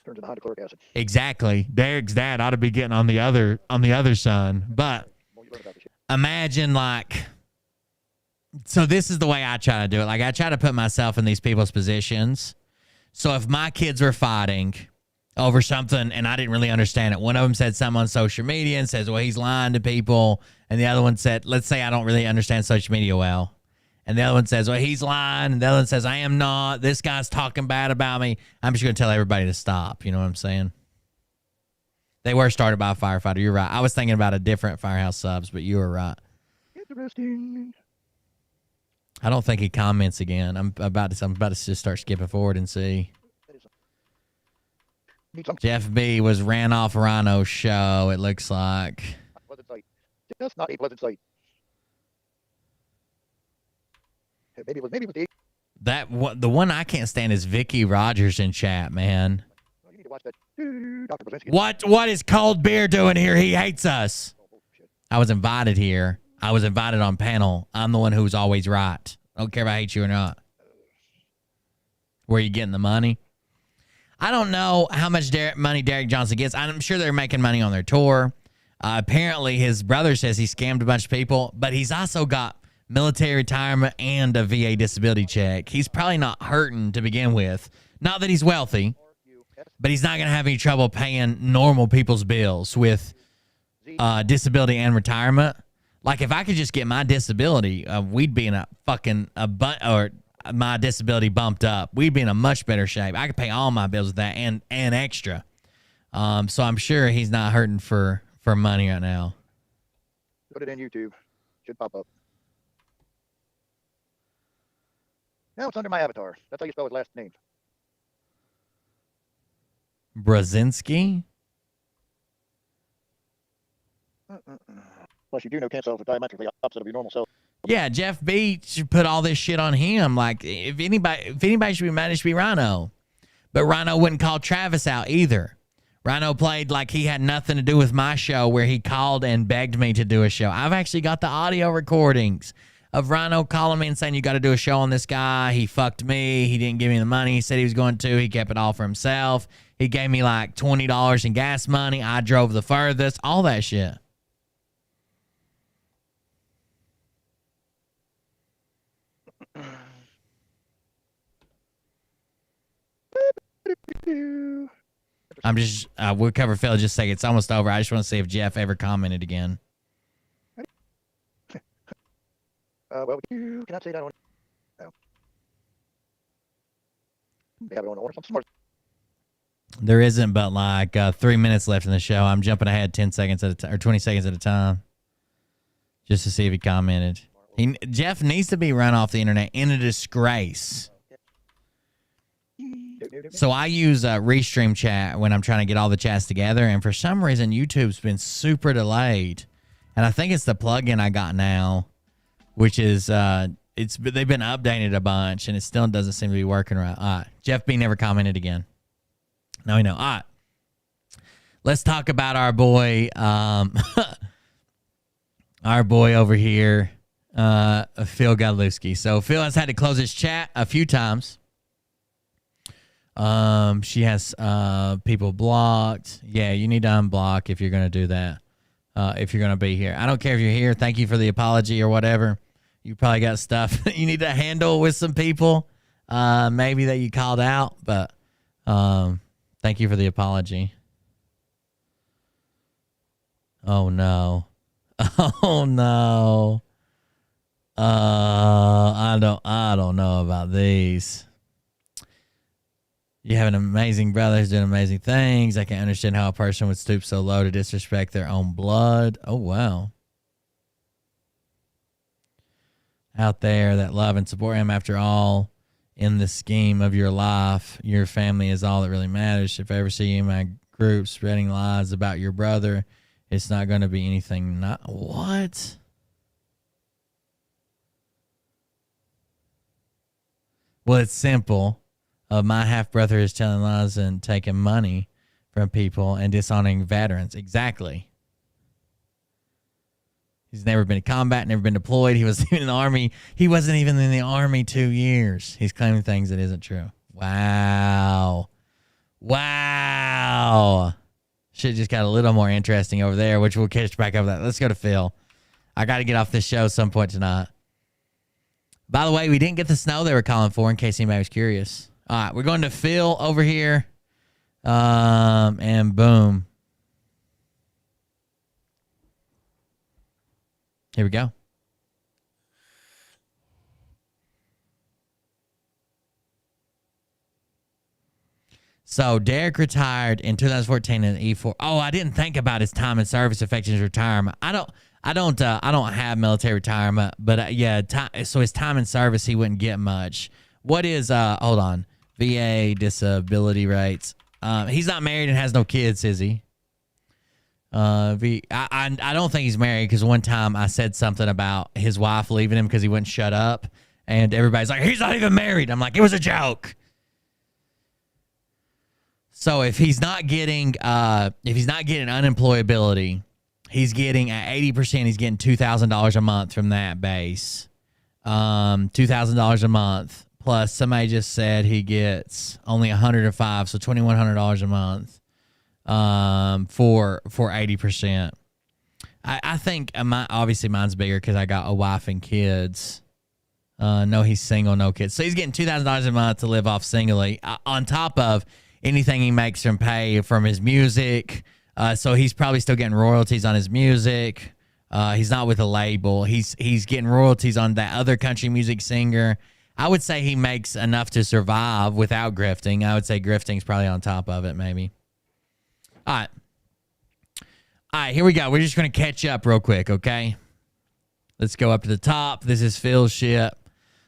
Turns into hydrochloric acid. Exactly. Derek's dad ought to be getting on the other son. But imagine so this is the way I try to do it. Like I try to put myself in these people's positions. So if my kids were fighting over something and I didn't really understand it, one of them said something on social media and says, well, he's lying to people. And the other one said, let's say I don't really understand social media well. And the other one says, well, he's lying. And the other one says, I am not. This guy's talking bad about me. I'm just going to tell everybody to stop. You know what I'm saying? They were started by a firefighter. You're right. I was thinking about a different Firehouse Subs, but you were right. Interesting. I don't think he comments again. I'm about to just start skipping forward and see. Jeff B was ran off Rhino's show, it looks like. Just not a pleasant sight. Maybe it was the... The one I can't stand is Vicky Rogers in chat, man. You need to watch that. Dr. Brzezinski. What is Cold Beer doing here? He hates us. I was invited here. I was invited on panel. I'm the one who's always right. I don't care if I hate you or not. Where are you getting the money? I don't know how much money Derek Johnson gets. I'm sure they're making money on their tour. Apparently, his brother says he scammed a bunch of people, but he's also got military retirement and a VA disability check. He's probably not hurting to begin with. Not that he's wealthy, but he's not going to have any trouble paying normal people's bills with disability and retirement. Like, if I could just get my disability, we'd be in a fucking my disability bumped up. We'd be in a much better shape. I could pay all my bills with that and extra. So I'm sure he's not hurting for money right now. Put it in YouTube. Should pop up. Now it's under my avatar. That's how you spell his last name. Brzezinski? Plus, you do know cancer cells are diametrically opposite of your normal cells. Yeah, Jeff B should put all this shit on him. Like, if anybody should be mad, it should be Rhino. But Rhino wouldn't call Travis out either. Rhino played like he had nothing to do with my show, where he called and begged me to do a show. I've actually got the audio recordings of Rhino calling me and saying, you got to do a show on this guy. He fucked me. He didn't give me the money he said he was going to. He kept it all for himself. He gave me like $20 in gas money. I drove the furthest. All that shit. I'm just, we'll cover Phil just a second. It's almost over. I just want to see if Jeff ever commented again. Well, you cannot say that on. No. They have it on order. I'm smart. There isn't, but like 3 minutes left in the show. I'm jumping ahead 10 seconds at a time, or 20 seconds at a time, just to see if he commented. Jeff needs to be run off the internet in a disgrace. So I use Restream Chat when I'm trying to get all the chats together, and for some reason YouTube's been super delayed, and I think it's the plugin I got now, which is they've been updated a bunch, and it still doesn't seem to be working right. All right. Jeff B never commented again. Now we know. All right. Let's talk about our boy, our boy over here, Phil Godlewski. So Phil has had to close his chat a few times. She has people blocked. Yeah, you need to unblock if you're going to do that. If you're going to be here. I don't care if you're here. Thank you for the apology or whatever. You probably got stuff you need to handle with some people, maybe that you called out, but thank you for the apology. Oh, no. Oh, no. I don't know about these. You have an amazing brother who's doing amazing things. I can't understand how a person would stoop so low to disrespect their own blood. Oh, wow. Out there that love and support him. After all, in the scheme of your life, your family is all that really matters. If I ever see you in my group spreading lies about your brother, it's not going to be anything. Not what? Well, it's simple. My half-brother is telling lies and taking money from people and dishonoring veterans. Exactly. He's never been in combat, never been deployed. He wasn't even in the Army. He wasn't even in the Army 2 years. He's claiming things that isn't true. Wow. Wow. Shit just got a little more interesting over there, which we'll catch back up with that. Let's go to Phil. I got to get off this show at some point tonight. By the way, we didn't get the snow they were calling for, in case anybody was curious. All right, we're going to Phil over here. And boom. Here we go. So Derek retired in 2014 in the E4. Oh, I didn't think about his time in service affecting his retirement. I don't have military retirement, but so his time in service, he wouldn't get much. What is hold on, VA disability rates? He's not married and has no kids, is he? I don't think he's married, because one time I said something about his wife leaving him because he wouldn't shut up, and everybody's like, he's not even married. I'm like, it was a joke. So if he's not getting unemployability, he's getting at 80%. He's getting $2,000 a month from that base. $2,000 a month, plus somebody just said he gets only $105, so $2,100 a month. For 80%. I think obviously mine's bigger because I got a wife and kids. No, he's single, no kids. So he's getting $2,000 a month to live off singly, on top of anything he makes from pay from his music. So he's probably still getting royalties on his music. He's not with a label. He's getting royalties on that other country music singer. I would say he makes enough to survive without grifting. I would say grifting's probably on top of it, maybe. All right, here we go. We're just going to catch up real quick, okay? Let's go up to the top. This is Phil's shit.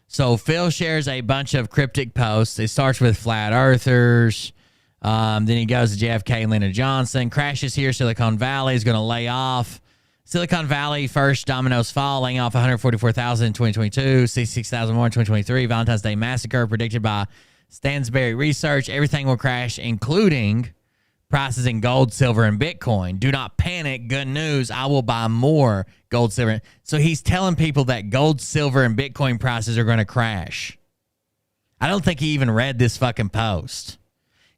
So Phil shares a bunch of cryptic posts. It starts with flat earthers. Then he goes to JFK and Lyndon Johnson. Crashes here. Silicon Valley is going to lay off. Silicon Valley first dominoes fall, laying off 144,000 in 2022, 66,000 more in 2023. Valentine's Day massacre predicted by Stansberry Research. Everything will crash, including prices in gold, silver, and Bitcoin. Do not panic. Good news. I will buy more gold, silver. So he's telling people that gold, silver, and Bitcoin prices are going to crash. I don't think he even read this fucking post.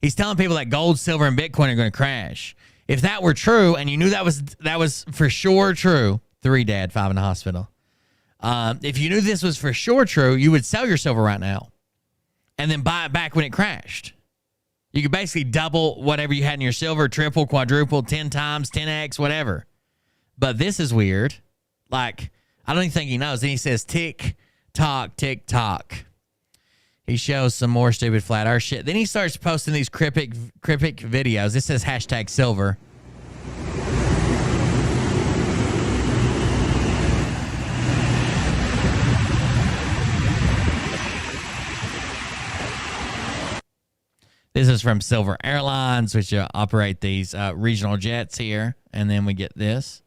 He's telling people that gold, silver, and Bitcoin are going to crash. If that were true, and you knew that was for sure true, 3 dead, 5 in the hospital. If you knew this was for sure true, you would sell your silver right now and then buy it back when it crashed. You could basically double whatever you had in your silver, triple, quadruple, 10 times, 10x, whatever. But this is weird. Like, I don't even think he knows. Then he says, tick, tock, tick, tock. He shows some more stupid flat earth shit. Then he starts posting these cryptic videos. This says hashtag silver. This is from Silver Airlines, which operate these regional jets here. And then we get this.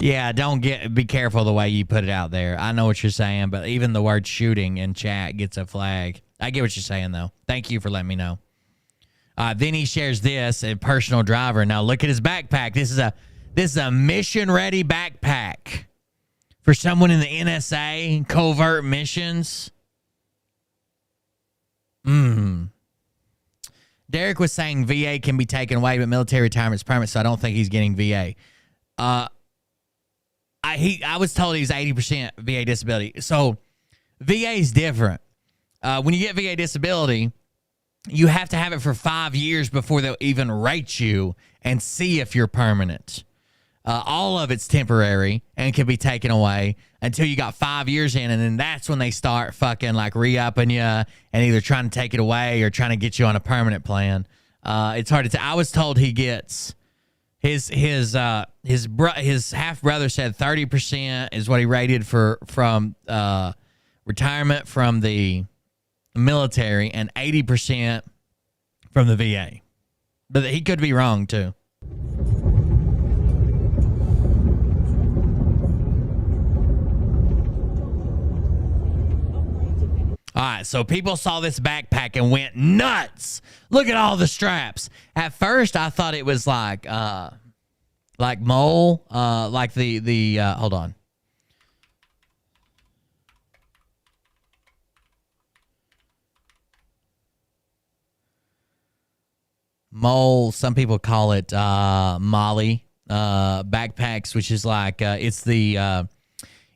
Yeah, be careful the way you put it out there. I know what you're saying, but even the word shooting in chat gets a flag. I get what you're saying, though. Thank you for letting me know. Then he shares this, a personal driver. Now look at his backpack. This is a mission-ready backpack for someone in the NSA, covert missions. Derek was saying VA can be taken away, but military retirement is permanent, so I don't think he's getting VA. I was told he's 80% VA disability. So VA is different. When you get VA disability, you have to have it for 5 years before they'll even rate you and see if you're permanent. All of it's temporary and can be taken away until you got 5 years in, and then that's when they start fucking like re-upping you and either trying to take it away or trying to get you on a permanent plan. It's hard to tell. I was told he gets his half brother said 30% is what he rated from retirement from the military and 80% from the VA, but he could be wrong too. All right, so people saw this backpack and went nuts. Look at all the straps. At first, I thought it was like mole, like the hold on. Mole, some people call it Molly backpacks, which is like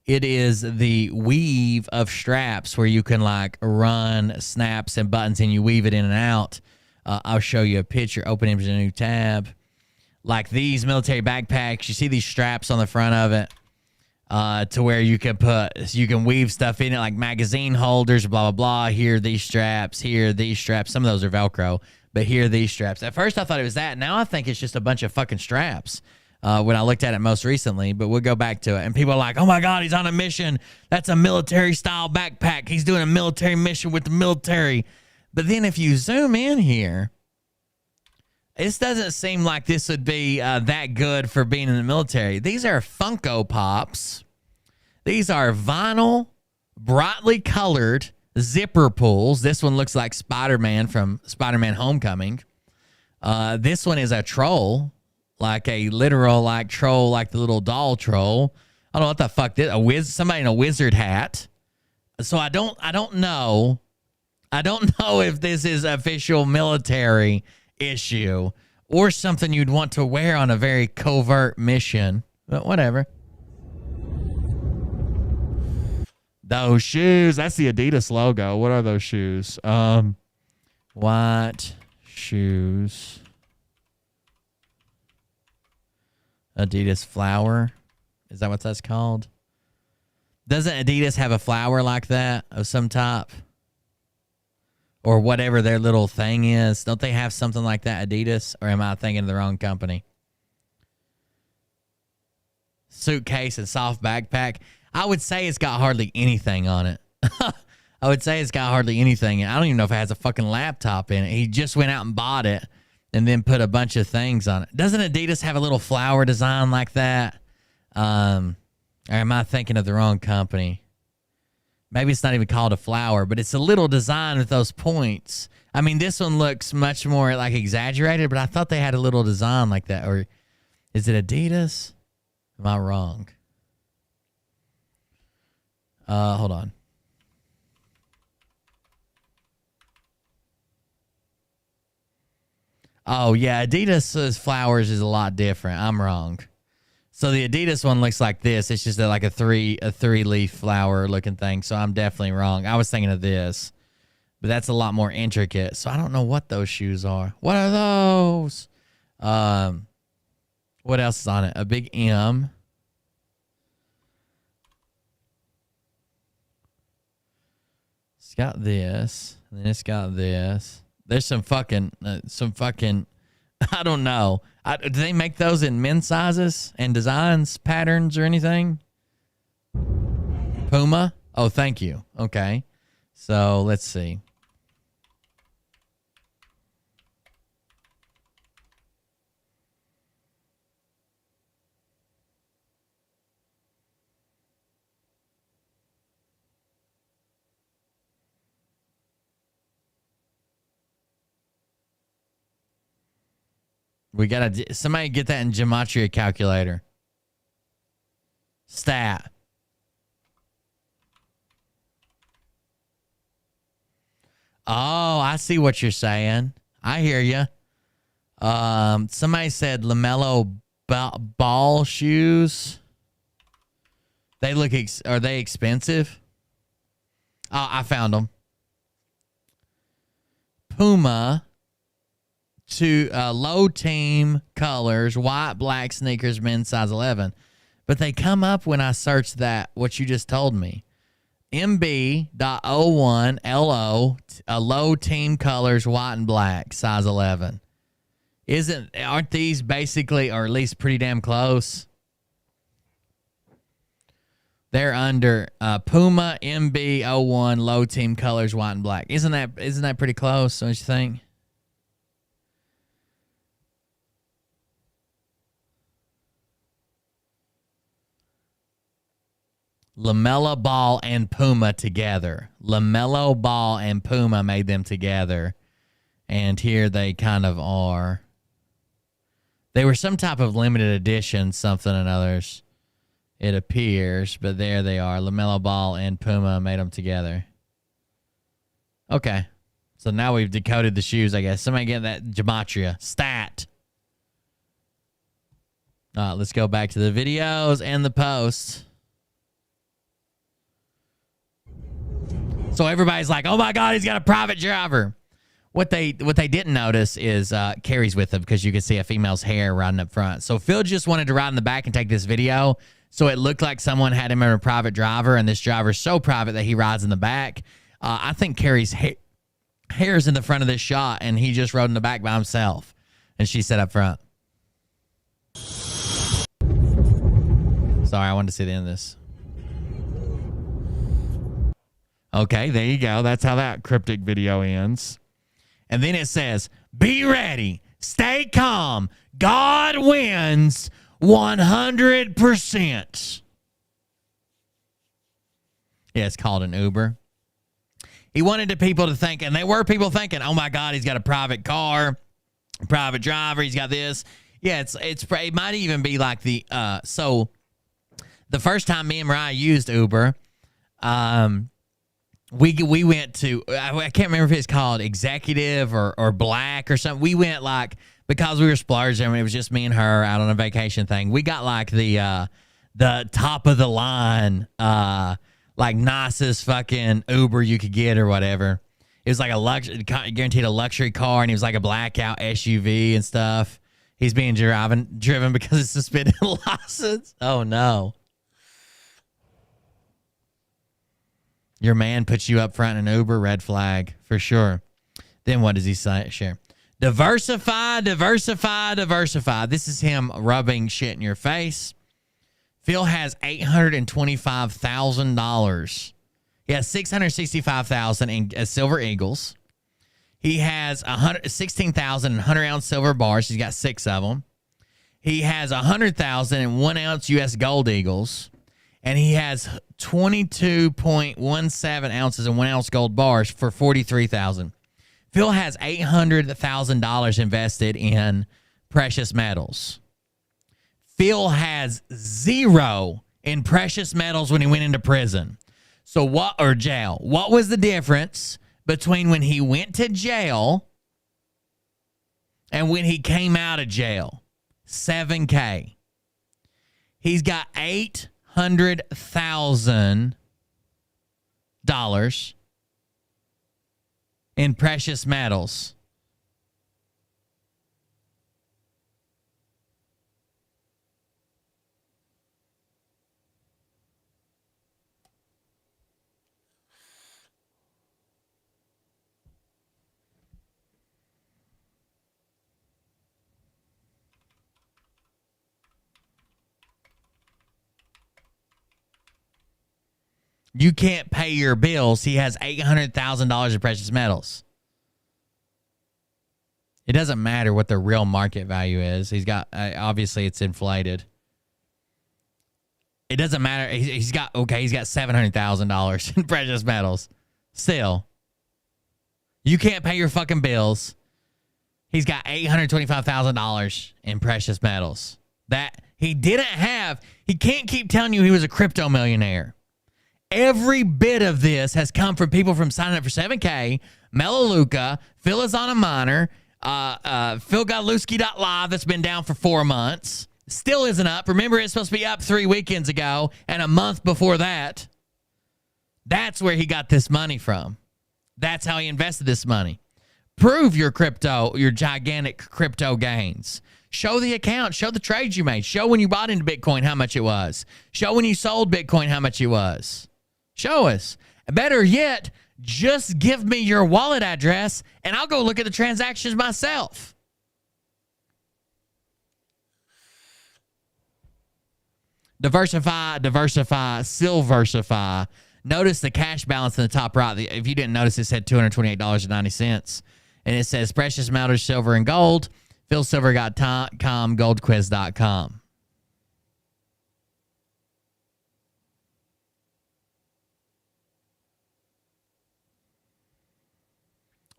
it is the weave of straps where you can like run snaps and buttons and you weave it in and out. I'll show you a picture. Open into a new tab. Like these military backpacks, you see these straps on the front of it to where you can weave stuff in it like magazine holders, blah, blah, blah. Here, these straps. Here, these straps. Some of those are Velcro, but here are these straps. At first, I thought it was that. Now I think it's just a bunch of fucking straps. When I looked at it most recently, but we'll go back to it. And people are like, oh my God, he's on a mission. That's a military style backpack. He's doing a military mission with the military. But then if you zoom in here, this doesn't seem like this would be that good for being in the military. These are Funko Pops. These are vinyl, brightly colored zipper pulls. This one looks like Spider-Man from Spider-Man Homecoming. This one is a troll. Like a literal like troll, like the little doll troll. I don't know what the fuck this. Somebody in a wizard hat. So I don't know. I don't know if this is official military issue or something you'd want to wear on a very covert mission. But whatever. Those shoes. That's the Adidas logo. What are those shoes? White shoes. Adidas flower. Is that what that's called? Doesn't Adidas have a flower like that of some type? Or whatever their little thing is. Don't they have something like that, Adidas? Or am I thinking of the wrong company? Suitcase and soft backpack. I would say it's got hardly anything on it. I would say it's got hardly anything. I don't even know if it has a fucking laptop in it. He just went out and bought it. And then put a bunch of things on it. Doesn't Adidas have a little flower design like that? Or am I thinking of the wrong company? Maybe it's not even called a flower, but it's a little design with those points. I mean, this one looks much more like exaggerated, but I thought they had a little design like that. Or is it Adidas? Am I wrong? Hold on. Oh, yeah, Adidas' flowers is a lot different. I'm wrong. So the Adidas one looks like this. It's just like a three-leaf flower looking thing. So I'm definitely wrong. I was thinking of this. But that's a lot more intricate. So I don't know what those shoes are. What are those? What else is on it? A big M. It's got this. And then it's got this. There's some fucking, I don't know. Do they make those in men's sizes and designs, patterns, or anything? Puma? Oh, thank you. Okay. So let's see. We gotta somebody get that in gematria calculator. Stat. Oh, I see what you're saying. I hear you. Somebody said LaMelo ball shoes. They look. Are they expensive? Oh, I found them. Puma. To low team colors, white, black sneakers, men's size 11. But they come up when I search that, what you just told me. MB.01LO, low team colors, white and black, size 11. Aren't these basically, or at least pretty damn close? They're under Puma MB01 low team colors, white and black. Isn't that pretty close, don't you think? LaMelo Ball and Puma together. LaMelo Ball and Puma made them together. And here they kind of are. They were some type of limited edition, something and others, it appears. But there they are. LaMelo Ball and Puma made them together. Okay. So now we've decoded the shoes, I guess. Somebody get that gematria. Stat. Let's go back to the videos and the posts. So everybody's like, oh my God, he's got a private driver. What they didn't notice is Carrie's with him because you can see a female's hair riding up front. So Phil just wanted to ride in the back and take this video. So it looked like someone had him in a private driver, and this driver's so private that he rides in the back. I think Carrie's hair's in the front of this shot, and he just rode in the back by himself, and she sat up front. Sorry, I wanted to see the end of this. Okay, there you go. That's how that cryptic video ends. And then it says, be ready. Stay calm. God wins 100%. Yeah, it's called an Uber. He wanted the people to think, and there were people thinking, oh my God, he's got a private car, private driver, he's got this. Yeah, it might even be like so the first time me and Mariah used Uber, we went to, I can't remember if it's called executive or black or something. We went like, because we were splurging, it was just me and her out on a vacation thing. We got like the top of the line, like nicest fucking Uber you could get or whatever. It was like guaranteed a luxury car, and it was like a blackout SUV and stuff. He's being driven because it's suspended license. Oh no. Your man puts you up front in an Uber, red flag, for sure. Then what does he say? Share. Diversify, diversify, diversify. This is him rubbing shit in your face. Phil has $825,000. He has $665,000 in silver eagles. He has 16,000 in 100-ounce silver bars. He's got 6 of them. He has 100,000 in 1-ounce U.S. gold eagles. And he has 22.17 ounces in 1-ounce gold bars for $43,000. Phil has $800,000 invested in precious metals. Phil has 0 in precious metals when he went into prison. So jail. What was the difference between when he went to jail and when he came out of jail? $7K. He's got $800,000 in precious metals. You can't pay your bills. He has $800,000 in precious metals. It doesn't matter what the real market value is. He's got, obviously it's inflated. It doesn't matter. He's got $700,000 in precious metals. Still, you can't pay your fucking bills. He's got $825,000 in precious metals that he didn't have. He can't keep telling you he was a crypto millionaire. Every bit of this has come from people from signing up for 7K, Melaleuca, Phil is on a minor, Phil Godlewski.live that's been down for 4 months. Still isn't up. Remember, it's supposed to be up 3 weekends ago and a month before that. That's where he got this money from. That's how he invested this money. Prove your gigantic crypto gains. Show the account. Show the trades you made. Show when you bought into Bitcoin how much it was. Show when you sold Bitcoin how much it was. Show us. Better yet, just give me your wallet address and I'll go look at the transactions myself. Diversify, Silversify. Notice the cash balance in the top right. If you didn't notice, it said $228.90. And it says precious metals, silver, and gold. PhilSilver.com, goldquiz.com.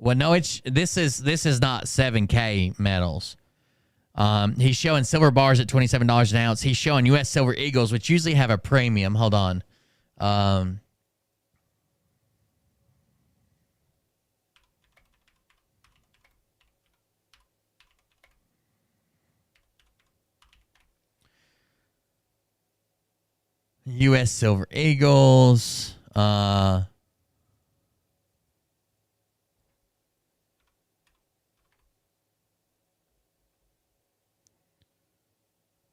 Well, no, this is not 7K metals. He's showing silver bars at $27 an ounce. He's showing U.S. Silver Eagles, which usually have a premium. Hold on. U.S. Silver Eagles.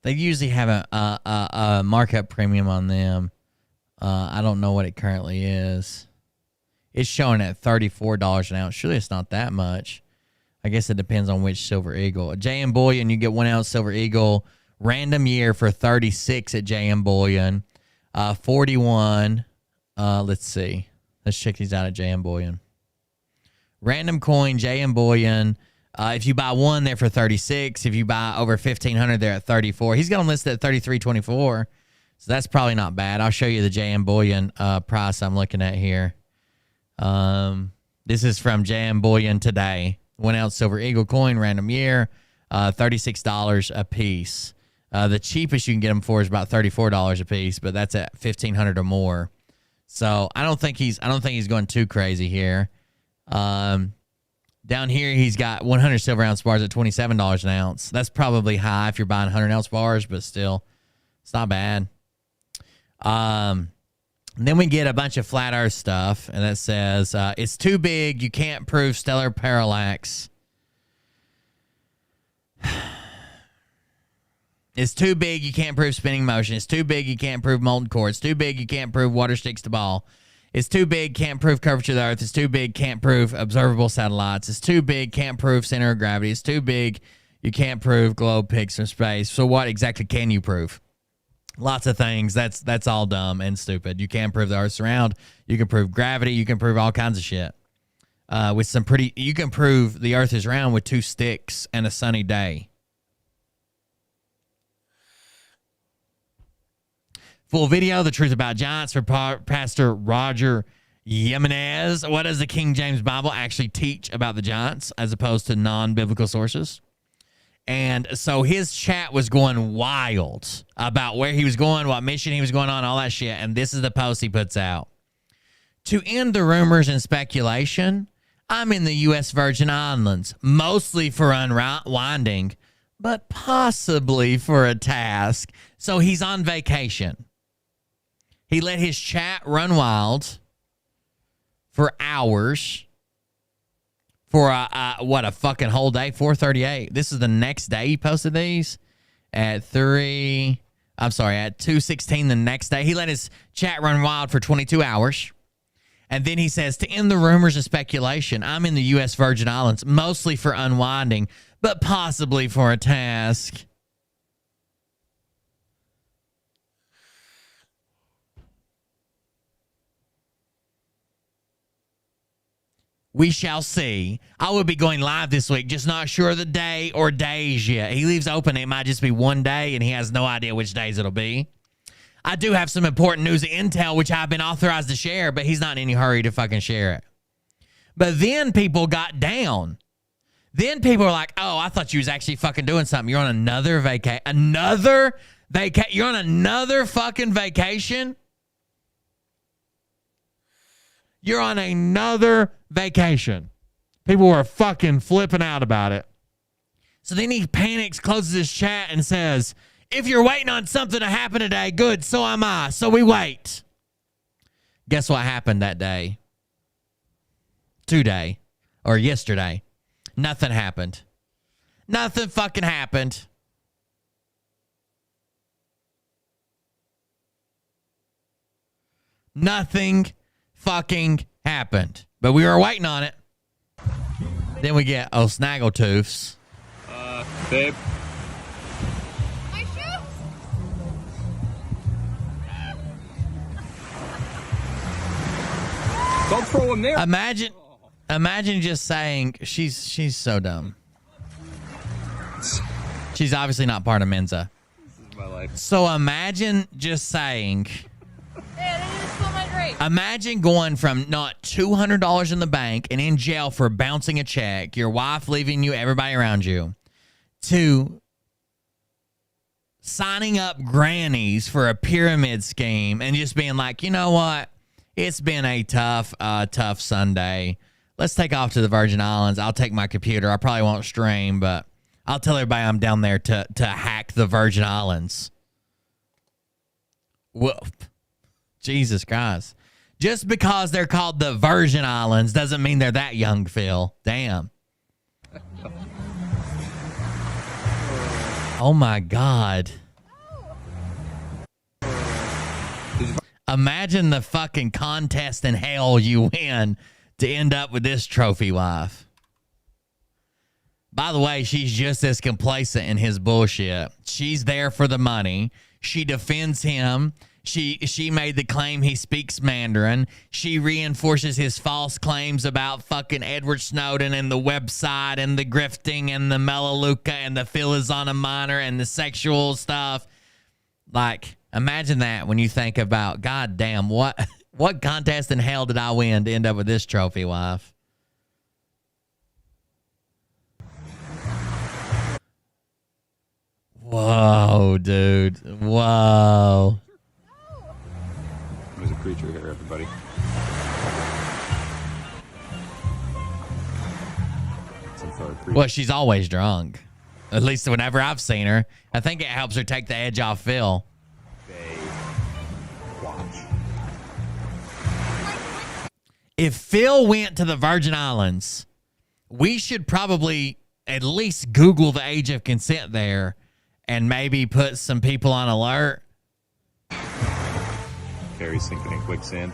They usually have a markup premium on them. I don't know what it currently is. It's showing at $34 an ounce. Surely it's not that much. I guess it depends on which Silver Eagle. A JM Bullion, you get 1 ounce Silver Eagle. Random year for 36 at JM Bullion. 41. Let's see. Let's check these out at JM Bullion. Random coin, JM Bullion. If you buy one, they're for 36. If you buy over 1,500, they're at 34. He's got them listed at 33.24. So that's probably not bad. I'll show you the JM Bullion price I'm looking at here. This is from JM Bullion today. 1 ounce Silver Eagle coin, random year, $36 a piece. The cheapest you can get them for is about $34 a piece, but that's at 1,500 or more. So I don't think he's going too crazy here. Down here, he's got 100 silver ounce bars at $27 an ounce. That's probably high if you're buying 100 ounce bars, but still, it's not bad. Then we get a bunch of flat earth stuff, and that says, it's too big, you can't prove stellar parallax. It's too big, you can't prove spinning motion. It's too big, you can't prove molten core. It's too big, you can't prove water sticks to ball. It's too big, can't prove curvature of the earth. It's too big, can't prove observable satellites. It's too big, can't prove center of gravity. It's too big, you can't prove globe pics from space. So what exactly can you prove? Lots of things. That's all dumb and stupid. You can prove the earth's round. You can prove gravity. You can prove all kinds of shit. You can prove the earth is round with 2 sticks and a sunny day. Full video, The Truth About Giants for Pastor Roger Jimenez. What does the King James Bible actually teach about the giants as opposed to non-biblical sources? And so his chat was going wild about where he was going, what mission he was going on, all that shit. And this is the post he puts out. To end the rumors and speculation, I'm in the U.S. Virgin Islands, mostly for unwinding, but possibly for a task. So he's on vacation. He let his chat run wild for hours for a fucking whole day, 4:38. This is the next day he posted these at 2:16 the next day. He let his chat run wild for 22 hours. And then he says, to end the rumors and speculation, I'm in the U.S. Virgin Islands, mostly for unwinding, but possibly for a task. We shall see. I will be going live this week, just not sure of the day or days yet. He leaves open. It might just be one day, and he has no idea which days it'll be. I do have some important news and intel, which I've been authorized to share, but he's not in any hurry to fucking share it. But then people got down. Then people are like, oh, I thought you was actually fucking doing something. You're on another vacation. You're on another fucking vacation? You're on another vacation. People were fucking flipping out about it. So then he panics, closes his chat, and says, if you're waiting on something to happen today, good, so am I. So we wait. Guess what happened that day? Today. Or yesterday. Nothing happened. Nothing fucking happened. Nothing fucking happened. But we were waiting on it. Then we get, oh, Snaggletooths. Babe. My shoes. Don't throw them there. Imagine just saying, she's so dumb. She's obviously not part of Mensa. This is my life. So imagine just saying, Hey, they need to steal my grape. imagine going from not $200 in the bank and in jail for bouncing a check, your wife leaving you, everybody around you, to signing up grannies for a pyramid scheme and just being like, you know what? It's been a tough Sunday. Let's take off to the Virgin Islands. I'll take my computer. I probably won't stream, but I'll tell everybody I'm down there to hack the Virgin Islands. Whoop. Jesus Christ. Just because they're called the Virgin Islands doesn't mean they're that young, Phil. Damn. Oh my God. Imagine the fucking contest in hell you win to end up with this trophy wife. By the way, she's just as complacent in his bullshit. She's there for the money. She defends him. She made the claim he speaks Mandarin. She reinforces his false claims about fucking Edward Snowden and the website and the grifting and the Melaleuca and the Phil is on a minor and the sexual stuff. Like, imagine that when you think about, God damn, what contest in hell did I win to end up with this trophy wife? Whoa, dude. Whoa. There's a creature here, everybody. Some sort of creature. Well, she's always drunk. At least whenever I've seen her. I think it helps her take the edge off Phil. Watch. If Phil went to the Virgin Islands, we should probably at least Google the age of consent there and maybe put some people on alert. Carrie's sinking in quicksand.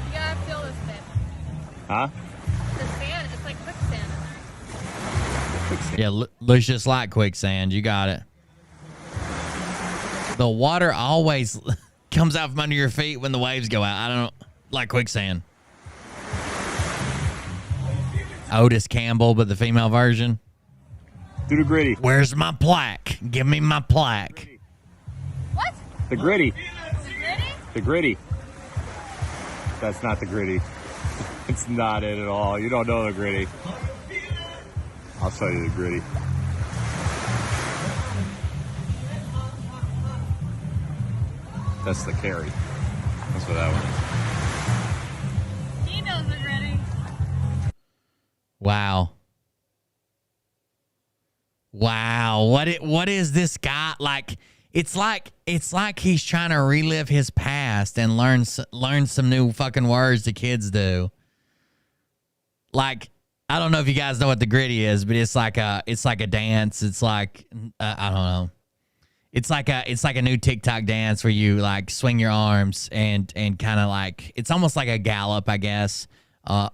You gotta feel this bit. Huh? The sand, it's like quicksand in there. Quicksand. Yeah, looks just like quicksand. You got it. The water always comes out from under your feet when the waves go out. I don't like quicksand. Otis Campbell, but the female version. Do the gritty. Where's my plaque? Give me my plaque. What? The gritty. The gritty? The gritty. That's not the gritty. It's not it at all. You don't know the gritty. I'll show you the gritty. That's the carry. That's what that one is. He knows the gritty. Wow. Wow. What is this guy like? It's like he's trying to relive his past and learn some new fucking words the kids do. Like, I don't know if you guys know what the gritty is, but it's like a dance. It's like I don't know. It's like a new TikTok dance where you like swing your arms and kind of like, it's almost like a gallop, I guess.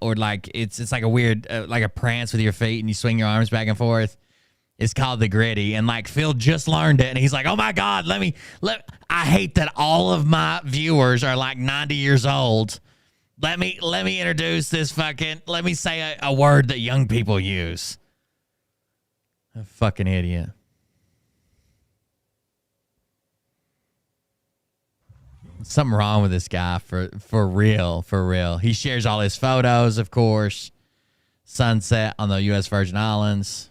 Or like it's like a weird like a prance with your feet and you swing your arms back and forth. It's called the gritty, and like Phil just learned it and he's like, oh my God, I hate that all of my viewers are like 90 years old. Let me introduce this fucking, let me say a word that young people use. A fucking idiot. Something wrong with this guy for real, for real. He shares all his photos, of course. Sunset on the U.S. Virgin Islands.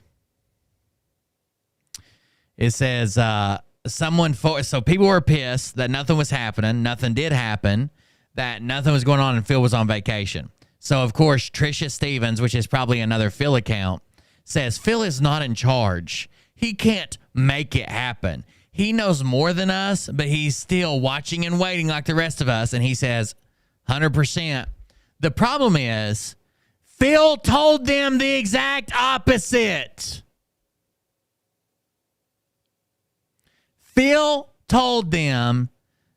It says so people were pissed that nothing was happening, nothing did happen, that nothing was going on, and Phil was on vacation. So of course Trisha Stevens, which is probably another Phil account, says Phil is not in charge. He can't make it happen. He knows more than us, but he's still watching and waiting like the rest of us. And he says 100%. The problem is Phil told them the exact opposite. Phil told them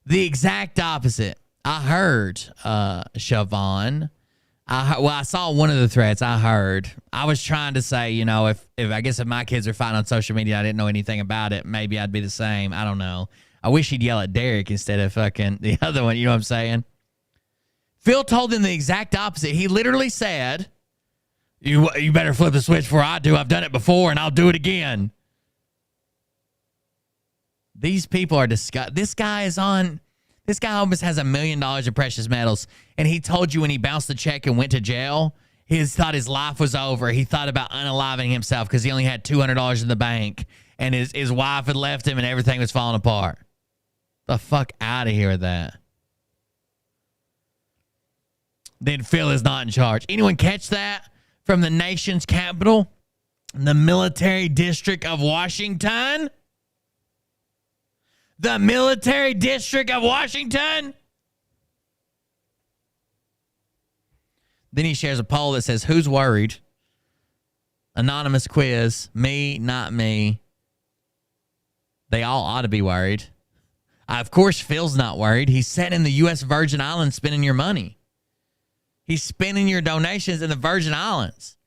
the exact opposite. I heard, Siobhan. I saw one of the threads. I was trying to say, you know, if I guess if my kids are fighting on social media, I didn't know anything about it. Maybe I'd be the same. I don't know. I wish he'd yell at Derek instead of fucking the other one. You know what I'm saying? Phil told them the exact opposite. He literally said, you better flip the switch before I do. I've done it before and I'll do it again. These people are disgusting. This guy almost has $1 million of precious metals. And he told you when he bounced the check and went to jail, he thought his life was over. He thought about unaliving himself because he only had $200 in the bank. And his wife had left him and everything was falling apart. The fuck out of here with that. Then Phil is not in charge. Anyone catch that from the nation's capital? The military district of Washington? The military district of Washington? Then he shares a poll that says, who's worried? Anonymous quiz. Me, not me. They all ought to be worried. Of course, Phil's not worried. He's sitting in the U.S. Virgin Islands spending your money. He's spending your donations in the Virgin Islands.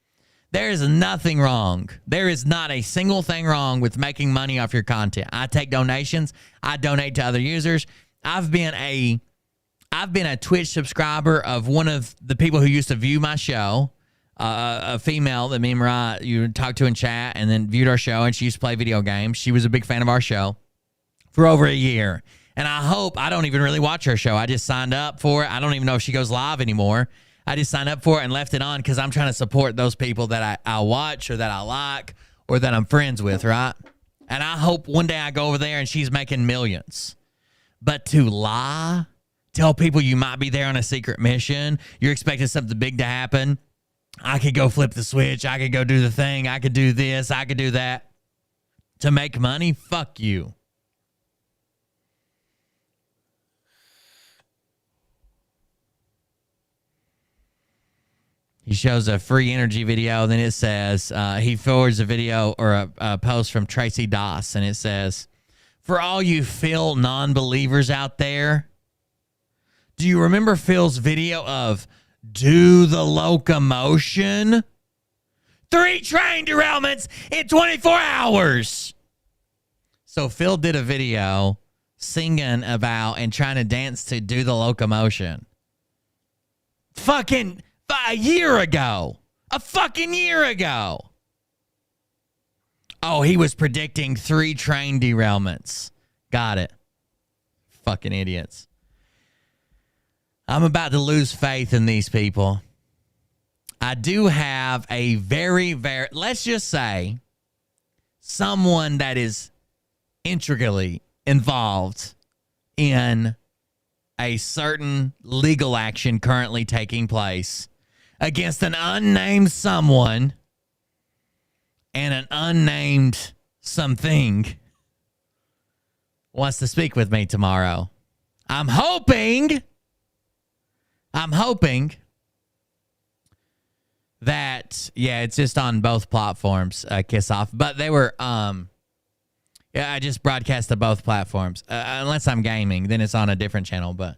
There is nothing wrong. There is not a single thing wrong with making money off your content. I take donations. I donate to other users. I've been a Twitch subscriber of one of the people who used to view my show, a female that me and Mariah, you talked to in chat and then viewed our show, and she used to play video games. She was a big fan of our show for over a year. And I don't even really watch her show. I just signed up for it. I don't even know if she goes live anymore. I just signed up for it and left it on because I'm trying to support those people that I watch or that I like or that I'm friends with, right? And I hope one day I go over there and she's making millions. But to lie, tell people you might be there on a secret mission, you're expecting something big to happen. I could go flip the switch. I could go do the thing. I could do this. I could do that. To make money? Fuck you. He shows a free energy video, then it says, he forwards a video or a post from Tracy Doss, and it says, for all you Phil non-believers out there, do you remember Phil's video of do the locomotion? 3 train derailments in 24 hours. So Phil did a video singing about and trying to dance to do the locomotion. Fucking a year ago. A fucking year ago. Oh, he was predicting 3 train derailments. Got it. Fucking idiots. I'm about to lose faith in these people. I do have a very, let's just say, someone that is intricately involved in a certain legal action currently taking place against an unnamed someone and an unnamed something wants to speak with me tomorrow. I'm hoping that, yeah, it's just on both platforms, Kiss Off. But they were, I just broadcast to both platforms. Unless I'm gaming, then it's on a different channel. But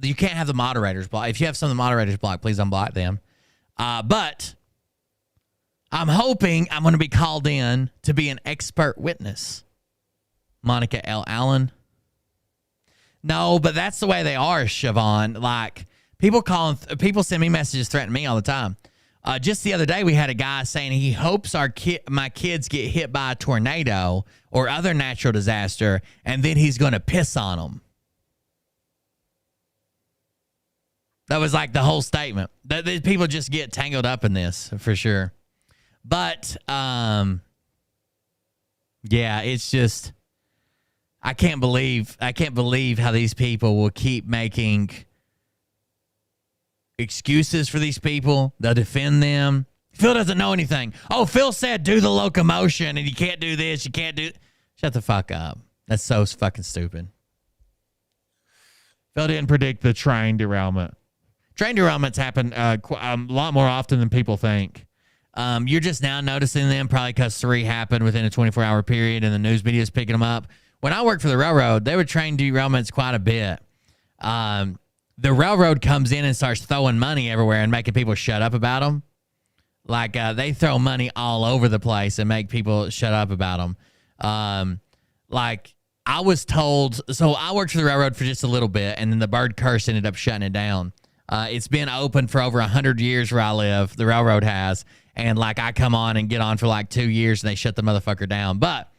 you can't have the moderators block. If you have some of the moderators blocked, please unblock them. But I'm hoping I'm going to be called in to be an expert witness. Monica L. Allen. No, but that's the way they are, Siobhan. Like, people send me messages threatening me all the time. Just the other day, we had a guy saying he hopes my kids get hit by a tornado or other natural disaster, and then he's going to piss on them. That was like the whole statement. That people just get tangled up in this for sure. But yeah, it's just I can't believe how these people will keep making excuses for these people. They'll defend them. Phil doesn't know anything. Oh, Phil said do the locomotion and you can't do this, you can't do. Shut the fuck up. That's so fucking stupid. Phil didn't predict the train derailment. Train derailments happen a lot more often than people think. You're just now noticing them probably because 3 happened within a 24-hour period and the news media is picking them up. When I worked for the railroad, they would train derailments quite a bit. The railroad comes in and starts throwing money everywhere and making people shut up about them. Like they throw money all over the place and make people shut up about them. Like I was told, so I worked for the railroad for just a little bit, and then the bird curse ended up shutting it down. It's been open for over 100 years where I live. The railroad has. And like I come on and get on for like 2 years and they shut the motherfucker down. But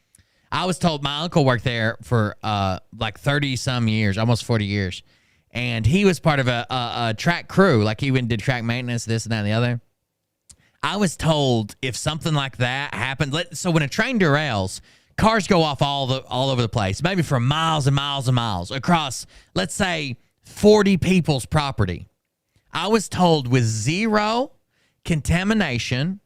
I was told my uncle worked there for like 30 some years, almost 40 years. And he was part of a track crew. Like he went and did track maintenance, this and that and the other. I was told if something like that happened, so when a train derails, cars go off all over the place, maybe for miles and miles and miles across, let's say 40 people's property. I was told with 0 contamination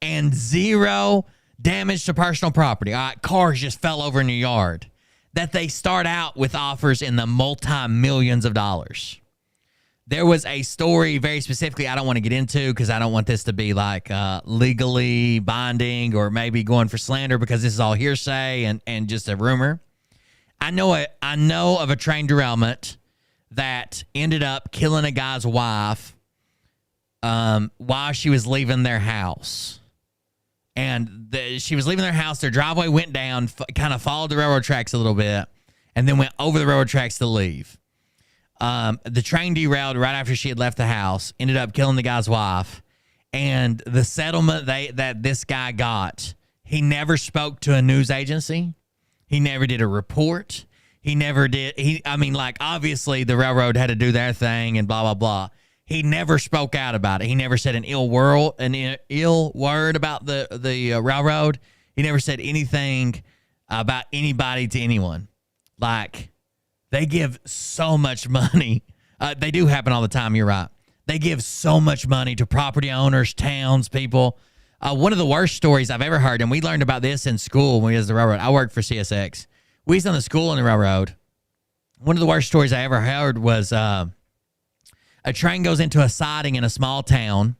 and 0 damage to personal property. All right, cars just fell over in your yard. That they start out with offers in the multi-millions of dollars. There was a story very specifically I don't want to get into because I don't want this to be like legally binding or maybe going for slander because this is all hearsay and just a rumor. I know of a train derailment that ended up killing a guy's wife while she was leaving their house. And she was leaving their house. Their driveway went down, kind of followed the railroad tracks a little bit, and then went over the railroad tracks to leave. The train derailed right after she had left the house, ended up killing the guy's wife. And the settlement that this guy got, he never spoke to a news agency. He never did a report. He never did. Obviously the railroad had to do their thing and blah, blah, blah. He never spoke out about it. He never said an ill word about the railroad. He never said anything about anybody to anyone. Like, they give so much money. They do happen all the time. You're right. They give so much money to property owners, towns, people. One of the worst stories I've ever heard, and we learned about this in school when we was the railroad. I worked for CSX. We was on the school on the railroad. One of the worst stories I ever heard was a train goes into a siding in a small town.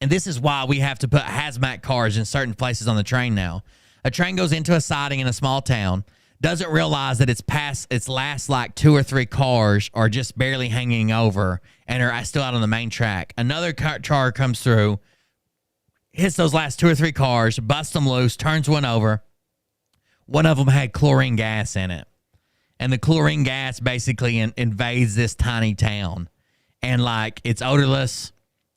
And this is why we have to put hazmat cars in certain places on the train now. A train goes into a siding in a small town, doesn't realize that its last like 2 or 3 cars are just barely hanging over and are still out on the main track. Another car comes through, hits those last 2 or 3 cars, busts them loose, turns one over. One of them had chlorine gas in it. And the chlorine gas basically invades this tiny town. And like, it's odorless.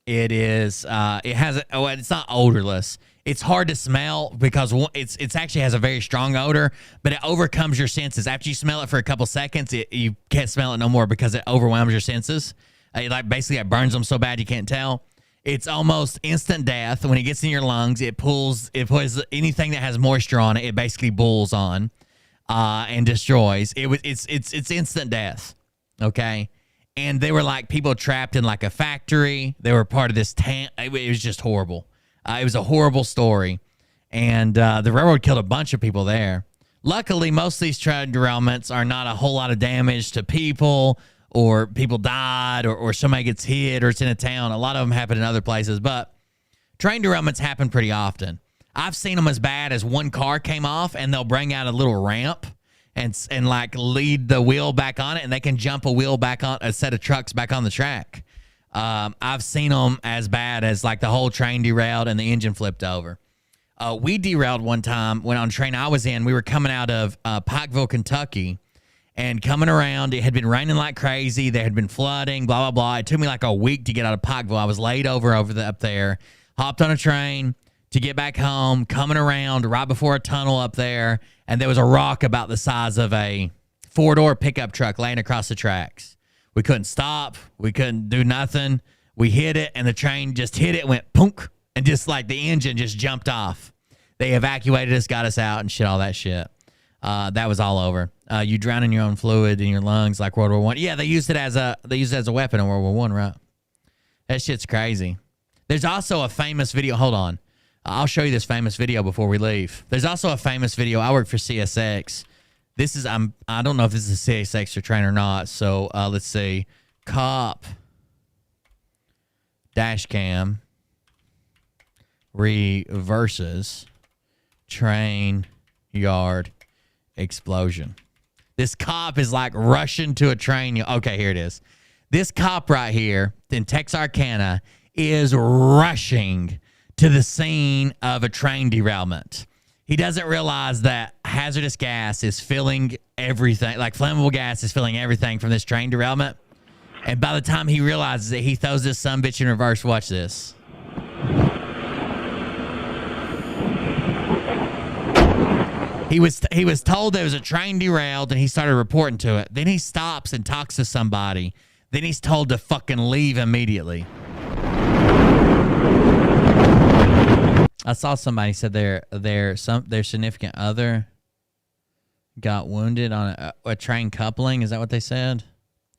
It's not odorless. It's hard to smell because it's actually has a very strong odor, but it overcomes your senses. After you smell it for a couple seconds, you can't smell it no more because it overwhelms your senses. It burns them so bad you can't tell. It's almost instant death. When it gets in your lungs, it pulls anything that has moisture on it. It basically bulls on and destroys. It's instant death. Okay. And they were like people trapped in like a factory. They were part of this tent. It was just horrible. It was a horrible story. And the railroad killed a bunch of people there. Luckily, most of these train derailments are not a whole lot of damage to people or people died or somebody gets hit or it's in a town. A lot of them happen in other places. But train derailments happen pretty often. I've seen them as bad as one car came off and they'll bring out a little ramp and like lead the wheel back on it, and they can jump a wheel back on a set of trucks back on the track. I've seen them as bad as like the whole train derailed and the engine flipped over. We derailed one time when on a train I was in. We were coming out of Pikeville, Kentucky, and coming around. It had been raining like crazy. There had been flooding, blah, blah, blah. It took me like a week to get out of Pikeville. I was laid over up there, hopped on a train to get back home, coming around right before a tunnel up there, and there was a rock about the size of a 4-door pickup truck laying across the tracks. We couldn't stop. We couldn't do nothing. We hit it, and the train just hit it, went punk, and just like the engine just jumped off. They evacuated us, got us out, and shit, all that shit. That was all over. You drown in your own fluid in your lungs like World War I. Yeah, they used it as a weapon in World War I, right? That shit's crazy. There's also a famous video. Hold on. I'll show you this famous video before we leave. There's also a famous video. I work for CSX. This is, I don't know if this is a CSX or train or not. So let's see. Cop dash cam reverses train yard explosion. This cop is like rushing to a train. Okay, here it is. This cop right here in Texarkana is rushing to the scene of a train derailment. He doesn't realize that hazardous gas is filling everything, like flammable gas is filling everything from this train derailment. And by the time he realizes it, he throws this sumbitch in reverse. Watch this. He was told there was a train derailed, and he started reporting to it. Then he stops and talks to somebody. Then he's told to fucking leave immediately. I saw somebody said their significant other got wounded on a train coupling. Is that what they said?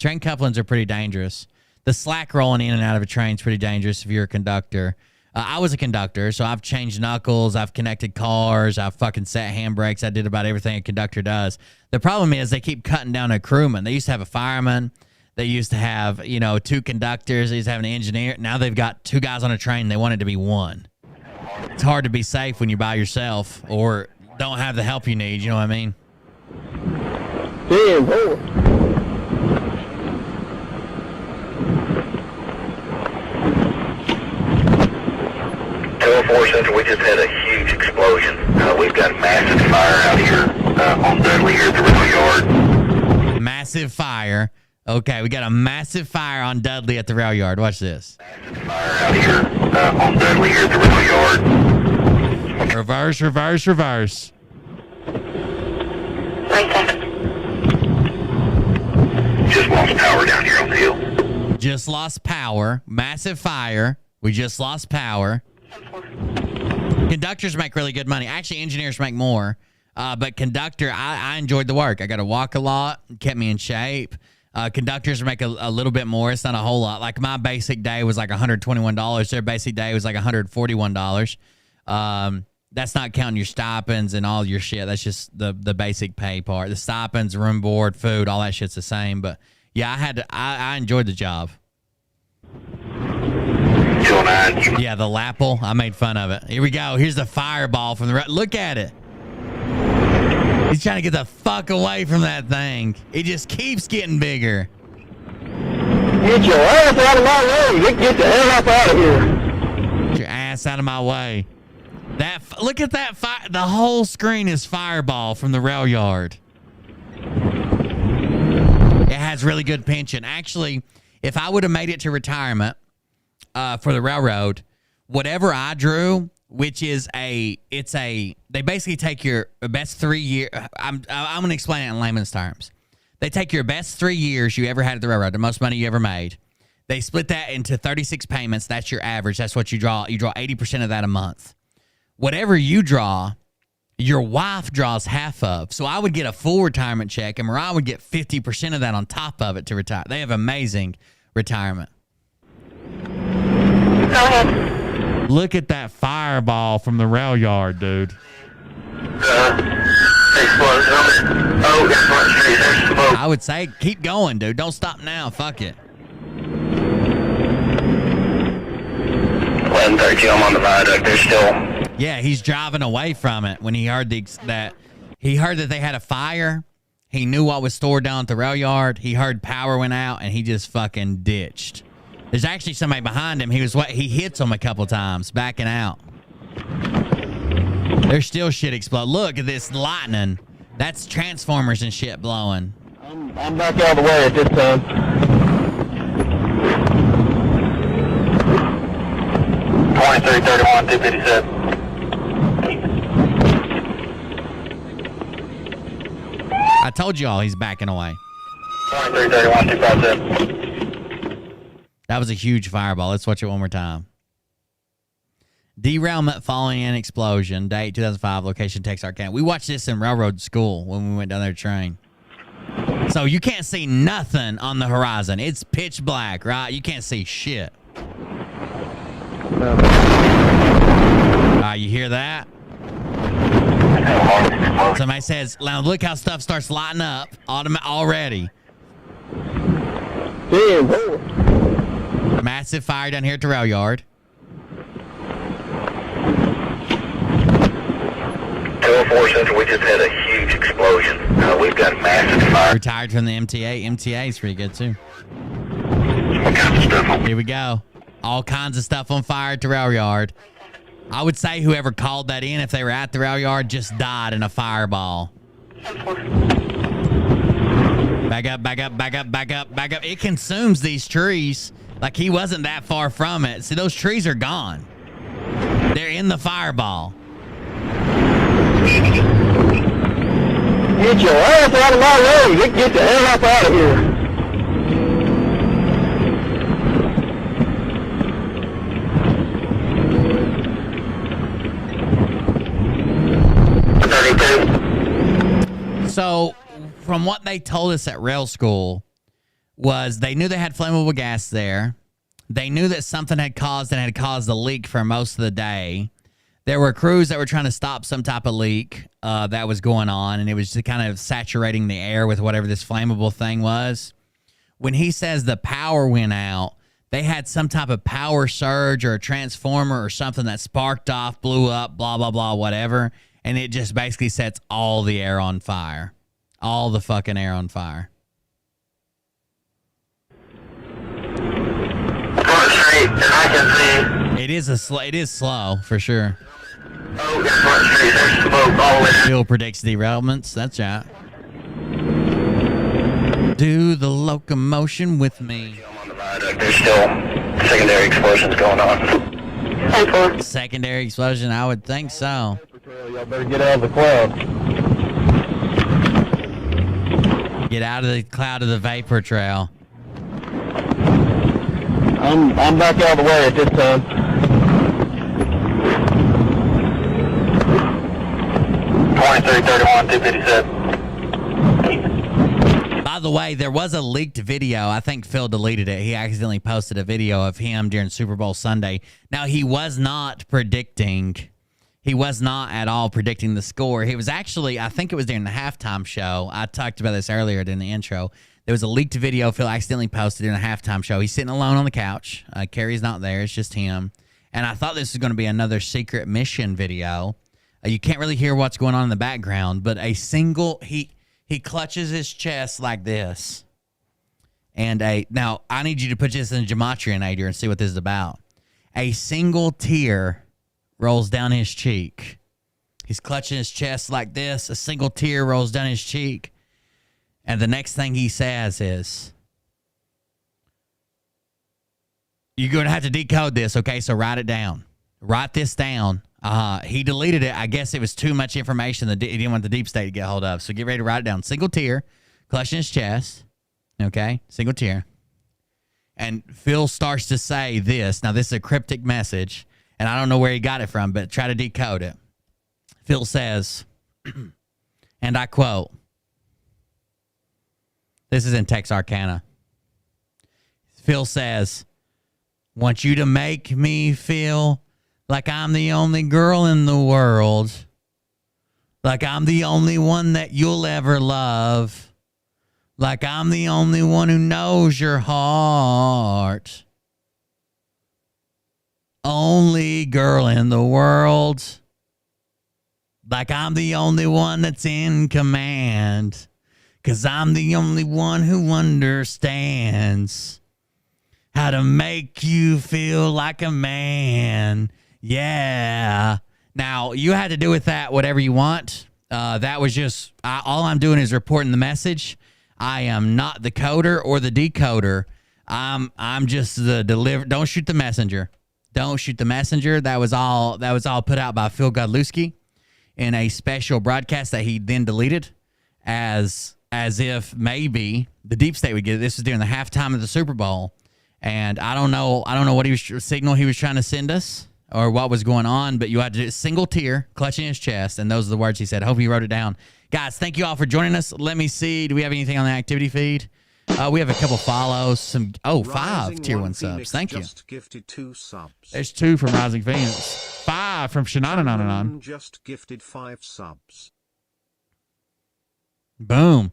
Train couplings are pretty dangerous. The slack rolling in and out of a train is pretty dangerous if you're a conductor. I was a conductor, so I've changed knuckles, I've connected cars, I've fucking set handbrakes. I did about everything a conductor does. The problem is they keep cutting down a crewman. They used to have a fireman. They used to have, 2 conductors. They used to have an engineer. Now they've got 2 guys on a train. They want it to be 1. It's hard to be safe when you're by yourself or don't have the help you need. You know what I mean? Damn, boy. 204 Central, we just had a huge explosion. We've got massive fire out here on Dudley here at the rail yard. Massive fire. Okay, we got a massive fire on Dudley at the rail yard. Watch this. Massive fire out here on Dudley here at the rail yard. Reverse, reverse, reverse. Just lost power down here on the hill. Just lost power. Massive fire. We just lost power. Conductors make really good money. Actually, engineers make more. But conductor, I enjoyed the work. I got to walk a lot. Kept me in shape. Conductors make a little bit more. It's not a whole lot. Like my basic day was like $121. Their basic day was like $141. That's not counting your stipends and all your shit. That's just the basic pay part. The stipends, room, board, food, all that shit's the same. But yeah, I enjoyed the job. Yeah, the lapel. I made fun of it. Here we go. Here's the fireball from the look at it. He's trying to get the fuck away from that thing. It just keeps getting bigger. Get your ass out of my way. Get the hell up out of here. Get your ass out of my way. Look at that fire. The whole screen is fireball from the rail yard. It has really good pension. Actually, if I would have made it to retirement for the railroad, whatever I drew, which is they basically take your best 3 years. I'm going to explain it in layman's terms. They take your best 3 years you ever had at the railroad, the most money you ever made. They split that into 36 payments. That's your average. That's what you draw. You draw 80% of that a month. Whatever you draw, your wife draws half of. So I would get a full retirement check, and Mariah would get 50% of that on top of it to retire. They have amazing retirement. Go ahead. Look at that fireball from the rail yard, dude. I would say keep going, dude. Don't stop now. Fuck it. 11:30, I'm on the viaduct. They're still... Yeah, he's driving away from it when he heard that they had a fire. He knew what was stored down at the rail yard. He heard power went out, and he just fucking ditched. There's actually somebody behind him. He hits them a couple times, backing out. There's still shit explode. Look at this lightning. That's transformers and shit blowing. I'm back all the way at this time. 2331, 257. I told you all he's backing away. 2331, 257. That was a huge fireball. Let's watch it one more time. Derailment following an explosion. Date 2005. Location Texarkana. We watched this in railroad school when we went down there to train. So you can't see nothing on the horizon. It's pitch black, right? You can't see shit. You hear that? Somebody says, "Now look how stuff starts lighting up already." Massive fire down here at the rail yard. 204 Central, we just had a huge explosion. We've got massive fire. Retired from the MTA. MTA is pretty good too. What kind of stuff? Here we go. All kinds of stuff on fire at the rail yard. I would say whoever called that in, if they were at the rail yard, just died in a fireball. Back up, back up, back up, back up, back up. It consumes these trees. Like he wasn't that far from it. See, those trees are gone. They're in the fireball. Get your ass out of my road. Get the hell up out of here. So, from what they told us at rail school, was they knew they had flammable gas there. They knew that something had caused a leak for most of the day. There were crews that were trying to stop some type of leak that was going on, and it was just kind of saturating the air with whatever this flammable thing was. When he says the power went out, they had some type of power surge or a transformer or something that sparked off, blew up, blah, blah, blah, whatever. And it just basically sets all the air on fire. All the fucking air on fire. It is slow for sure. Bill predicts derailments. That's right. Do the locomotion with me. There's still secondary explosions going on. Secondary explosion? I would think so. Y'all better get out of the cloud. Get out of the cloud of the vapor trail. I'm back out of the way at this time. By the way, there was a leaked video. I think Phil deleted it. He accidentally posted a video of him during Super Bowl Sunday. Now, he was not at all predicting the score. He was actually, I think it was during the halftime show. I talked about this earlier in the intro. There was a leaked video Phil accidentally posted in a halftime show. He's sitting alone on the couch. Carrie's not there. It's just him. And I thought this was going to be another secret mission video. You can't really hear what's going on in the background, but he clutches his chest like this. And now, I need you to put this in gematria, Nader, and see what this is about. A single tear rolls down his cheek. He's clutching his chest like this. A single tear rolls down his cheek. And the next thing he says is, you're going to have to decode this, okay? So write it down. Write this down. He deleted it. I guess it was too much information that he didn't want the deep state to get hold of. So get ready to write it down. Single tear, clutching his chest. Okay? Single tear. And Phil starts to say this. Now, this is a cryptic message, and I don't know where he got it from, but try to decode it. Phil says, and I quote, this is in Texarkana. Phil says, want you to make me feel like I'm the only girl in the world. Like I'm the only one that you'll ever love. Like I'm the only one who knows your heart. Only girl in the world. Like I'm the only one that's in command. 'Cause I'm the only one who understands how to make you feel like a man. Yeah. Now, you had to do with that whatever you want. That was just, all I'm doing is reporting the message. I am not the coder or the decoder. I'm just the deliver. Don't shoot the messenger. Don't shoot the messenger. That was all put out by Phil Godlewski in a special broadcast that he then deleted as as if maybe the deep state would get it. This was during the halftime of the Super Bowl. And I don't know what signal he was trying to send us or what was going on, but you had to do a single tear clutching his chest. And those are the words he said. I hope you wrote it down. Guys, thank you all for joining us. Let me see. Do we have anything on the activity feed? We have a couple follows. 5 tier 1 subs. Thank you. Just gifted 2 subs. There's 2 from Rising Phoenix. 5 from Shanananan. Just gifted 5 subs. Boom.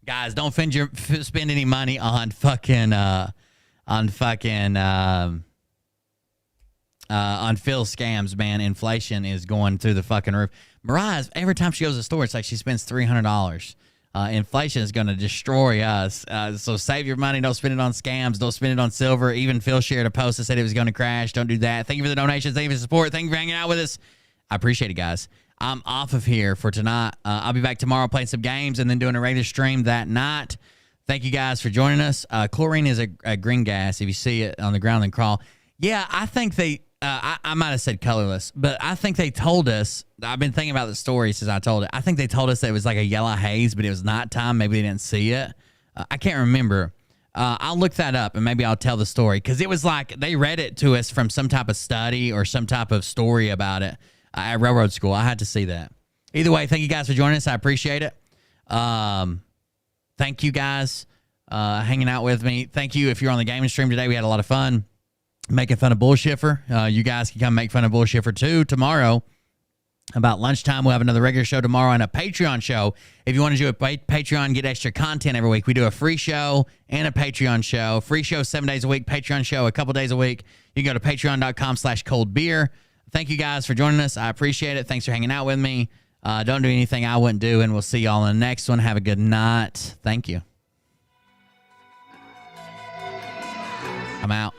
Guys, don't spend any money on fucking on Phil scams, man. Inflation is going through the fucking roof. Mariah, every time she goes to the store, it's like she spends $300. Inflation is going to destroy us. So save your money. Don't spend it on scams. Don't spend it on silver. Even Phil shared a post that said it was going to crash. Don't do that. Thank you for the donations. Thank you for the support. Thank you for hanging out with us. I appreciate it, guys. I'm off of here for tonight. I'll be back tomorrow playing some games and then doing a regular stream that night. Thank you guys for joining us. Chlorine is a green gas. If you see it on the ground, then crawl. Yeah, I think they I might have said colorless, but I think they told us. I've been thinking about the story since I told it. I think they told us that it was like a yellow haze, but it was nighttime. Maybe they didn't see it. I can't remember. I'll look that up and maybe I'll tell the story because it was like they read it to us from some type of study or some type of story about it. At railroad school. I had to see that. Either way, thank you guys for joining us. I appreciate it. Thank you guys hanging out with me. Thank you if you're on the gaming stream today. We had a lot of fun making fun of Bullshiffer. You guys can come make fun of Bullshiffer too tomorrow. About lunchtime, we'll have another regular show tomorrow and a Patreon show. If you want to do a Patreon and get extra content every week, we do a free show and a Patreon show. Free show 7 days a week, Patreon show a couple days a week. You can go to patreon.com/coldbeer. Thank you guys for joining us. I appreciate it. Thanks for hanging out with me. Don't do anything I wouldn't do, and we'll see y'all in the next one. Have a good night. Thank you. I'm out.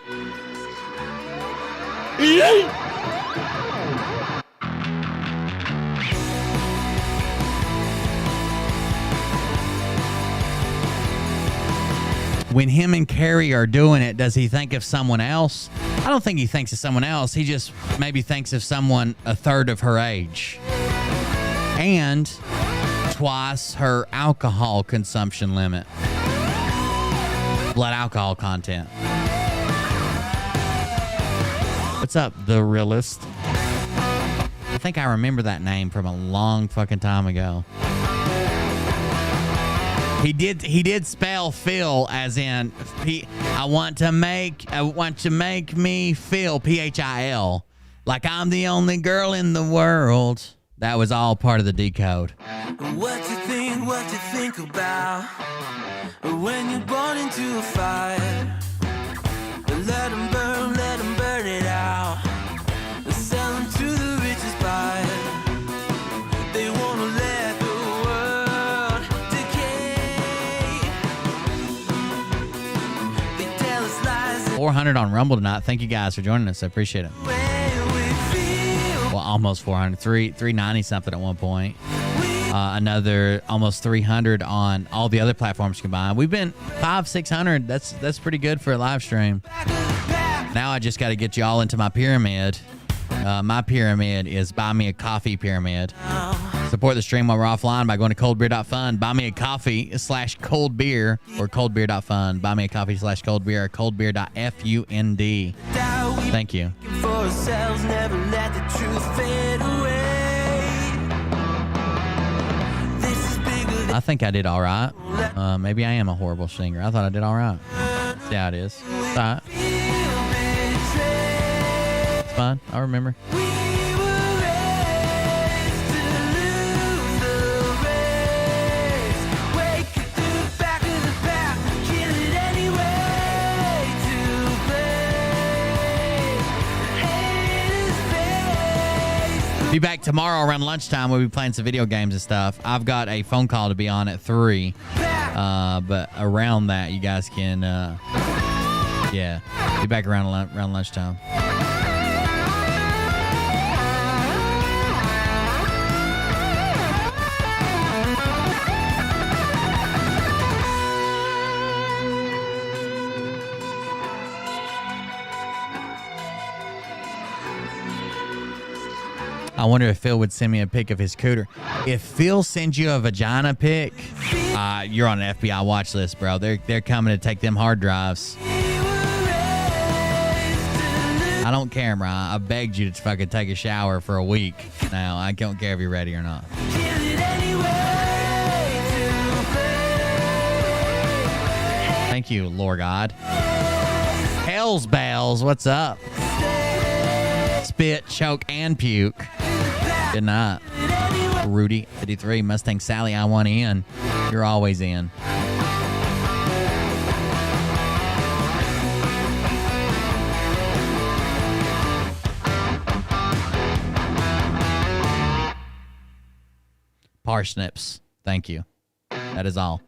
When him and Carrie are doing it, does he think of someone else? I don't think he thinks of someone else. He just maybe thinks of someone a third of her age. And twice her alcohol consumption limit. Blood alcohol content. What's up, The Realist? I think I remember that name from a long fucking time ago. He did spell Phil as in I want to make me feel PHIL like I'm the only girl in the world. That was all part of the decode. What you think about when you're born into a fire? Let them burn it out. Sell them to the richest buyer. They wanna let the world decay. They tell us lies. 400 on Rumble tonight. Thank you guys for joining us. I appreciate it. Well, almost 400. 390 something at one point. Another almost 300 on all the other platforms combined. We've been 500-600. That's pretty good for a live stream. Now I just got to get you all into my pyramid. My pyramid is Buy Me a Coffee pyramid. Support the stream while we're offline by going to coldbeer.fun. Buy me a coffee /coldbeer or coldbeer.fun. Buy me a coffee /coldbeer or coldbeer.fund. Thank you. For ourselves, never let the truth fade away. I think I did all right. Maybe I am a horrible singer. I thought I did all right. See how it is. It's all right. It's fine. I remember. Be back tomorrow around lunchtime. We'll be playing some video games and stuff. I've got a phone call to be on at 3. But around that, you guys can, yeah, be back around lunchtime. I wonder if Phil would send me a pic of his cooter. If Phil sends you a vagina pic, you're on an FBI watch list, bro. They're coming to take them hard drives. I don't care, bro. I begged you to fucking take a shower for a week now. I don't care if you're ready or not. Thank you, Lord God. Hell's bells, what's up? Spit, choke, and puke. Good night. Rudy, 53, Mustang Sally, I want in. You're always in. Parsnips, thank you. That is all.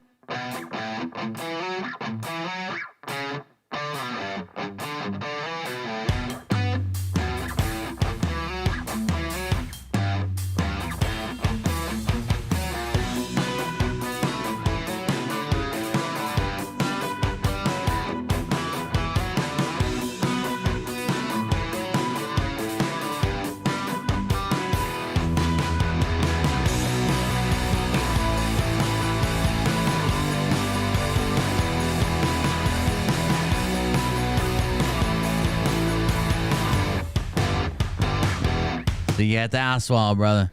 See you at the Oswald, brother.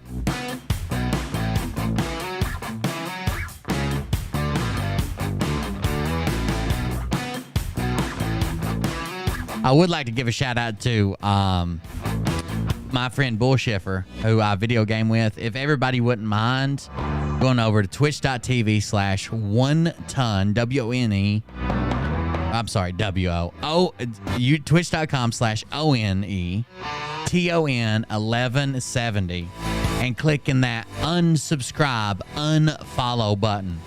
I would like to give a shout out to my friend Bullshiffer, who I video game with. If everybody wouldn't mind going over to twitch.tv/1ton, W-O-N-E. I'm sorry, W-O. Twitch.com/ONE. TON 1170 and click in that unsubscribe, unfollow button.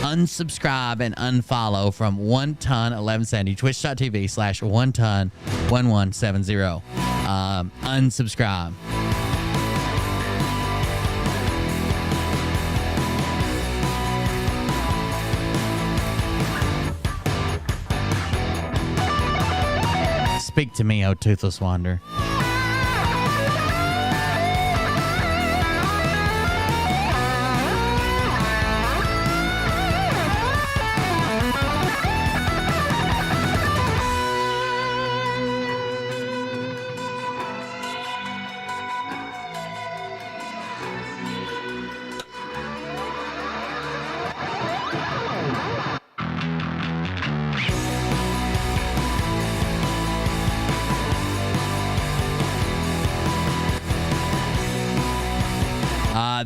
Unsubscribe and unfollow from 1ton 1170. Twitch.tv/1ton 1170. Unsubscribe. Speak to me, O Toothless Wander.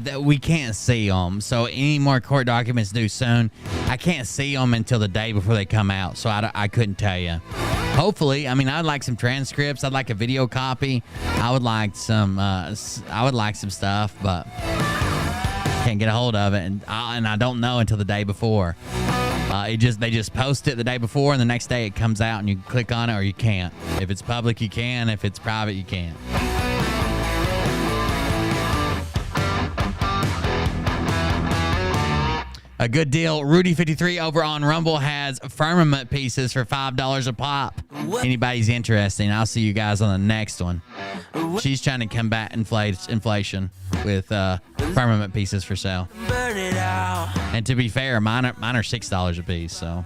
That we can't see them, so any more court documents due soon. I can't see them until the day before they come out, so I couldn't tell you. Hopefully, I mean, I'd like some transcripts. I'd like a video copy. I would like some stuff, but can't get a hold of it, and I don't know until the day before. They just post it the day before, and the next day it comes out, and you can click on it or you can't. If it's public, you can. If it's private, you can't. A good deal. Rudy53 over on Rumble has firmament pieces for $5 a pop. Anybody's interested, I'll see you guys on the next one. She's trying to combat inflation with firmament pieces for sale. And to be fair, mine are $6 a piece, so